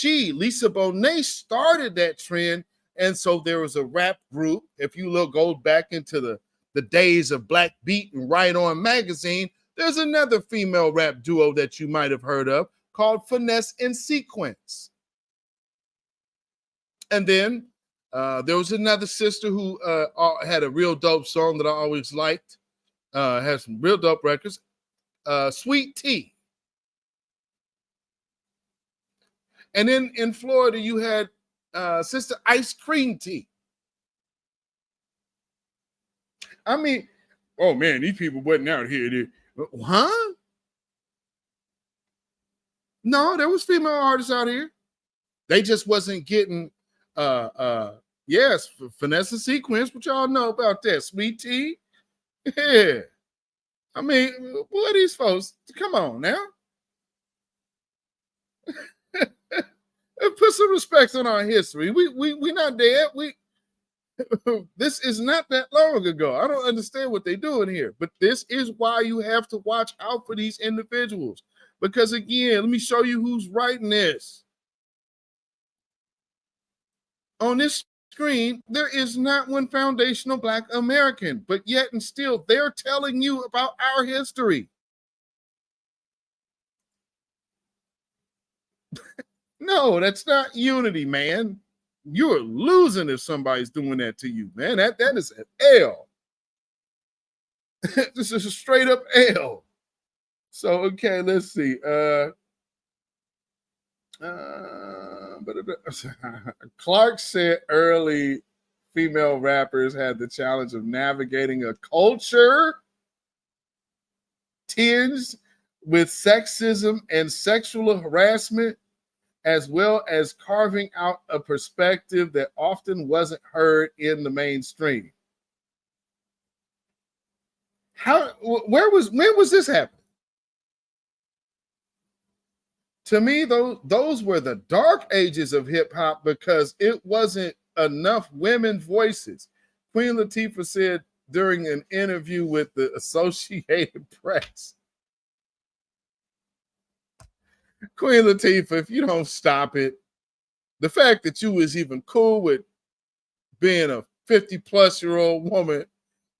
Lisa Bonet, started that trend. And so there was a rap group. If you go back into the days of Black Beat and Right On magazine, there's another female rap duo that you might have heard of called Finesse and Sequence. And then there was another sister who had a real dope song that I always liked, had some real dope records, Sweet Tea. And then in Florida, you had Sister Ice Cream Tea. I mean, oh man, these people wasn't out here. Huh? No, there was female artists out here. They just wasn't getting yes, Finesse and Sequence, but y'all know about that. Sweet Tea. Yeah. I mean, what are these folks? Come on now. Put some respect on our history. We not dead. This is not that long ago. I don't understand what they're doing here, but this is why you have to watch out for these individuals. Because again, let me show you who's writing this. On this screen, there is not one foundational Black American, but yet and still they're telling you about our history. No, that's not unity, man. You're losing if somebody's doing that to you, man. That is an L. This is a straight up L. So, okay, let's see. Clark said early female rappers had the challenge of navigating a culture tinged with sexism and sexual harassment, as well as carving out a perspective that often wasn't heard in the mainstream. When was this happening? To me, those were the dark ages of hip hop because it wasn't enough women voices. Queen Latifah said during an interview with the Associated Press, Queen Latifah, if you don't stop it, the fact that you was even cool with being a 50-plus-year-old woman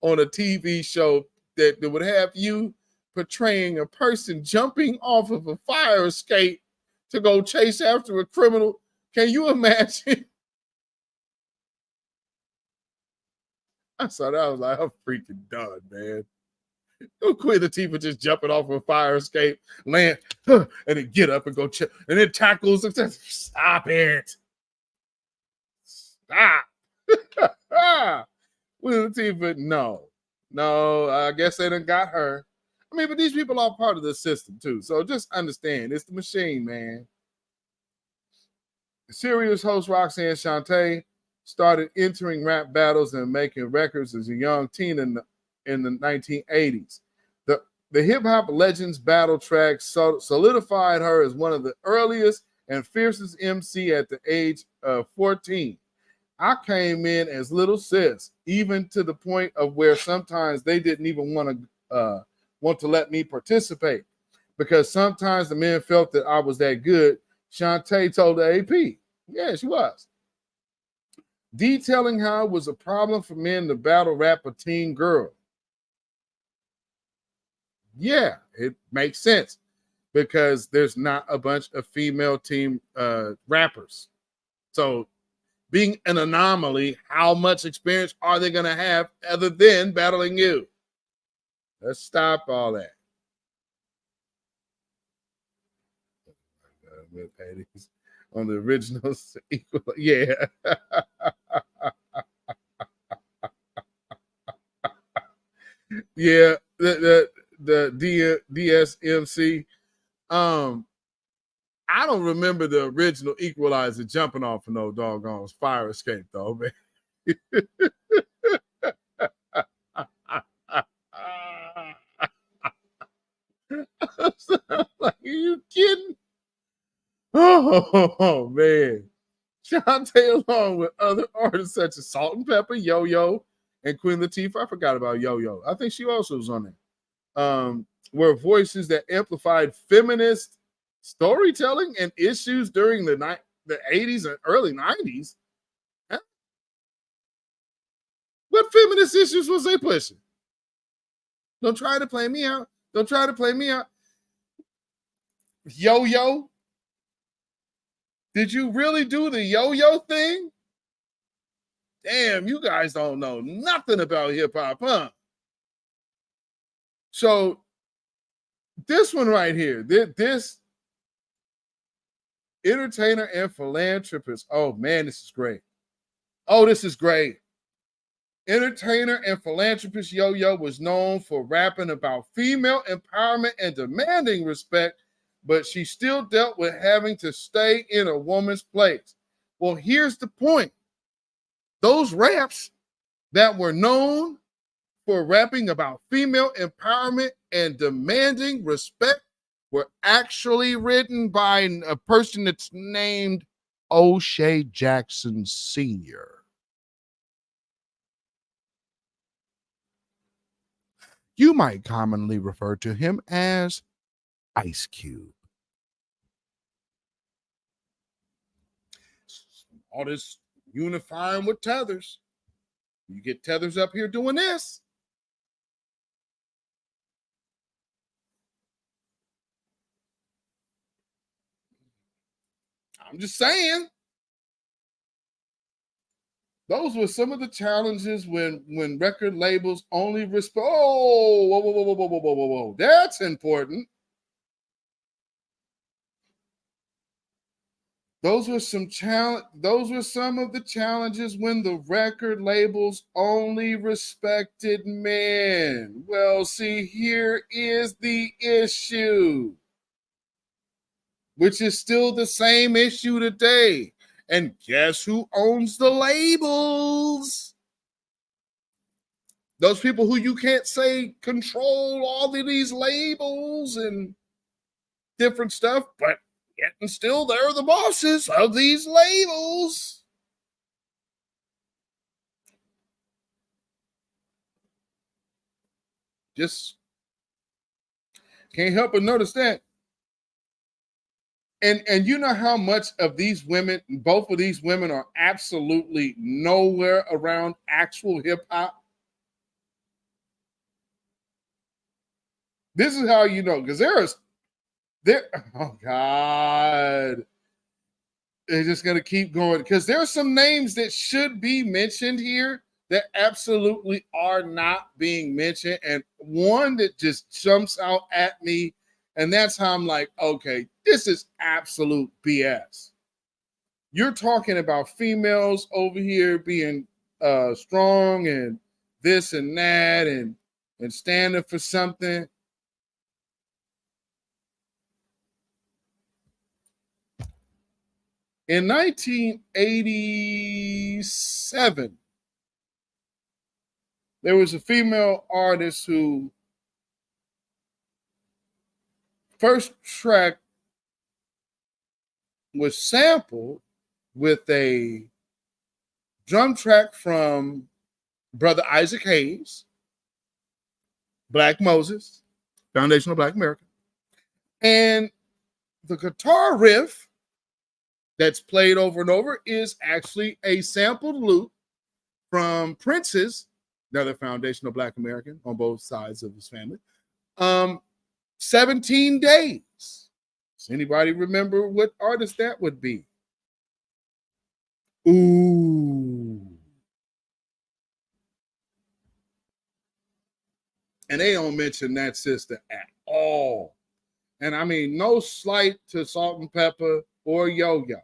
on a TV show that would have you portraying a person jumping off of a fire escape to go chase after a criminal. Can you imagine? I saw that. I was like, I'm freaking done, man. Queen Latifah just jumping off of a fire escape, land, and then get up and go check, and then tackles. Stop it. Stop. Queen Latifah, no, I guess they done got her. I mean, but these people are part of the system too. So just understand, it's the machine, man. Sirius host Roxanne Shante started entering rap battles and making records as a young teen in the 1980s. The hip-hop legends battle track solidified her as one of the earliest and fiercest MC at the age of 14. I came in as little sis, even to the point of where sometimes they didn't even want to let me participate because sometimes the men felt that I was that good. Shantae told the AP. Yeah, she was. Detailing how it was a problem for men to battle rap a teen girl. Yeah, it makes sense because there's not a bunch of female team rappers. So being an anomaly, how much experience are they going to have other than battling you? Let's stop all that. with Patties on the original sequel. Yeah. Yeah, the DSMC. I don't remember the original Equalizer jumping off of no doggone fire escape though, man. Like, are you kidding? Oh man. Shantae, along with other artists such as Salt and Pepper, Yo-Yo, and Queen Latifah. I forgot about Yo-Yo. I think she also was on there. Were voices that amplified feminist storytelling and issues during the 80s and early 90s. Huh? What feminist issues was they pushing? Don't try to play me out. Don't try to play me out. Yo-Yo? Did you really do the yo-yo thing? Damn, you guys don't know nothing about hip-hop, huh? So this one right here, this entertainer and philanthropist. Oh man, this is great. Oh, this is great. Entertainer and philanthropist Yo-Yo was known for rapping about female empowerment and demanding respect, but she still dealt with having to stay in a woman's place. Well, here's the point. Those raps that were known for rapping about female empowerment and demanding respect were actually written by a person that's named O'Shea Jackson Sr. You might commonly refer to him as Ice Cube. All this unifying with Tethers. You get Tethers up here doing this. I'm just saying. Those were some of the challenges when record labels only respect. Oh, whoa. That's important. Those were some of the challenges when the record labels only respected men. Well, see, here is the issue, which is still the same issue today. And guess who owns the labels? Those people who you can't say control all of these labels and different stuff, but yet and still they're the bosses of these labels. Just can't help but notice that. And you know how much of these women, both of these women, are absolutely nowhere around actual hip hop. This is how you know, because oh God. They're just going to keep going because there are some names that should be mentioned here that absolutely are not being mentioned. And one that just jumps out at me, and that's how I'm like, okay, this is absolute BS. You're talking about females over here being strong and this and that and standing for something. In 1987, there was a female artist who first track was sampled with a drum track from Brother Isaac Hayes, Black Moses, Foundation of Black America. And the guitar riff that's played over and over is actually a sampled loop from Prince's, another Foundation of Black American on both sides of his family, 17 Days. Does anybody remember what artist that would be? Ooh. And they don't mention that sister at all. And I mean, no slight to Salt and Pepper or Yo-Yo.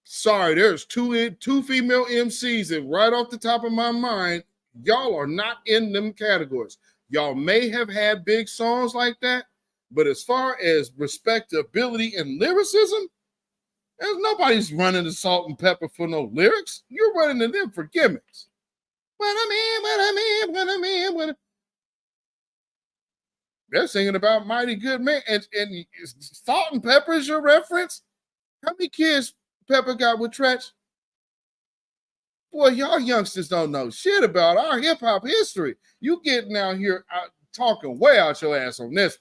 Sorry, there's two female MCs that right off the top of my mind, y'all are not in them categories. Y'all may have had big songs like that, but as far as respectability and lyricism, there's nobody's running to Salt and Pepper for no lyrics. You're running to them for gimmicks. They're singing about Mighty Good Man. And Salt and Pepper is your reference? How many kids Pepper got with Tretch? Boy, y'all youngsters don't know shit about our hip-hop history. You getting out here talking way out your ass on this.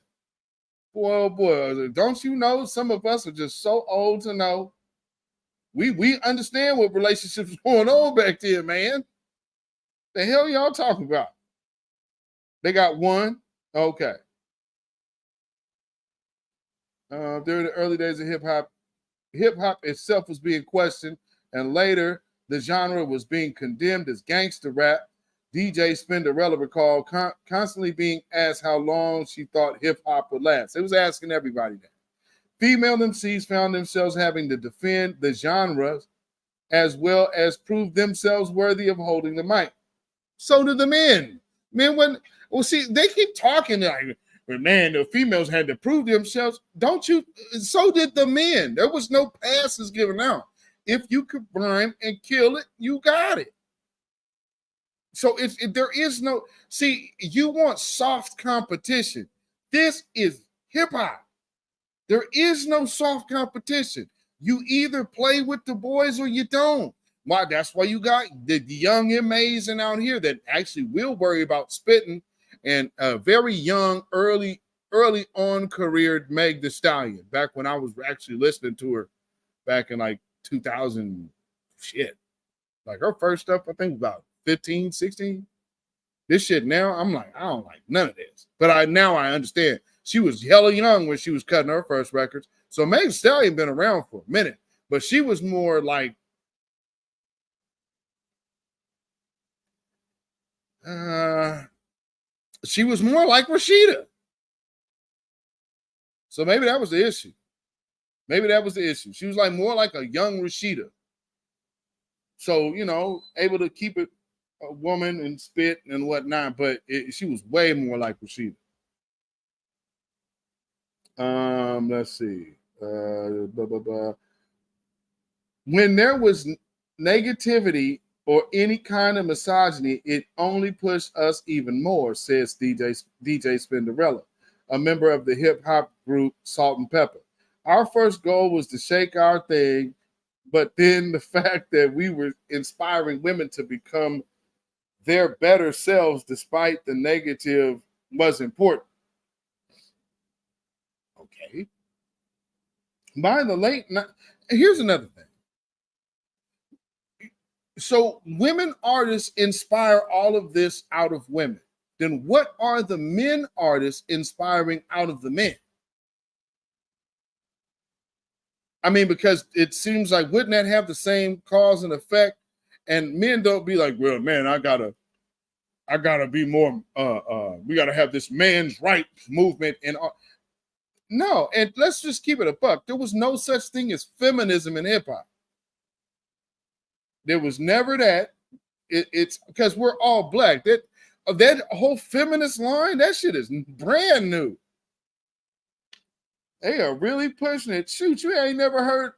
Boy, oh boy, don't you know some of us are just so old to know? We understand what relationships going on back then, man. The hell y'all talking about? They got one? Okay. During the early days of hip-hop itself was being questioned, and later the genre was being condemned as gangster rap. DJ Spinderella recalled constantly being asked how long she thought hip-hop would last. It was asking everybody that. Female MCs found themselves having to defend the genres as well as prove themselves worthy of holding the mic. So did the men. See, they keep talking like, man, the females had to prove themselves. Don't you? So did the men. There was no passes given out. If you could rhyme and kill it, you got it. So there is no, see, you want soft competition. This is hip hop. There is no soft competition. You either play with the boys or you don't. Why? That's why you got the young MAs and out here that actually will worry about spitting, and a very young, early on career Meg Thee Stallion. Back when I was actually listening to her, back in like 2000, shit, like her first stuff, I think about 15, 16. This shit now, I'm like, I don't like none of this. But now I understand. She was hella young when she was cutting her first records. So Meg Thee Stallion been around for a minute, but she was more like, she was more like Rashida. So maybe that was the issue. Maybe that was the issue. She was like more like a young Rashida. So, able to keep it a woman and spit and whatnot, but she was way more like Rashida. Let's see. When there was negativity or any kind of misogyny, it only pushed us even more, says DJ Spinderella, a member of the hip-hop group Salt and Pepper. Our first goal was to shake our thing, but then the fact that we were inspiring women to become their better selves despite the negative was important. Okay. By the late, here's another thing. So women artists inspire all of this out of women. Then what are the men artists inspiring out of the men? I mean, because it seems like, wouldn't that have the same cause and effect? And men don't be like, well, man, I gotta be more, we gotta have this man's rights movement and no, and let's just keep it a buck. There was no such thing as feminism in hip hop. There was never that. It's because we're all black. That whole feminist line, that shit is brand new. They are really pushing it. Shoot, you ain't never heard.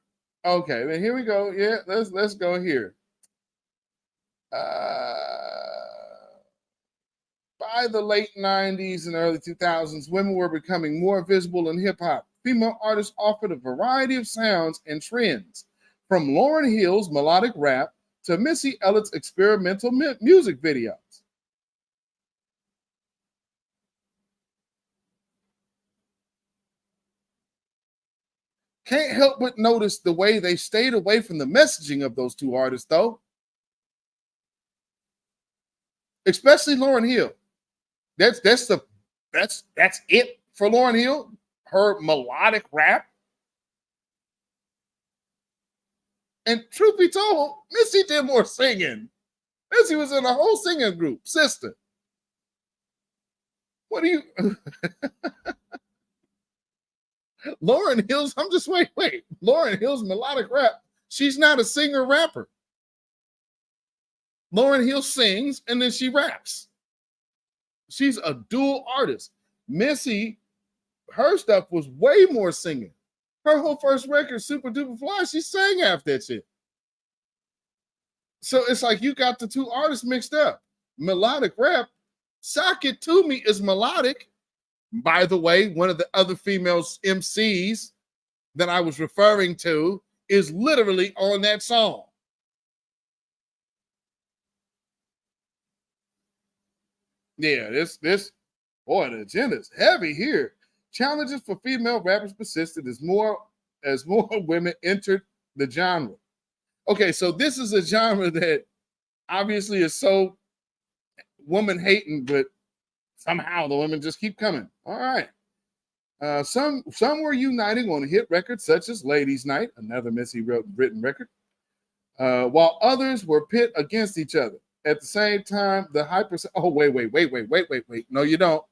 Okay, then here we go. Yeah, let's go here. By the late 90s and early 2000s, women were becoming more visible in hip-hop. Female artists offered a variety of sounds and trends, from Lauryn Hill's melodic rap to Missy Elliott's experimental music videos. Can't help but notice the way they stayed away from the messaging of those two artists, though. Especially Lauryn Hill. That's it for Lauryn Hill. Her melodic rap. And truth be told, Missy did more singing. Missy was in a whole singing group, Sister. What do you Lauryn Hill's, I'm just wait. Lauryn Hill's melodic rap. She's not a singer rapper. Lauryn Hill sings and then she raps. She's a dual artist. Missy, her stuff was way more singing. Her whole first record, Super Duper Fly, she sang half that shit. So it's like you got the two artists mixed up. Melodic rap, Sock It To Me is melodic. By the way, one of the other female MCs that I was referring to is literally on that song. Yeah, this boy, the agenda is heavy here. Challenges for female rappers persisted as more women entered the genre. Okay, so this is a genre that obviously is so woman hating, but somehow the women just keep coming. All right. Some were uniting on hit records such as Ladies' Night, another Missy written record, while others were pit against each other. At the same time, the hyper. Oh, wait. No, you don't.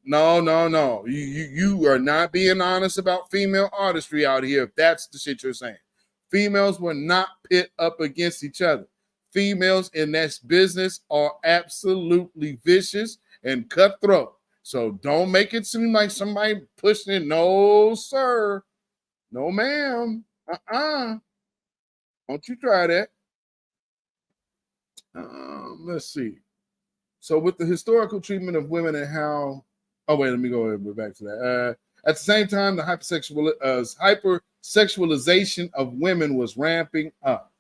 No. You are not being honest about female artistry out here if that's the shit you're saying. Females were not pit up against each other. Females in this business are absolutely vicious and cutthroat. So don't make it seem like somebody pushing it. No, sir. No, ma'am. Don't you try that. Let's see. So with the historical treatment of women and how... Oh, wait, let me go back to that. At the same time, the hypersexualization of women was ramping up.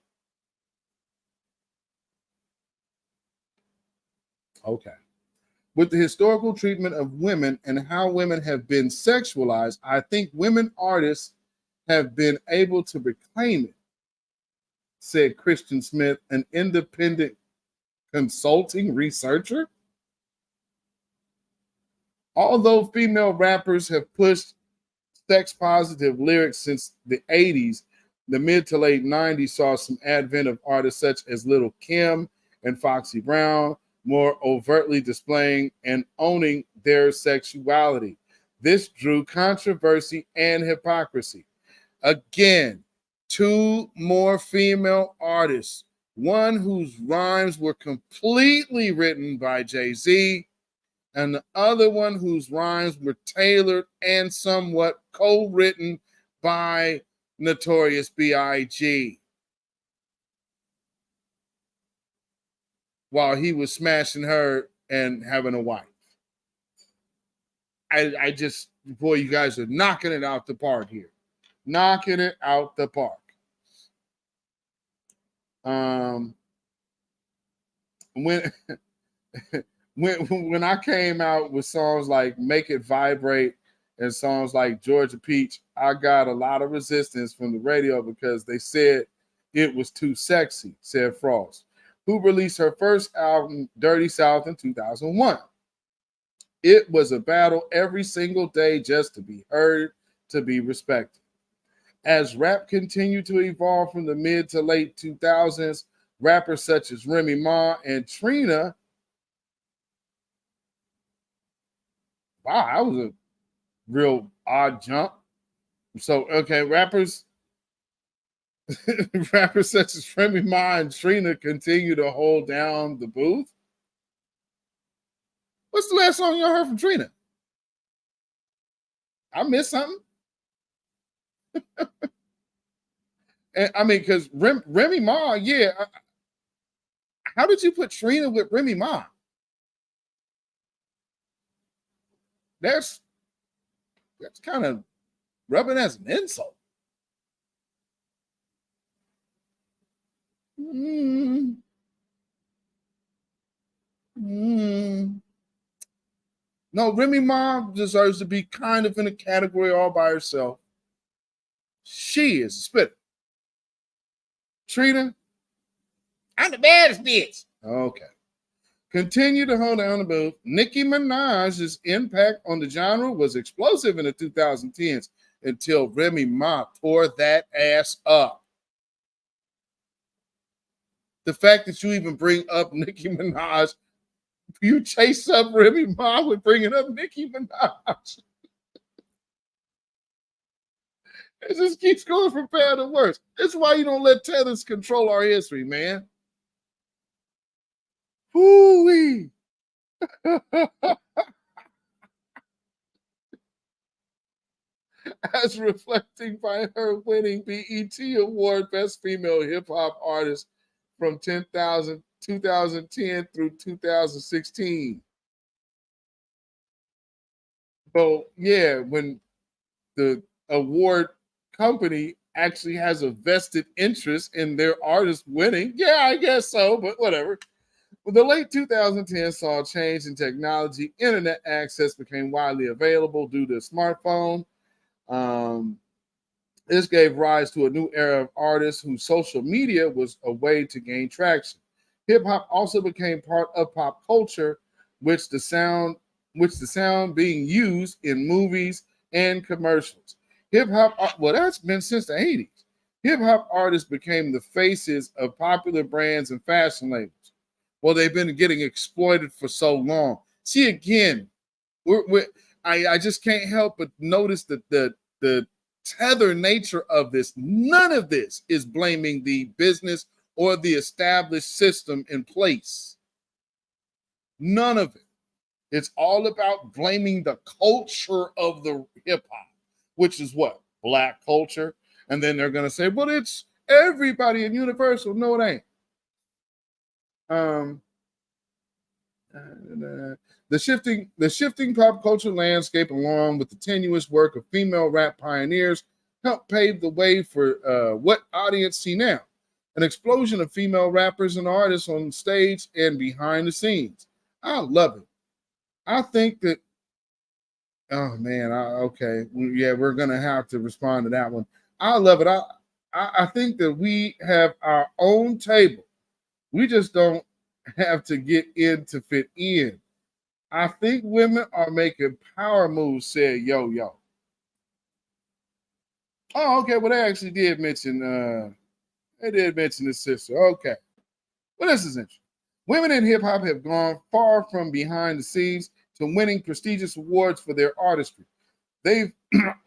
Okay. With the historical treatment of women and how women have been sexualized, I think women artists have been able to reclaim it, said Christian Smith, an independent consulting researcher. Although female rappers have pushed sex-positive lyrics since the 80s, the mid to late 90s saw some advent of artists such as Lil' Kim and Foxy Brown, more overtly displaying and owning their sexuality. This drew controversy and hypocrisy. Again, two more female artists, one whose rhymes were completely written by Jay-Z, and the other one whose rhymes were tailored and somewhat co-written by Notorious B.I.G. while he was smashing her and having a wife. I just, boy, you guys are knocking it out the park here. Knocking it out the park. When I came out with songs like Make It Vibrate and songs like Georgia Peach, I got a lot of resistance from the radio because they said it was too sexy, said Frost, who released her first album, Dirty South, in 2001. It was a battle every single day just to be heard, to be respected. As rap continued to evolve from the mid to late 2000s, rappers such as Remy Ma and Trina, wow, that was a real odd jump. So, okay, rappers such as Remy Ma and Trina continue to hold down the booth. What's the last song y'all heard from Trina? I missed something. And I mean, because Remy Ma, yeah. How did you put Trina with Remy Ma? That's kind of rubbing as an insult. No, Remy Ma deserves to be kind of in a category all by herself. She is a spitter. Trina, I'm the baddest bitch. Okay. Continue to hold down the booth. Nicki Minaj's impact on the genre was explosive in the 2010s until Remy Ma tore that ass up. The fact that you even bring up Nicki Minaj You chase up Remy Ma with bringing up Nicki Minaj. It just keeps going from bad to worse. That's why you don't let tethers control our history, man. Woo-wee. As reflecting by her winning BET Award Best Female Hip Hop Artist from 2010 through 2016. So, yeah, when the award company actually has a vested interest in their artist winning, yeah, I guess so, but whatever. Well, the late 2010s saw a change in technology. Internet access became widely available due to smartphone. This gave rise to a new era of artists whose social media was a way to gain traction. Hip hop also became part of pop culture, which the sound being used in movies and commercials. Hip hop, well, that's been since the 80s. Hip hop artists became the faces of popular brands and fashion labels. Well, they've been getting exploited for so long. See, again, I just can't help but notice that the tether nature of this. None of this is blaming the business or the established system in place. None of it. It's all about blaming the culture of the hip hop, which is what? Black culture. And then they're going to say, well, it's everybody in Universal. No, it ain't. The shifting pop culture landscape, along with the tenuous work of female rap pioneers, helped pave the way for what audience see now: an explosion of female rappers and artists on stage and behind the scenes. I love it. I think that, oh man, okay, yeah, we're gonna have to respond to that one. I love it. I think that we have our own table. We just don't have to get in to fit in. I think women are making power moves, said Yo-Yo. Oh, okay. Well, they actually did mention his sister. Okay. Well, this is interesting. Women in hip hop have gone far from behind the scenes to winning prestigious awards for their artistry. They've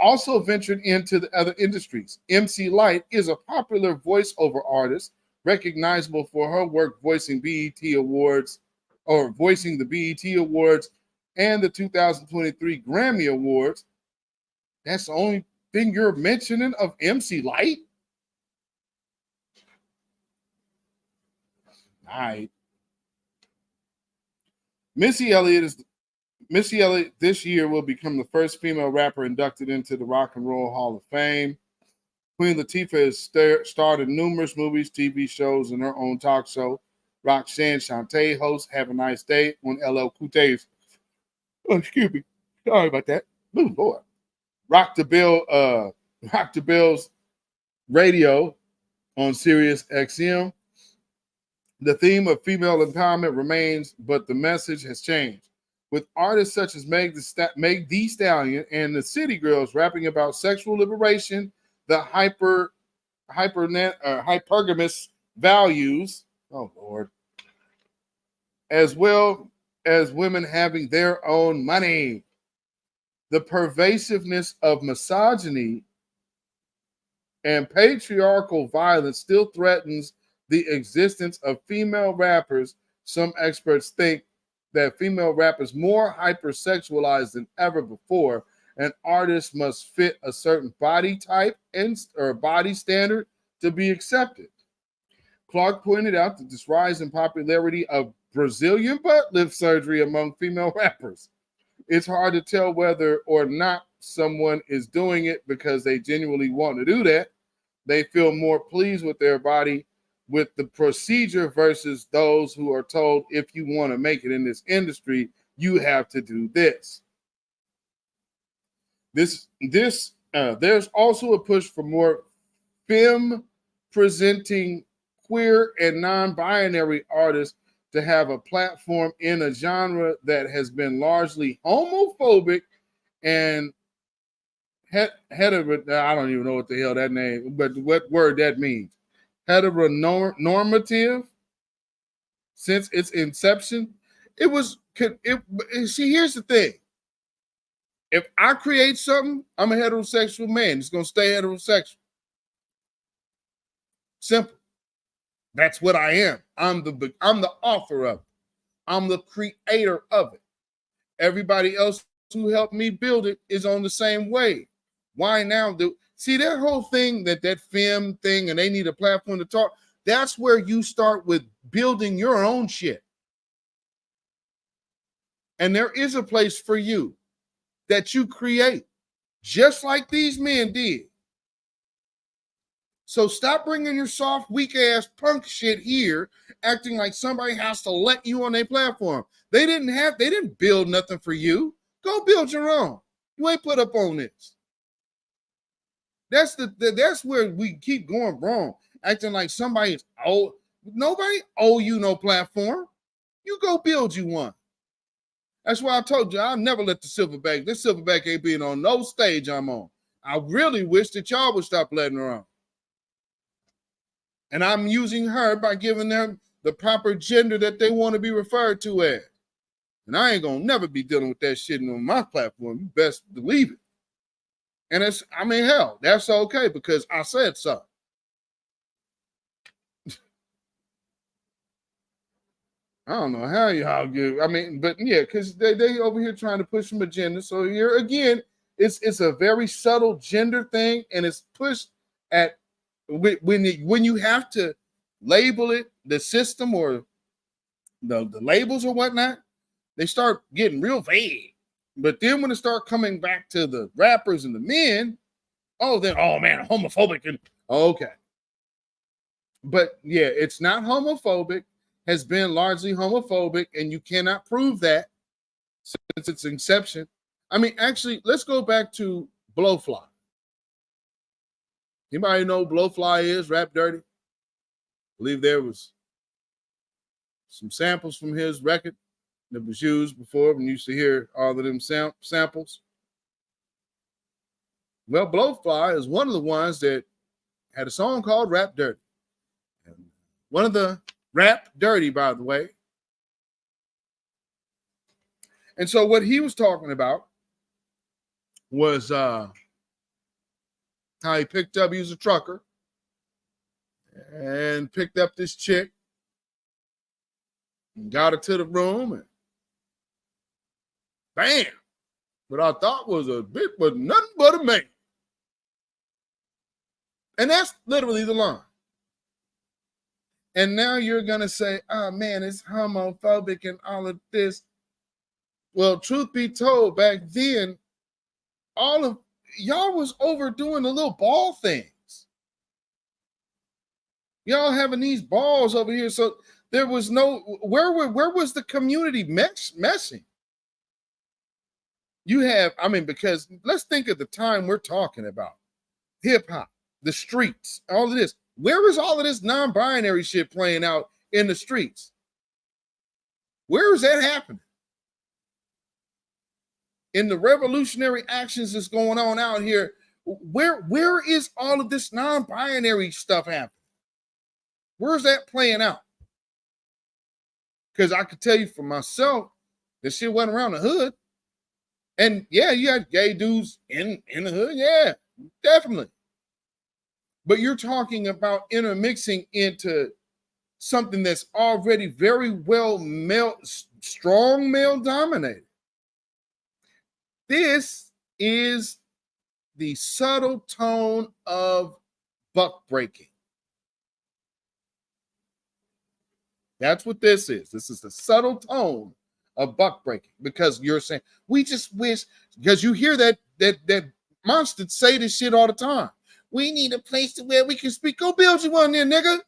also ventured into the other industries. MC Lyte is a popular voiceover artist, recognizable for her work voicing the BET Awards and the 2023 Grammy Awards. That's the only thing you're mentioning of MC Lyte? All right. Missy Elliott this year will become the first female rapper inducted into the Rock and Roll Hall of Fame. Queen Latifah has starred in numerous movies, TV shows, and her own talk show. Roxanne Shante hosts Have a Nice Day on LL Cool J's. Oh, excuse me. Sorry about that. Oh, Lord. Rock the Bill's radio on Sirius XM. The theme of female empowerment remains, but the message has changed. With artists such as Meg Thee Stallion and the City Girls rapping about sexual liberation, the hypergamous values, oh Lord, as well as women having their own money. The pervasiveness of misogyny and patriarchal violence still threatens the existence of female rappers. Some experts think that female rappers more hypersexualized than ever before, and artists must fit a certain body type or body standard to be accepted. Clark pointed out that this rise in popularity of Brazilian butt lift surgery among female rappers. It's hard to tell whether or not someone is doing it because they genuinely want to do that. They feel more pleased with their body with the procedure versus those who are told, if you want to make it in this industry, you have to do this. There's also a push for more femme presenting queer and non-binary artists to have a platform in a genre that has been largely homophobic and I don't even know what the hell that name, but what word that means. Heteronormative since its inception. See, here's the thing. If I create something, I'm a heterosexual man. It's going to stay heterosexual. Simple. That's what I am. I'm the author of it. I'm the creator of it. Everybody else who helped me build it is on the same way. Why now? See, that whole thing, that femme thing, and they need a platform to talk, that's where you start with building your own shit. And there is a place for you that you create, just like these men did. So stop bringing your soft, weak-ass punk shit here, acting like somebody has to let you on their platform. They didn't build nothing for you. Go build your own. You ain't put up on this. That's where we keep going wrong, acting like somebody's nobody owe you no platform. You go build you one. That's why I told you I'll never let the silverback. This silverback ain't being on no stage I'm on. I really wish that y'all would stop letting her on. And I'm using her by giving them the proper gender that they want to be referred to as. And I ain't gonna never be dealing with that shit on my platform. You best believe it. And hell, that's okay because I said so. I don't know how y'all give. But yeah, because they over here trying to push some agenda. So here again, it's a very subtle gender thing, and it's pushed at when you have to label it, the system or the labels or whatnot, they start getting real vague. But then when it start coming back to the rappers and the men, oh man, homophobic and okay. But yeah, it's not homophobic. Has been largely homophobic, and you cannot prove that since its inception. Actually, let's go back to Blowfly. Anybody know who Blowfly is? Rap Dirty? I believe there was some samples from his record that was used before. We used to hear all of them samples. Well, Blowfly is one of the ones that had a song called Rap Dirty. And one of the Rap Dirty, by the way. And so what he was talking about was how he picked up, he was a trucker, and picked up this chick and got her to the room and bam, what I thought was nothing but a man. And that's literally the line. And now you're going to say, oh man, it's homophobic and all of this. Well, truth be told, back then, all of y'all was overdoing the little ball things. Y'all having these balls over here. So there was where was the community messing? You have, because let's think of the time we're talking about. Hip hop, the streets, all of this. Where is all of this non-binary shit playing out in the streets? Where is that happening? In the revolutionary actions that's going on out here, where is all of this non-binary stuff happening? Where's that playing out? Because I could tell you for myself, this shit went around the hood. And yeah, you had gay dudes in the hood. Yeah, definitely. But you're talking about intermixing into something that's already very well strong male dominated. This is the subtle tone of buck breaking. That's what this is. This is the subtle tone of buck breaking, because you're saying, we just wish, because you hear that monster say this shit all the time. We need a place to where we can speak. Go build you one there, nigga.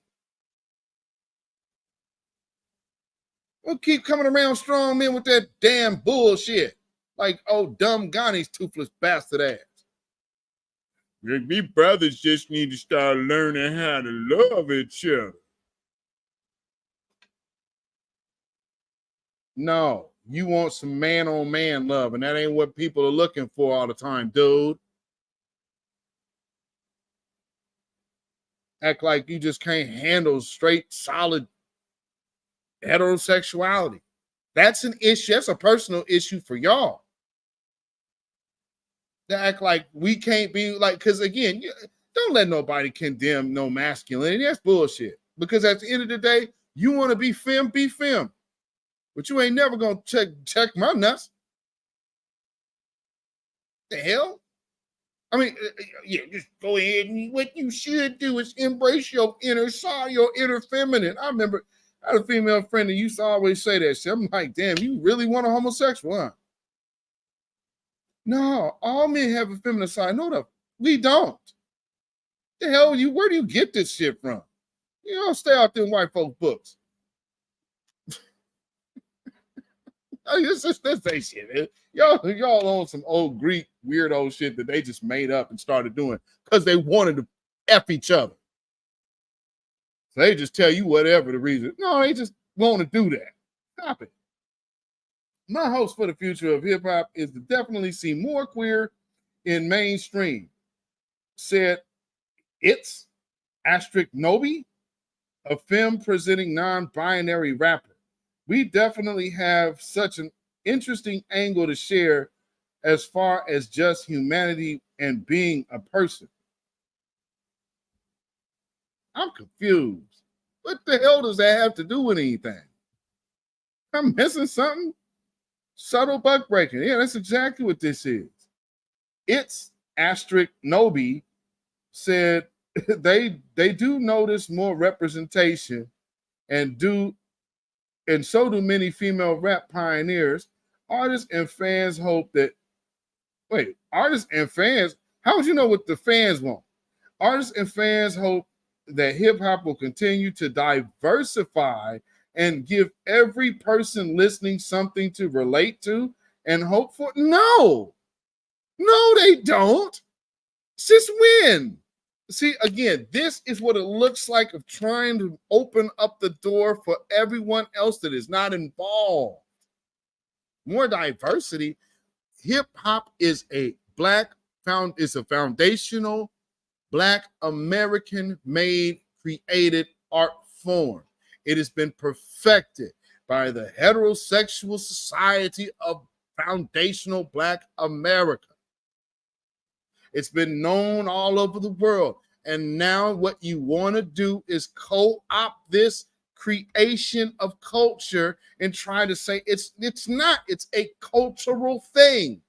We'll keep coming around strong men with that damn bullshit. Like, oh, dumb Ghani's toothless bastard ass. We brothers just need to start learning how to love each other. No, you want some man-on-man love, and that ain't what people are looking for all the time, dude. Act like you just can't handle straight, solid heterosexuality. That's an issue. That's a personal issue for y'all. To act like we can't be like, because again, don't let nobody condemn no masculinity. That's bullshit. Because at the end of the day, you want to be femme, be femme. But you ain't never gonna check my nuts. The hell? I mean, yeah, just go ahead and what you should do is embrace your inner side, your inner feminine. I remember I had a female friend that used to always say that shit. I'm like, damn, you really want a homosexual, huh? No, all men have a feminine side. No, we don't. The hell where do you get this shit from? You don't stay out there in white folks' books. This ain't shit, man. Y'all on some old Greek weirdo shit that they just made up and started doing because they wanted to F each other. So they just tell you whatever the reason. No, they just want to do that. Stop it. My hopes for the future of hip hop is to definitely see more queer in mainstream. Said it's Asterisk Nobi, a femme presenting non-binary rapper. We definitely have such an interesting angle to share as far as just humanity and being a person. I'm confused. What the hell does that have to do with anything? I'm missing something? Subtle buck breaking. Yeah, that's exactly what this is. It's Asterisk Nobi said they do notice more representation and so do many female rap pioneers. Artists and fans hope that, artists and fans, how would you know what the fans want? Artists and fans hope that hip hop will continue to diversify and give every person listening something to relate to and hope for. No, they don't. Since when? See, again, this is what it looks like of trying to open up the door for everyone else that is not involved. More diversity. Hip hop is a foundational Black American made created art form. It has been perfected by the heterosexual society of foundational Black America. It's been known all over the world. And now what you want to do is co-opt this creation of culture and try to say it's not. It's a cultural thing.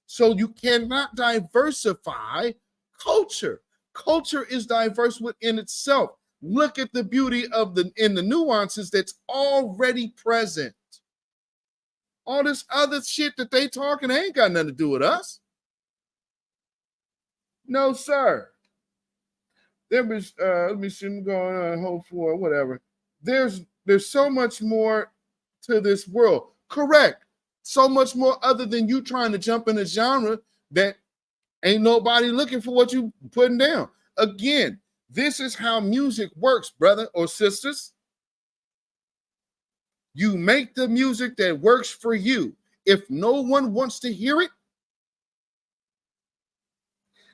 So you cannot diversify culture. Culture is diverse within itself. Look at the beauty of the nuances that's already present. All this other shit that they talking ain't got nothing to do with us. No, sir. There was let me see, I'm going on hope for whatever. There's so much more to this world. Correct. So much more other than you trying to jump in a genre that ain't nobody looking for what you putting down. Again, this is how music works, brother or sisters. You make the music that works for you. If no one wants to hear it,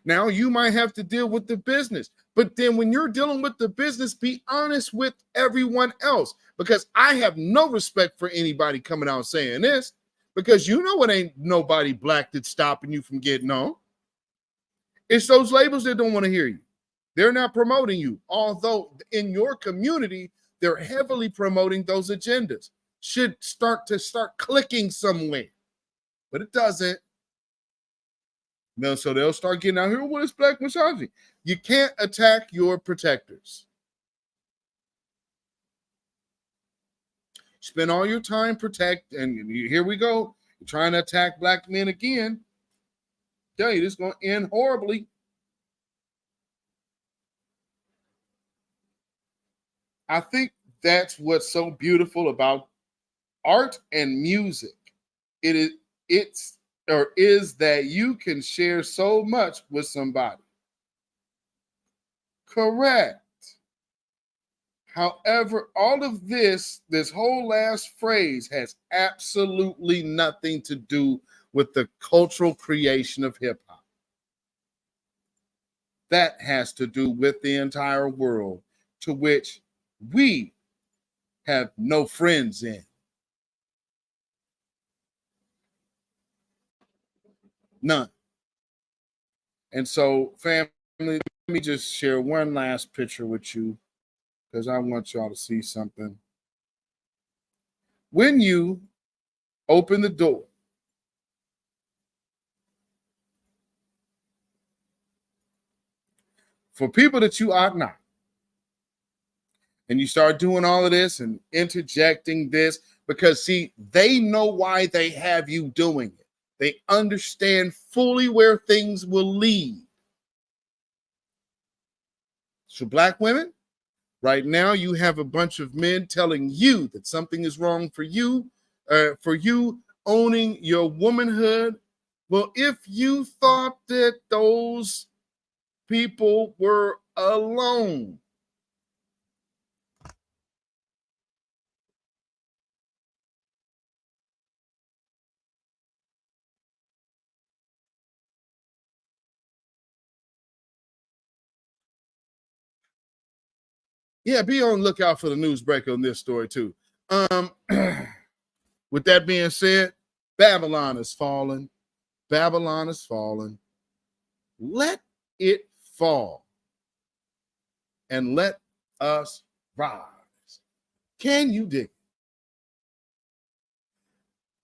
now you might have to deal with the business. But then when you're dealing with the business, be honest with everyone else. Because I have no respect for anybody coming out saying this. Because you know it ain't nobody Black that's stopping you from getting on. It's those labels that don't want to hear you. They're not promoting you. Although in your community, they're heavily promoting those agendas. Should start clicking somewhere. But it doesn't. No, so they'll start getting out here. What is Black misogyny? You can't attack your protectors. Spend all your time and here we go. You're trying to attack Black men again. Tell you this is going to end horribly. I think that's what's so beautiful about art and music. Is that you can share so much with somebody. Correct. However, all of this whole last phrase has absolutely nothing to do with the cultural creation of hip hop. That has to do with the entire world to which we have no friends in. None. And so, family, let me just share one last picture with you because I want y'all to see something. When you open the door for people that you ought not, and you start doing all of this and interjecting this, because see, they know why they have you doing it. They understand fully where things will lead. So black women, right now you have a bunch of men telling you that something is wrong for you owning your womanhood. Well, if you thought that those people were alone, yeah, be on the lookout for the news break on this story too. With that being said, Babylon is fallen. Babylon is fallen. Let it fall and let us rise. Can you dig it?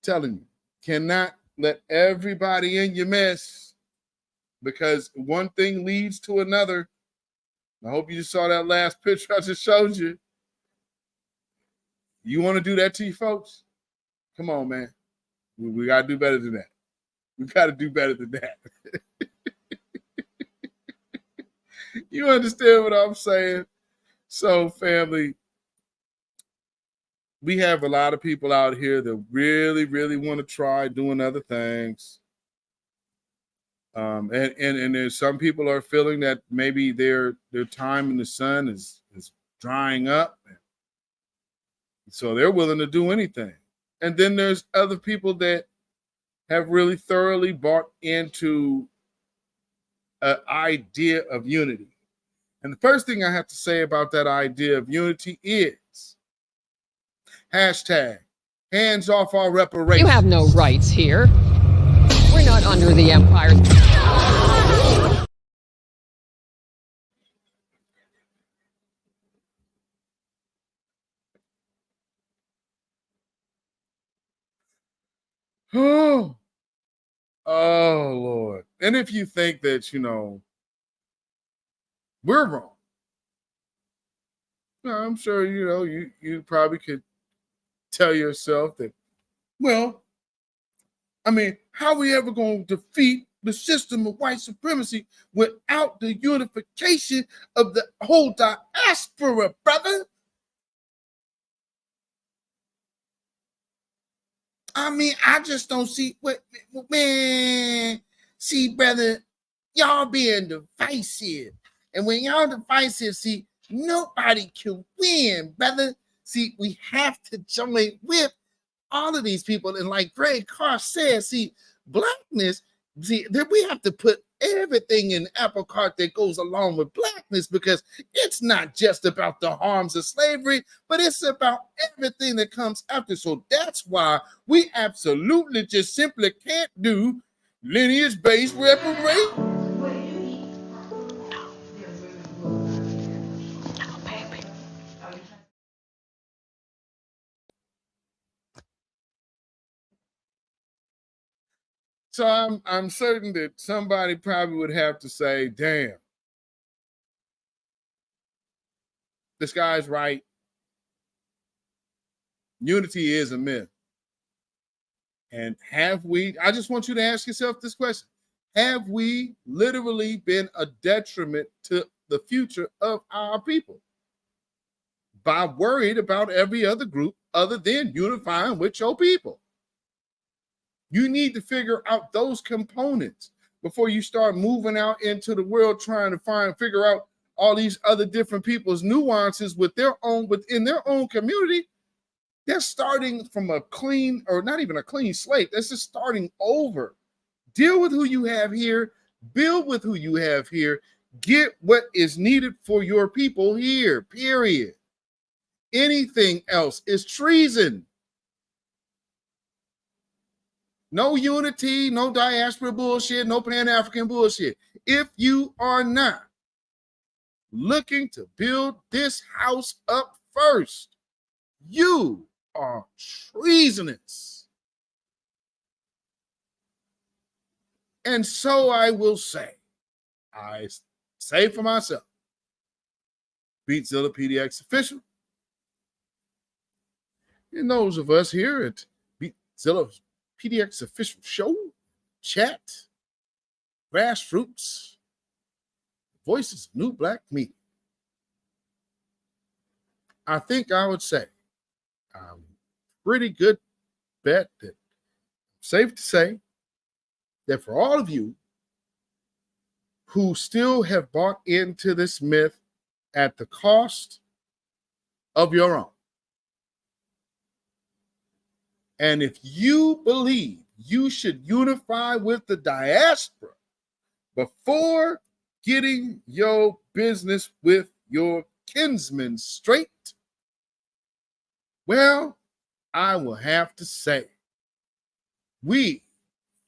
Telling you, cannot let everybody in your mess, because one thing leads to another. I hope you just saw that last picture I just showed you. You want to do that to you folks? Come on, man. We got to do better than that. We got to do better than that. You understand what I'm saying? So, family, we have a lot of people out here that really, really want to try doing other things. And there's some people are feeling that maybe their time in the sun is drying up. So they're willing to do anything. And then there's other people that have really thoroughly bought into an idea of unity. And the first thing I have to say about that idea of unity is hashtag hands off our reparations. You have no rights here. We're not under the empire. Oh, Lord. And if you think that, we're wrong, I'm sure, you probably could tell yourself that, well, I mean, how are we ever going to defeat the system of white supremacy without the unification of the whole diaspora, brother? I mean, I just don't see what, man. See, brother, y'all being divisive. And when y'all divisive, see, nobody can win, brother. See, we have to join with all of these people. And like Greg Carr said, see, blackness, see, we have to put everything in the apple cart that goes along with blackness, because it's not just about the harms of slavery, but it's about everything that comes after. So that's why we absolutely just simply can't do lineage-based reparations. So I'm certain that somebody probably would have to say, damn, this guy's right. Unity is a myth. And I just want you to ask yourself this question. Have we literally been a detriment to the future of our people by worried about every other group other than unifying with your people? You need to figure out those components before you start moving out into the world trying to figure out all these other different people's nuances within their own community. They're starting from a clean, or not even a clean slate. That's just starting over. Deal with who you have here, build with who you have here, get what is needed for your people here, period. Anything else is treason. No unity, no diaspora bullshit, no Pan-African bullshit. If you are not looking to build this house up first, you are treasonous. And so I will say, I say for myself, Beatzilla PDX official, and those of us here at Beatzilla PDX official show, chat, grassroots, voices of new black media. I think I would say, pretty good bet that safe to say that for all of you who still have bought into this myth at the cost of your own, and if you believe you should unify with the diaspora before getting your business with your kinsmen straight, well, I will have to say, we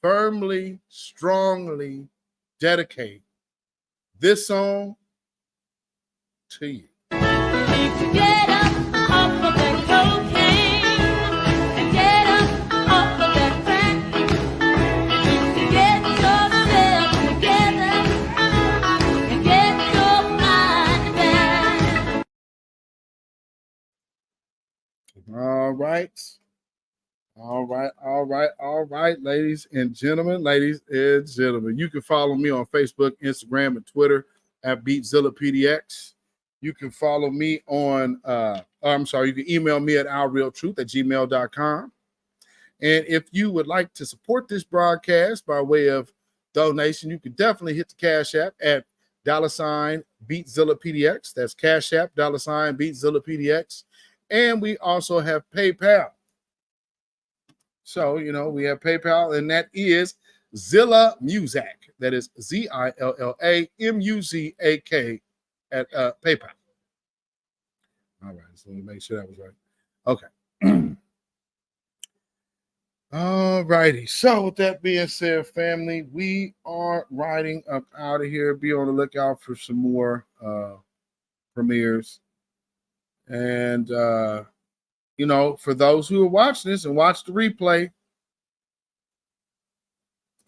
firmly, strongly dedicate this song to you. Get up off of that cocaine and get up off of that crack. Get yourself together and get your mind back. All right, ladies and gentlemen. You can follow me on Facebook, Instagram, and Twitter at beatzillapdx. You can follow me on, you can email me at ourrealtruth@gmail.com. And if you would like to support this broadcast by way of donation, you can definitely hit the Cash App at $beatzillapdx. That's Cash App, $beatzillapdx. And we also have PayPal. So, we have PayPal, and that is Zilla Muzak. That is ZILLAMUZAK at PayPal. All right, so let me make sure that was right. Okay. All righty. So with that being said, family, we are riding up out of here. Be on the lookout for some more premieres. And, for those who are watching this and watch the replay,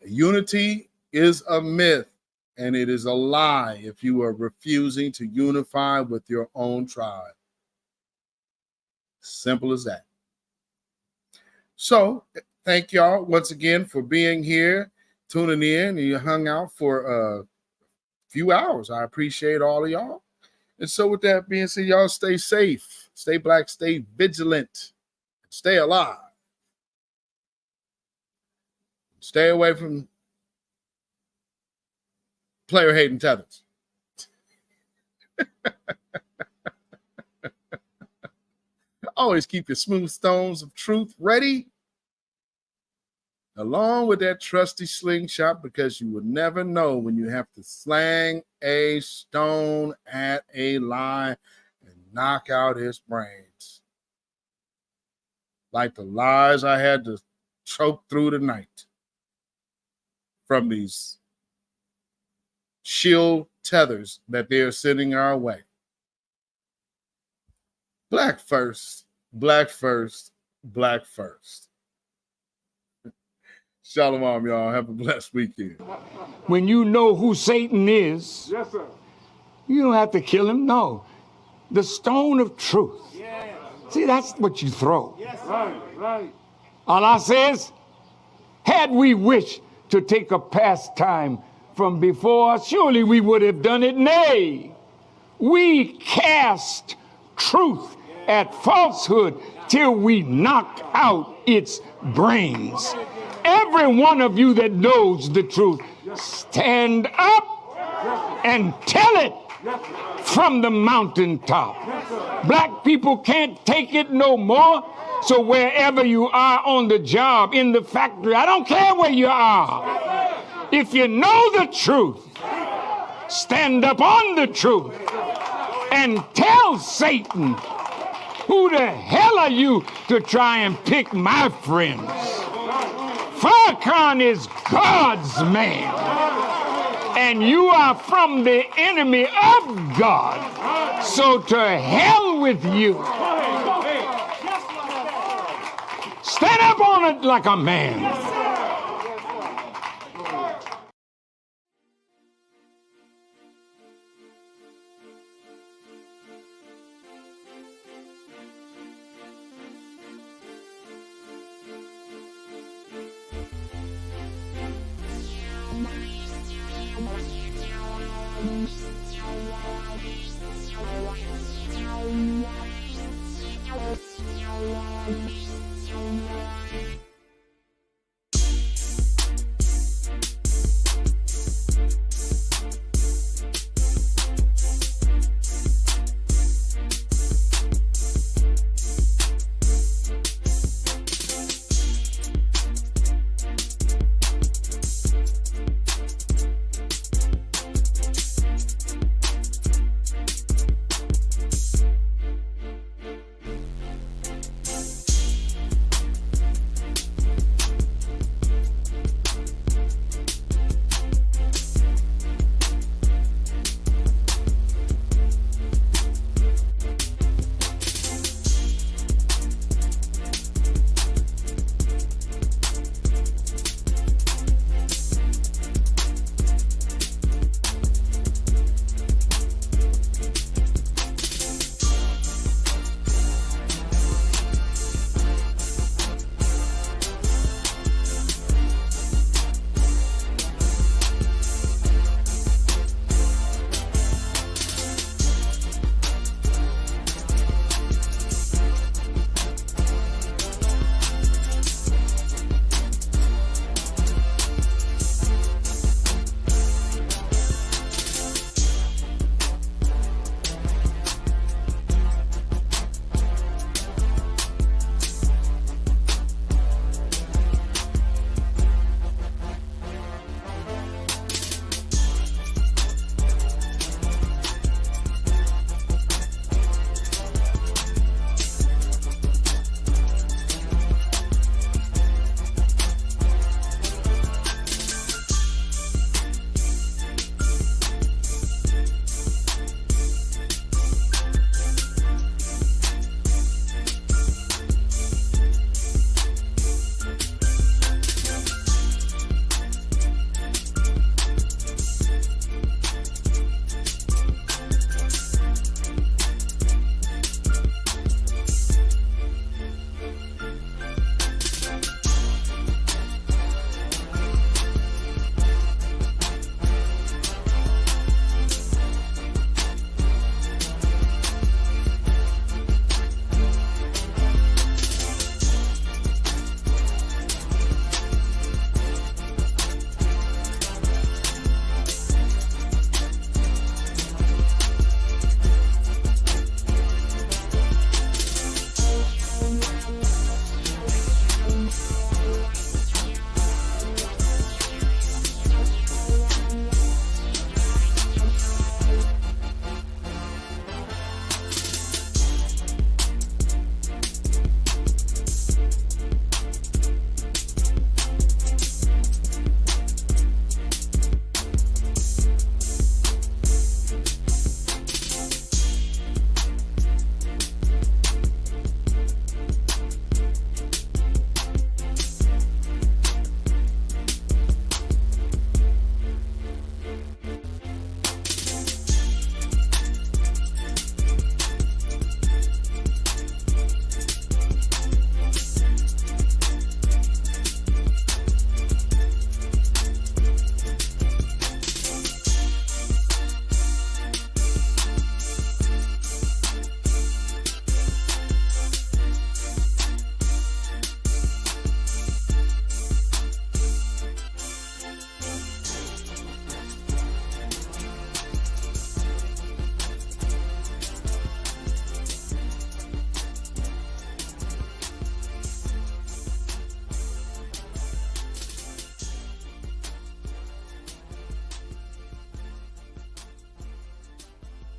unity is a myth and it is a lie if you are refusing to unify with your own tribe. Simple as that. So, thank y'all once again for being here, tuning in, and you hung out for a few hours. I appreciate all of y'all. And so with that being said, y'all stay safe, stay black, stay vigilant, stay alive. Stay away from player hating tethers. Always keep your smooth stones of truth ready, along with that trusty slingshot, because you will never know when you have to slang a stone at a lie and knock out his brains. Like the lies I had to choke through tonight from these shield tethers that they're sending our way. Black first, black first, black first. Shalom, y'all. Have a blessed weekend. When you know who Satan is, Yes, sir. you don't have to kill him. No. The stone of truth. See, that's what you throw. Right. Allah says, had we wished to take a pastime from before, surely we would have done it. Nay, we cast truth at falsehood till we knock out its brains. Every one of you that knows the truth, stand up and tell it from the mountaintop. Black people can't take it no more. So wherever you are on the job, in the factory, I don't care where you are. If you know the truth, stand up on the truth and tell Satan, who the hell are you to try and pick my friends? Farrakhan is God's man. And you are from the enemy of God. So to hell with you. Stand up on it like a man.